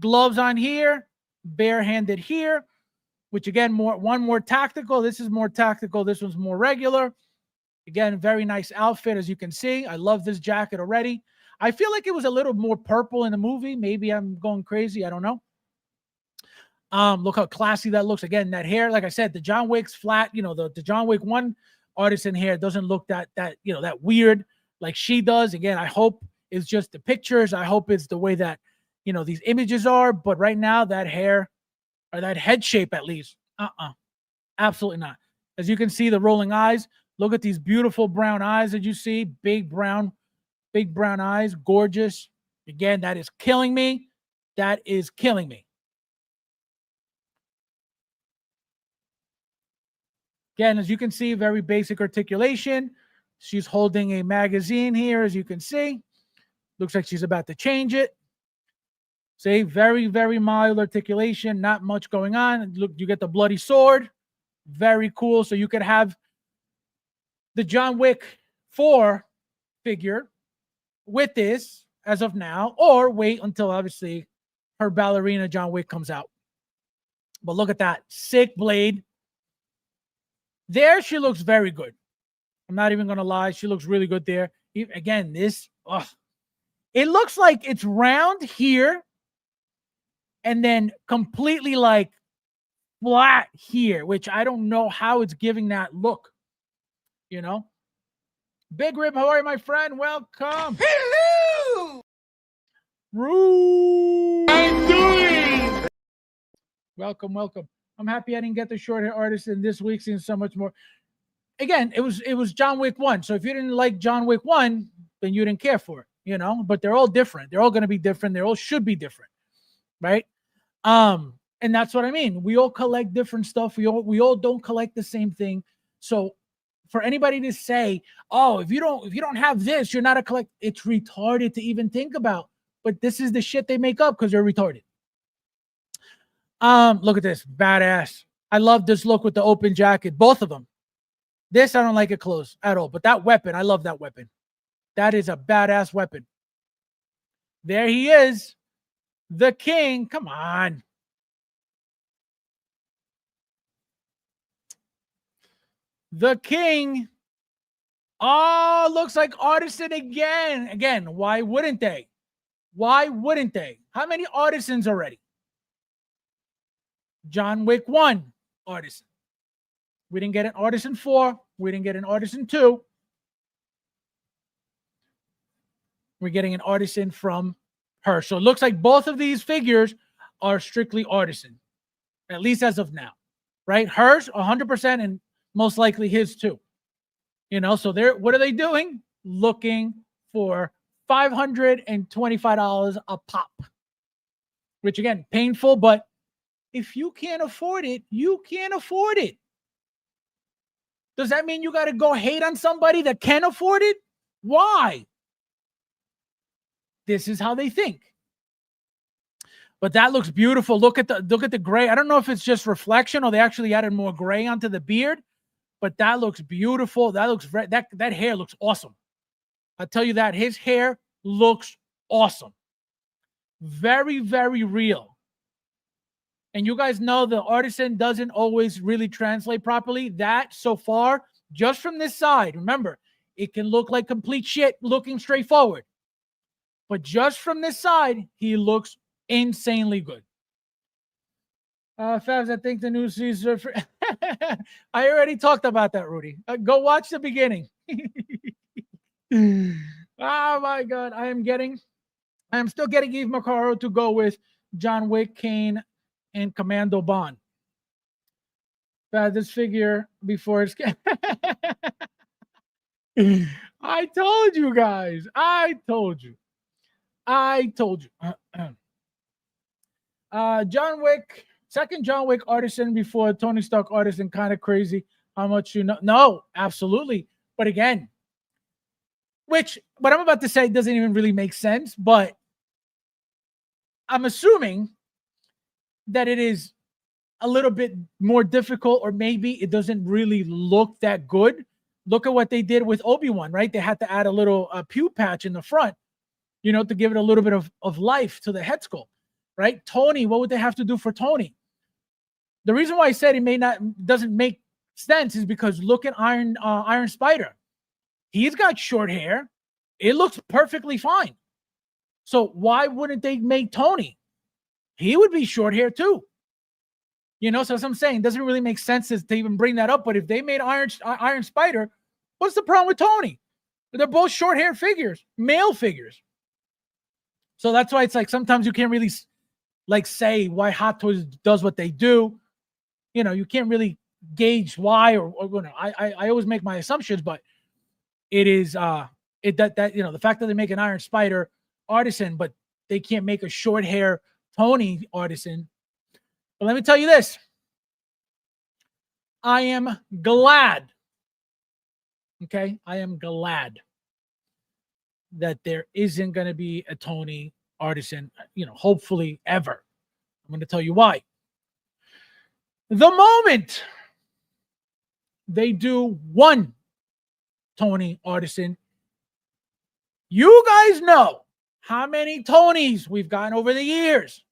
Gloves on here, barehanded here, which again, one more tactical. This is more tactical. This one's more regular. Again, very nice outfit, as you can see. I love this jacket already. I feel like it was a little more purple in the movie. Maybe I'm going crazy. I don't know. Look how classy that looks. Again, that hair, like I said, the John Wick's flat, the John Wick 1 artisan hair doesn't look that weird like she does. Again, I hope it's just the pictures. I hope it's the way that, these images are. But right now, that hair or that head shape, at least, absolutely not. As you can see, the rolling eyes. Look at these beautiful brown eyes that you see. Big brown eyes. Gorgeous. Again, that is killing me. That is killing me. Again, as you can see, very basic articulation. She's holding a magazine here, as you can see. Looks like she's about to change it. See, very, very mild articulation. Not much going on. Look, you get the bloody sword. Very cool. So you could have the John Wick 4 figure with this as of now, or wait until, obviously, her Ballerina John Wick comes out. But look at that. Sick blade. There, she looks very good. I'm not even going to lie. She looks really good there. Again, this, it looks like it's round here and then completely like flat here, which I don't know how it's giving that look. Big Rib, how are you, my friend? Welcome. Hello! Rude. I'm doing. Welcome, welcome. I'm happy I didn't get the short hair artist in this week, seeing so much more. Again, it was John Wick 1. So if you didn't like John Wick 1, then you didn't care for it, but they're all different. They're all going to be different. They all should be different, right? And that's what I mean. We all collect different stuff. We all don't collect the same thing. So for anybody to say, "Oh, if you don't have this, you're not a collect," it's retarded to even think about. But this is the shit they make up because they're retarded. Look at this, badass. I love this look with the open jacket, both of them. This I don't like it close at all, but that weapon, I love that weapon. That is a badass weapon. There he is, the king. Come on. The king. Oh, looks like Artisan again. Again, why wouldn't they? Why wouldn't they? How many Artisans already? John Wick 1, Artisan. We didn't get an Artisan 4. We didn't get an Artisan 2. We're getting an Artisan from her. So it looks like both of these figures are strictly Artisan, at least as of now, right? Hers, 100%, and most likely his too. So what are they doing? Looking for $525 a pop, which again, painful, but if you can't afford it, you can't afford it. Does that mean you got to go hate on somebody that can afford it? Why? This is how they think. But that looks beautiful. Look at the gray. I don't know if it's just reflection or they actually added more gray onto the beard, but that looks beautiful. That looks that hair looks awesome. I'll tell you that his hair looks awesome. Very, very real. And you guys know the Artisan doesn't always really translate properly. That so far, just from this side, remember, it can look like complete shit looking straightforward. But just from this side, he looks insanely good. Fabs, I think the new season. I already talked about that, Rudy. Go watch the beginning. Oh my God. I am still getting Eve Macarro to go with John Wick, Kane, and Commando Bond. This figure before it's I told you guys. I told you. John Wick, second John Wick Artisan before Tony Stark Artisan. Kind of crazy how much you know. No, absolutely. But again, what I'm about to say doesn't even really make sense, but I'm assuming that it is a little bit more difficult, or maybe it doesn't really look that good. Look at what they did with Obi-Wan, right? They had to add a little pew patch in the front, to give it a little bit of life to the head sculpt, right? Tony, what would they have to do for Tony? The reason why I said it doesn't make sense is because look at Iron Spider. He's got short hair. It looks perfectly fine. So why wouldn't they make Tony? He would be short hair too. So as I'm saying, it doesn't really make sense to even bring that up. But if they made Iron Spider, what's the problem with Tony? They're both short hair figures, male figures. So that's why it's like sometimes you can't really say why Hot Toys does what they do. You can't really gauge why or I always make my assumptions, but it is the fact that they make an Iron Spider Artisan, but they can't make a short hair Tony Artisan. But let me tell you this. I am glad. Okay? I am glad that there isn't going to be a Tony Artisan, hopefully ever. I'm going to tell you why. The moment they do one Tony Artisan, you guys know how many Tonys we've gotten over the years.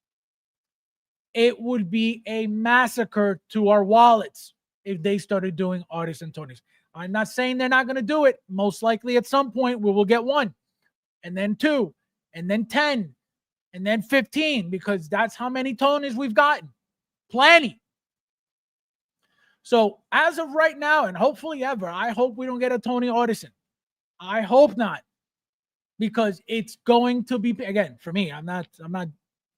It would be a massacre to our wallets if they started doing Artisan Tonys. I'm not saying they're not going to do it. Most likely at some point we will get one, and then 2, and then 10, and then 15, because that's how many Tonys we've gotten. Plenty. So as of right now, and hopefully ever, I hope we don't get a Tony Artisan. I hope not, because it's going to be, again, for me, I'm not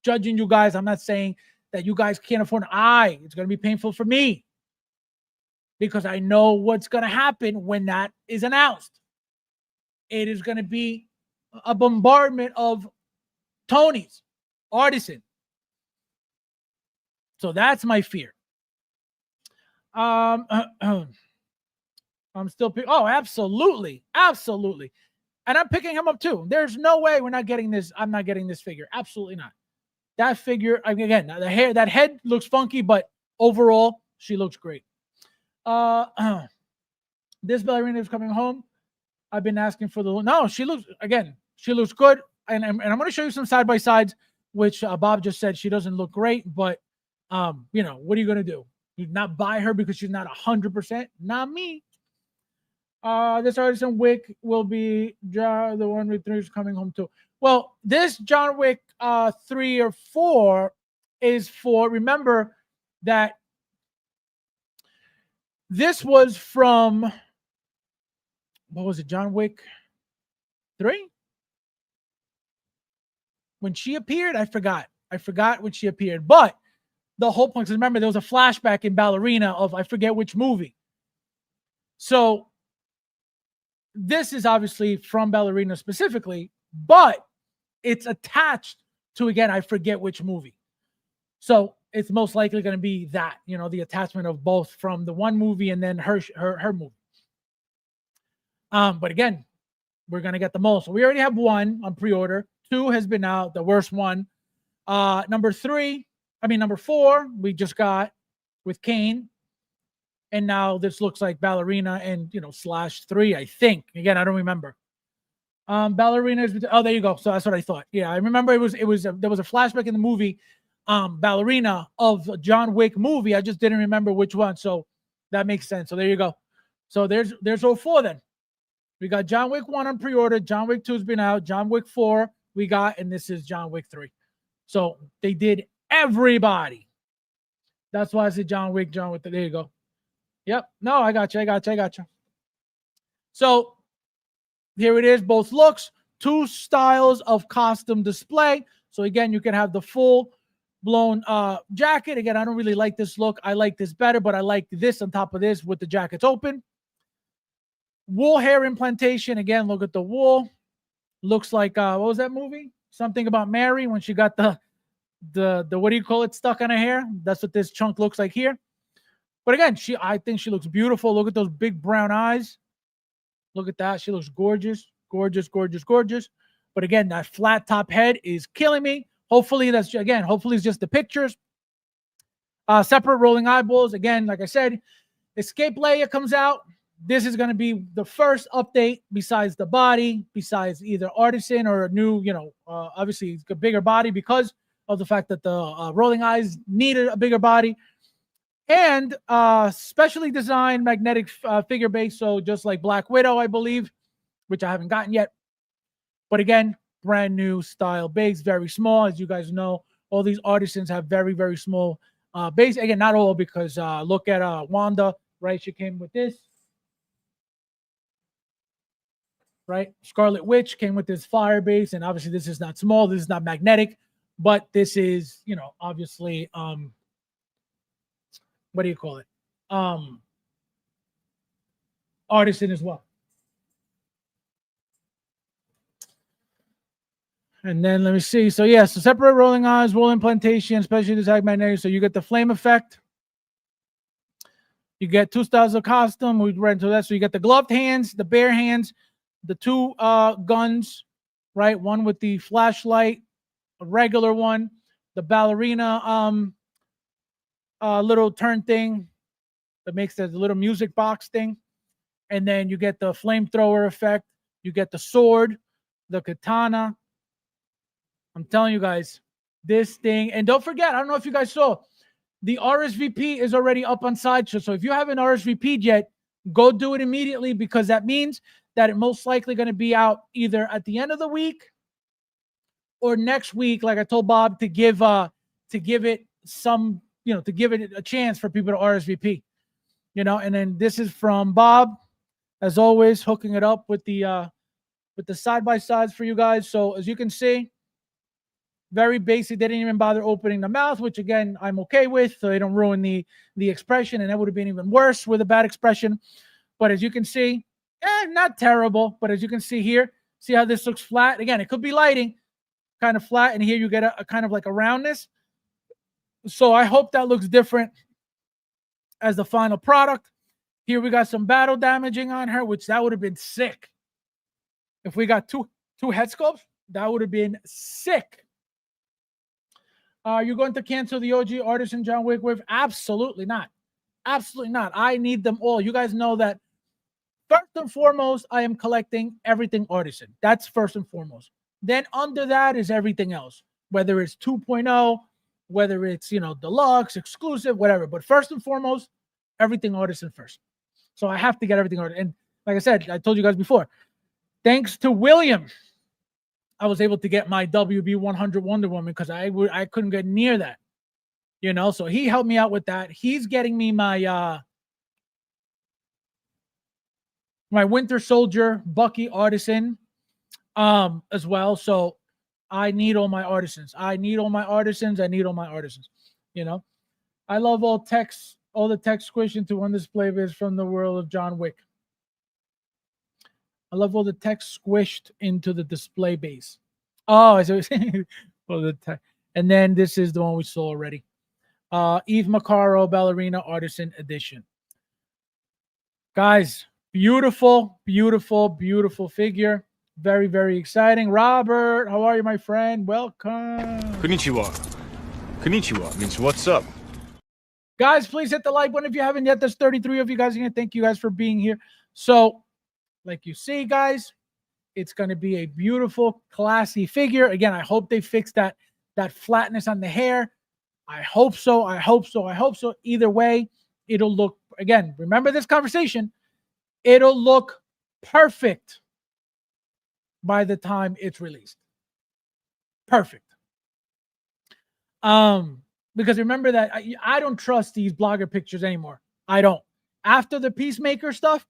judging you guys. I'm not saying that you guys can't afford. It's going to be painful for me because I know what's going to happen when that is announced. It is going to be a bombardment of Tonys, Artisan. So that's my fear. I'm still oh, absolutely. And I'm picking him up too. There's no way we're not getting this. I'm not getting this figure. Absolutely not. That figure, I mean, again, that head looks funky, but overall, she looks great. This ballerina is coming home. I've been asking for she looks good. And I'm going to show you some side by sides, which Bob just said she doesn't look great, but what are you going to do? You not buy her because she's not 100%? Not me. This Artisan Wick will be the one with 3 is coming home too. Well, this John Wick 3 or 4 is for, remember that this was from, what was it, John Wick 3? When she appeared, I forgot when she appeared. But the whole point, because remember, there was a flashback in Ballerina of I forget which movie. So this is obviously from Ballerina specifically, but it's attached to, again, I forget which movie. So it's most likely going to be that, the attachment of both from the one movie and then her movie. But again, we're going to get them all. So we already have 1 on pre-order. 2 has been out, the worst one. Number 4, we just got with Kane. And now this looks like Ballerina and, /3, I think. Again, I don't remember. Ballerina is, there you go. So that's what I thought. Yeah, I remember there was a flashback in the movie, Ballerina, of a John Wick movie. I just didn't remember which one. So that makes sense. So there you go. So there's all 4 then. We got John Wick 1 on pre-order. John Wick 2 has been out. John Wick 4 we got, and this is John Wick 3. So they did everybody. That's why I said John Wick. There you go. Yep. No, I got you. So here it is, both looks, 2 styles of costume display. So again, you can have the full blown jacket. Again, I don't really like this look. I like this better, but I like this on top of this with the jackets open. Wool hair implantation. Again, look at the wool. Looks like what was that movie? Something about Mary when she got the what do you call it, stuck on her hair. That's what this chunk looks like here. But again, I think she looks beautiful. Look at those big brown eyes. Look at that. She looks gorgeous. But again, that flat top head is killing me. Hopefully it's just the pictures. Separate rolling eyeballs. Again, like I said, Escape Leia comes out. This is going to be the first update besides the body, besides either Artisan or a new, obviously it's a bigger body because of the fact that the rolling eyes needed a bigger body. And specially designed magnetic figure base. So just like Black Widow, I believe, which I haven't gotten yet. But again, brand new style base, very small. As you guys know, all these Artisans have very, very small base. Again, not all, because look at Wanda, right? She came with this. Right? Scarlet Witch came with this fire base, and obviously this is not small, this is not magnetic, but this is, obviously, what do you call it? Artisan as well. And then let me see. So yeah, so separate rolling eyes, wool implantation, especially this magnetic. So you get the flame effect. You get 2 styles of costume. We read into that. So you get the gloved hands, the bare hands, the 2 guns, right? One with the flashlight, a regular one, the ballerina little turn thing that makes the little music box thing. And then you get the flamethrower effect. You get the sword, the katana. I'm telling you guys, this thing. And don't forget, I don't know if you guys saw, the RSVP is already up on Sideshow. So if you haven't RSVP'd yet, go do it immediately, because that means that it most likely going to be out either at the end of the week or next week. Like I told Bob, to give it some, to give it a chance for people to RSVP, and then this is from Bob, as always, hooking it up with the side-by-sides for you guys. So as you can see, Very basic. They didn't even bother opening the mouth, which again I'm okay with, so they don't ruin the expression, and that would have been even worse with a bad expression. But as you can see, not terrible. But as you can see here, see how this looks flat? Again, it could be lighting, kind of flat, and here you get a kind of like a roundness. So I hope that looks different as the final product. Here we got some battle damaging on her, which that would have been sick. If we got two head sculpts, that would have been sick. Are you going to cancel the OG Artisan John Wick with? Absolutely not. Absolutely not. I need them all. You guys know that first and foremost, I am collecting everything Artisan. That's first and foremost. Then under that is everything else, whether it's 2.0, whether it's, deluxe, exclusive, whatever. But first and foremost, everything Artisan first. So I have to get everything Artisan. And like I said, I told you guys before, thanks to William, I was able to get my WB 100 Wonder Woman because I couldn't get near that, So he helped me out with that. He's getting me my my Winter Soldier Bucky Artisan as well. So I need all my artisans. I need all my artisans. I love all the text squished into one display is from the world of John Wick. I love all the text squished into the display base. Oh, so and then this is the one we saw already. Eve Macarro Ballerina Artisan Edition. Guys, beautiful, beautiful, beautiful figure. Very, very exciting. Robert, how are you, my friend? Welcome. Konnichiwa. Konnichiwa means what's up. Guys, please hit the like button if you haven't yet. There's 33 of you guys here. Thank you guys for being here. So, like you see, guys, it's going to be a beautiful, classy figure. Again, I hope they fix that flatness on the hair. I hope so. Either way, it'll look, again, remember this conversation, it'll look perfect by the time it's released. Perfect. Because remember that I don't trust these blogger pictures anymore. I don't. After the Peacemaker stuff,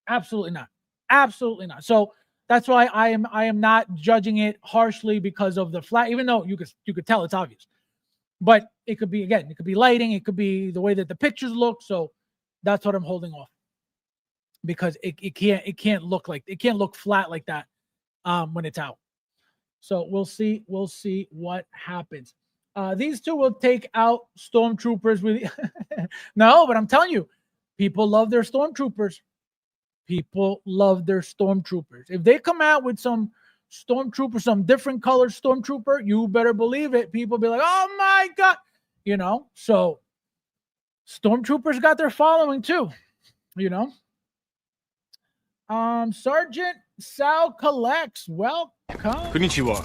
absolutely not. Absolutely not. So that's why I am not judging it harshly because of the flat, even though you could tell it's obvious. But it could be, again, it could be lighting, it could be the way that the pictures look. So that's what I'm holding off. Because it can't look flat like that when it's out. So we'll see what happens. These two will take out stormtroopers with no, but I'm telling you, people love their stormtroopers. People love their stormtroopers. If they come out with some stormtrooper, some different colored stormtrooper, you better believe it. People be like, oh my God, so stormtroopers got their following too, Sergeant Sal collects. Welcome. Konnichiwa.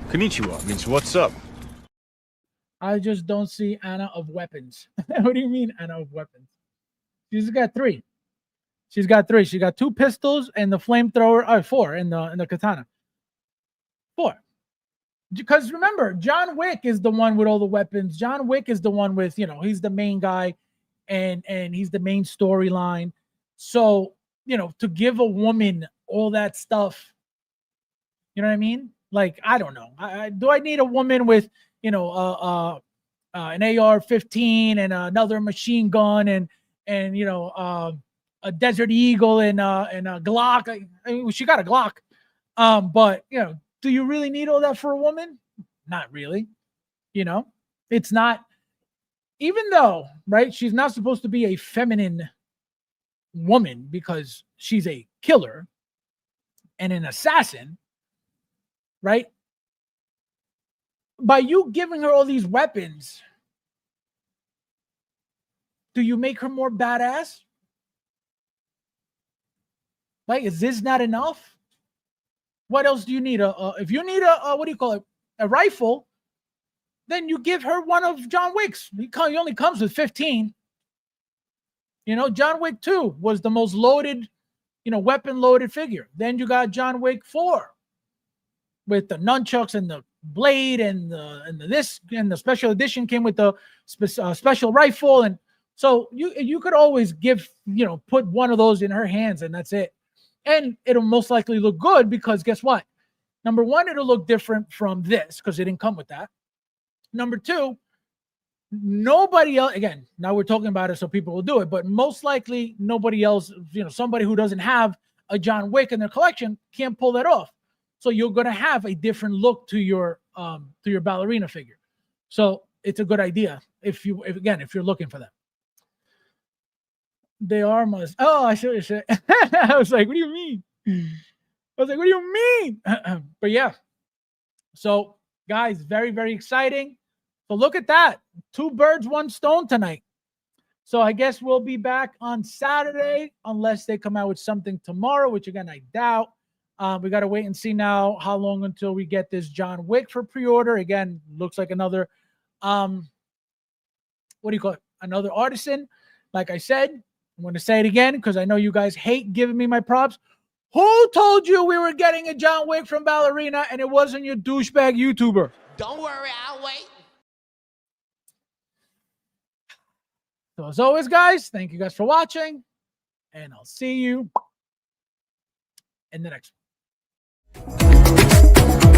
Konnichiwa means what's up. I just don't see Anna of weapons. What do you mean, Anna of weapons? She's got three. She got 2 pistols and the flamethrower. 4 in the katana. 4. Because remember, John Wick is the one with all the weapons. John Wick is the one with, he's the main guy and he's the main storyline. So, to give a woman all that stuff, you know what I mean? Like, I don't know. Do I need a woman with, an AR-15 and another machine gun and a Desert Eagle and a Glock? I mean, she got a Glock. But do you really need all that for a woman? Not really. It's not, even though, right, she's not supposed to be a feminine woman because she's a killer and an assassin, right? By you giving her all these weapons, do you make her more badass? Like, is this not enough? What else do you need? If you need what do you call it? A rifle, then you give her one of John Wick's. He only comes with 15. John Wick 2 was the most loaded, weapon loaded figure. Then you got John Wick 4 with the nunchucks and the blade and the special edition came with the special rifle. And so you could always put one of those in her hands and that's it. And it'll most likely look good because guess what? Number one, it'll look different from this because it didn't come with that. Number two, nobody else, again, now we're talking about it so people will do it, but most likely nobody else, somebody who doesn't have a John Wick in their collection can't pull that off. So you're going to have a different look to your ballerina figure. So it's a good idea if you're looking for them. They are must. Oh, I should. I was like, what do you mean? I was like, what do you mean? But yeah. So guys, very, very exciting. So look at that. 2 birds, 1 stone tonight. So I guess we'll be back on Saturday unless they come out with something tomorrow, which again, I doubt. We got to wait and see now how long until we get this John Wick for pre-order. Again, looks like another, what do you call it? Another artisan. Like I said, I'm going to say it again because I know you guys hate giving me my props. Who told you we were getting a John Wick from Ballerina and it wasn't your douchebag YouTuber? Don't worry, I'll wait. So as always, guys, thank you guys for watching, and I'll see you in the next one.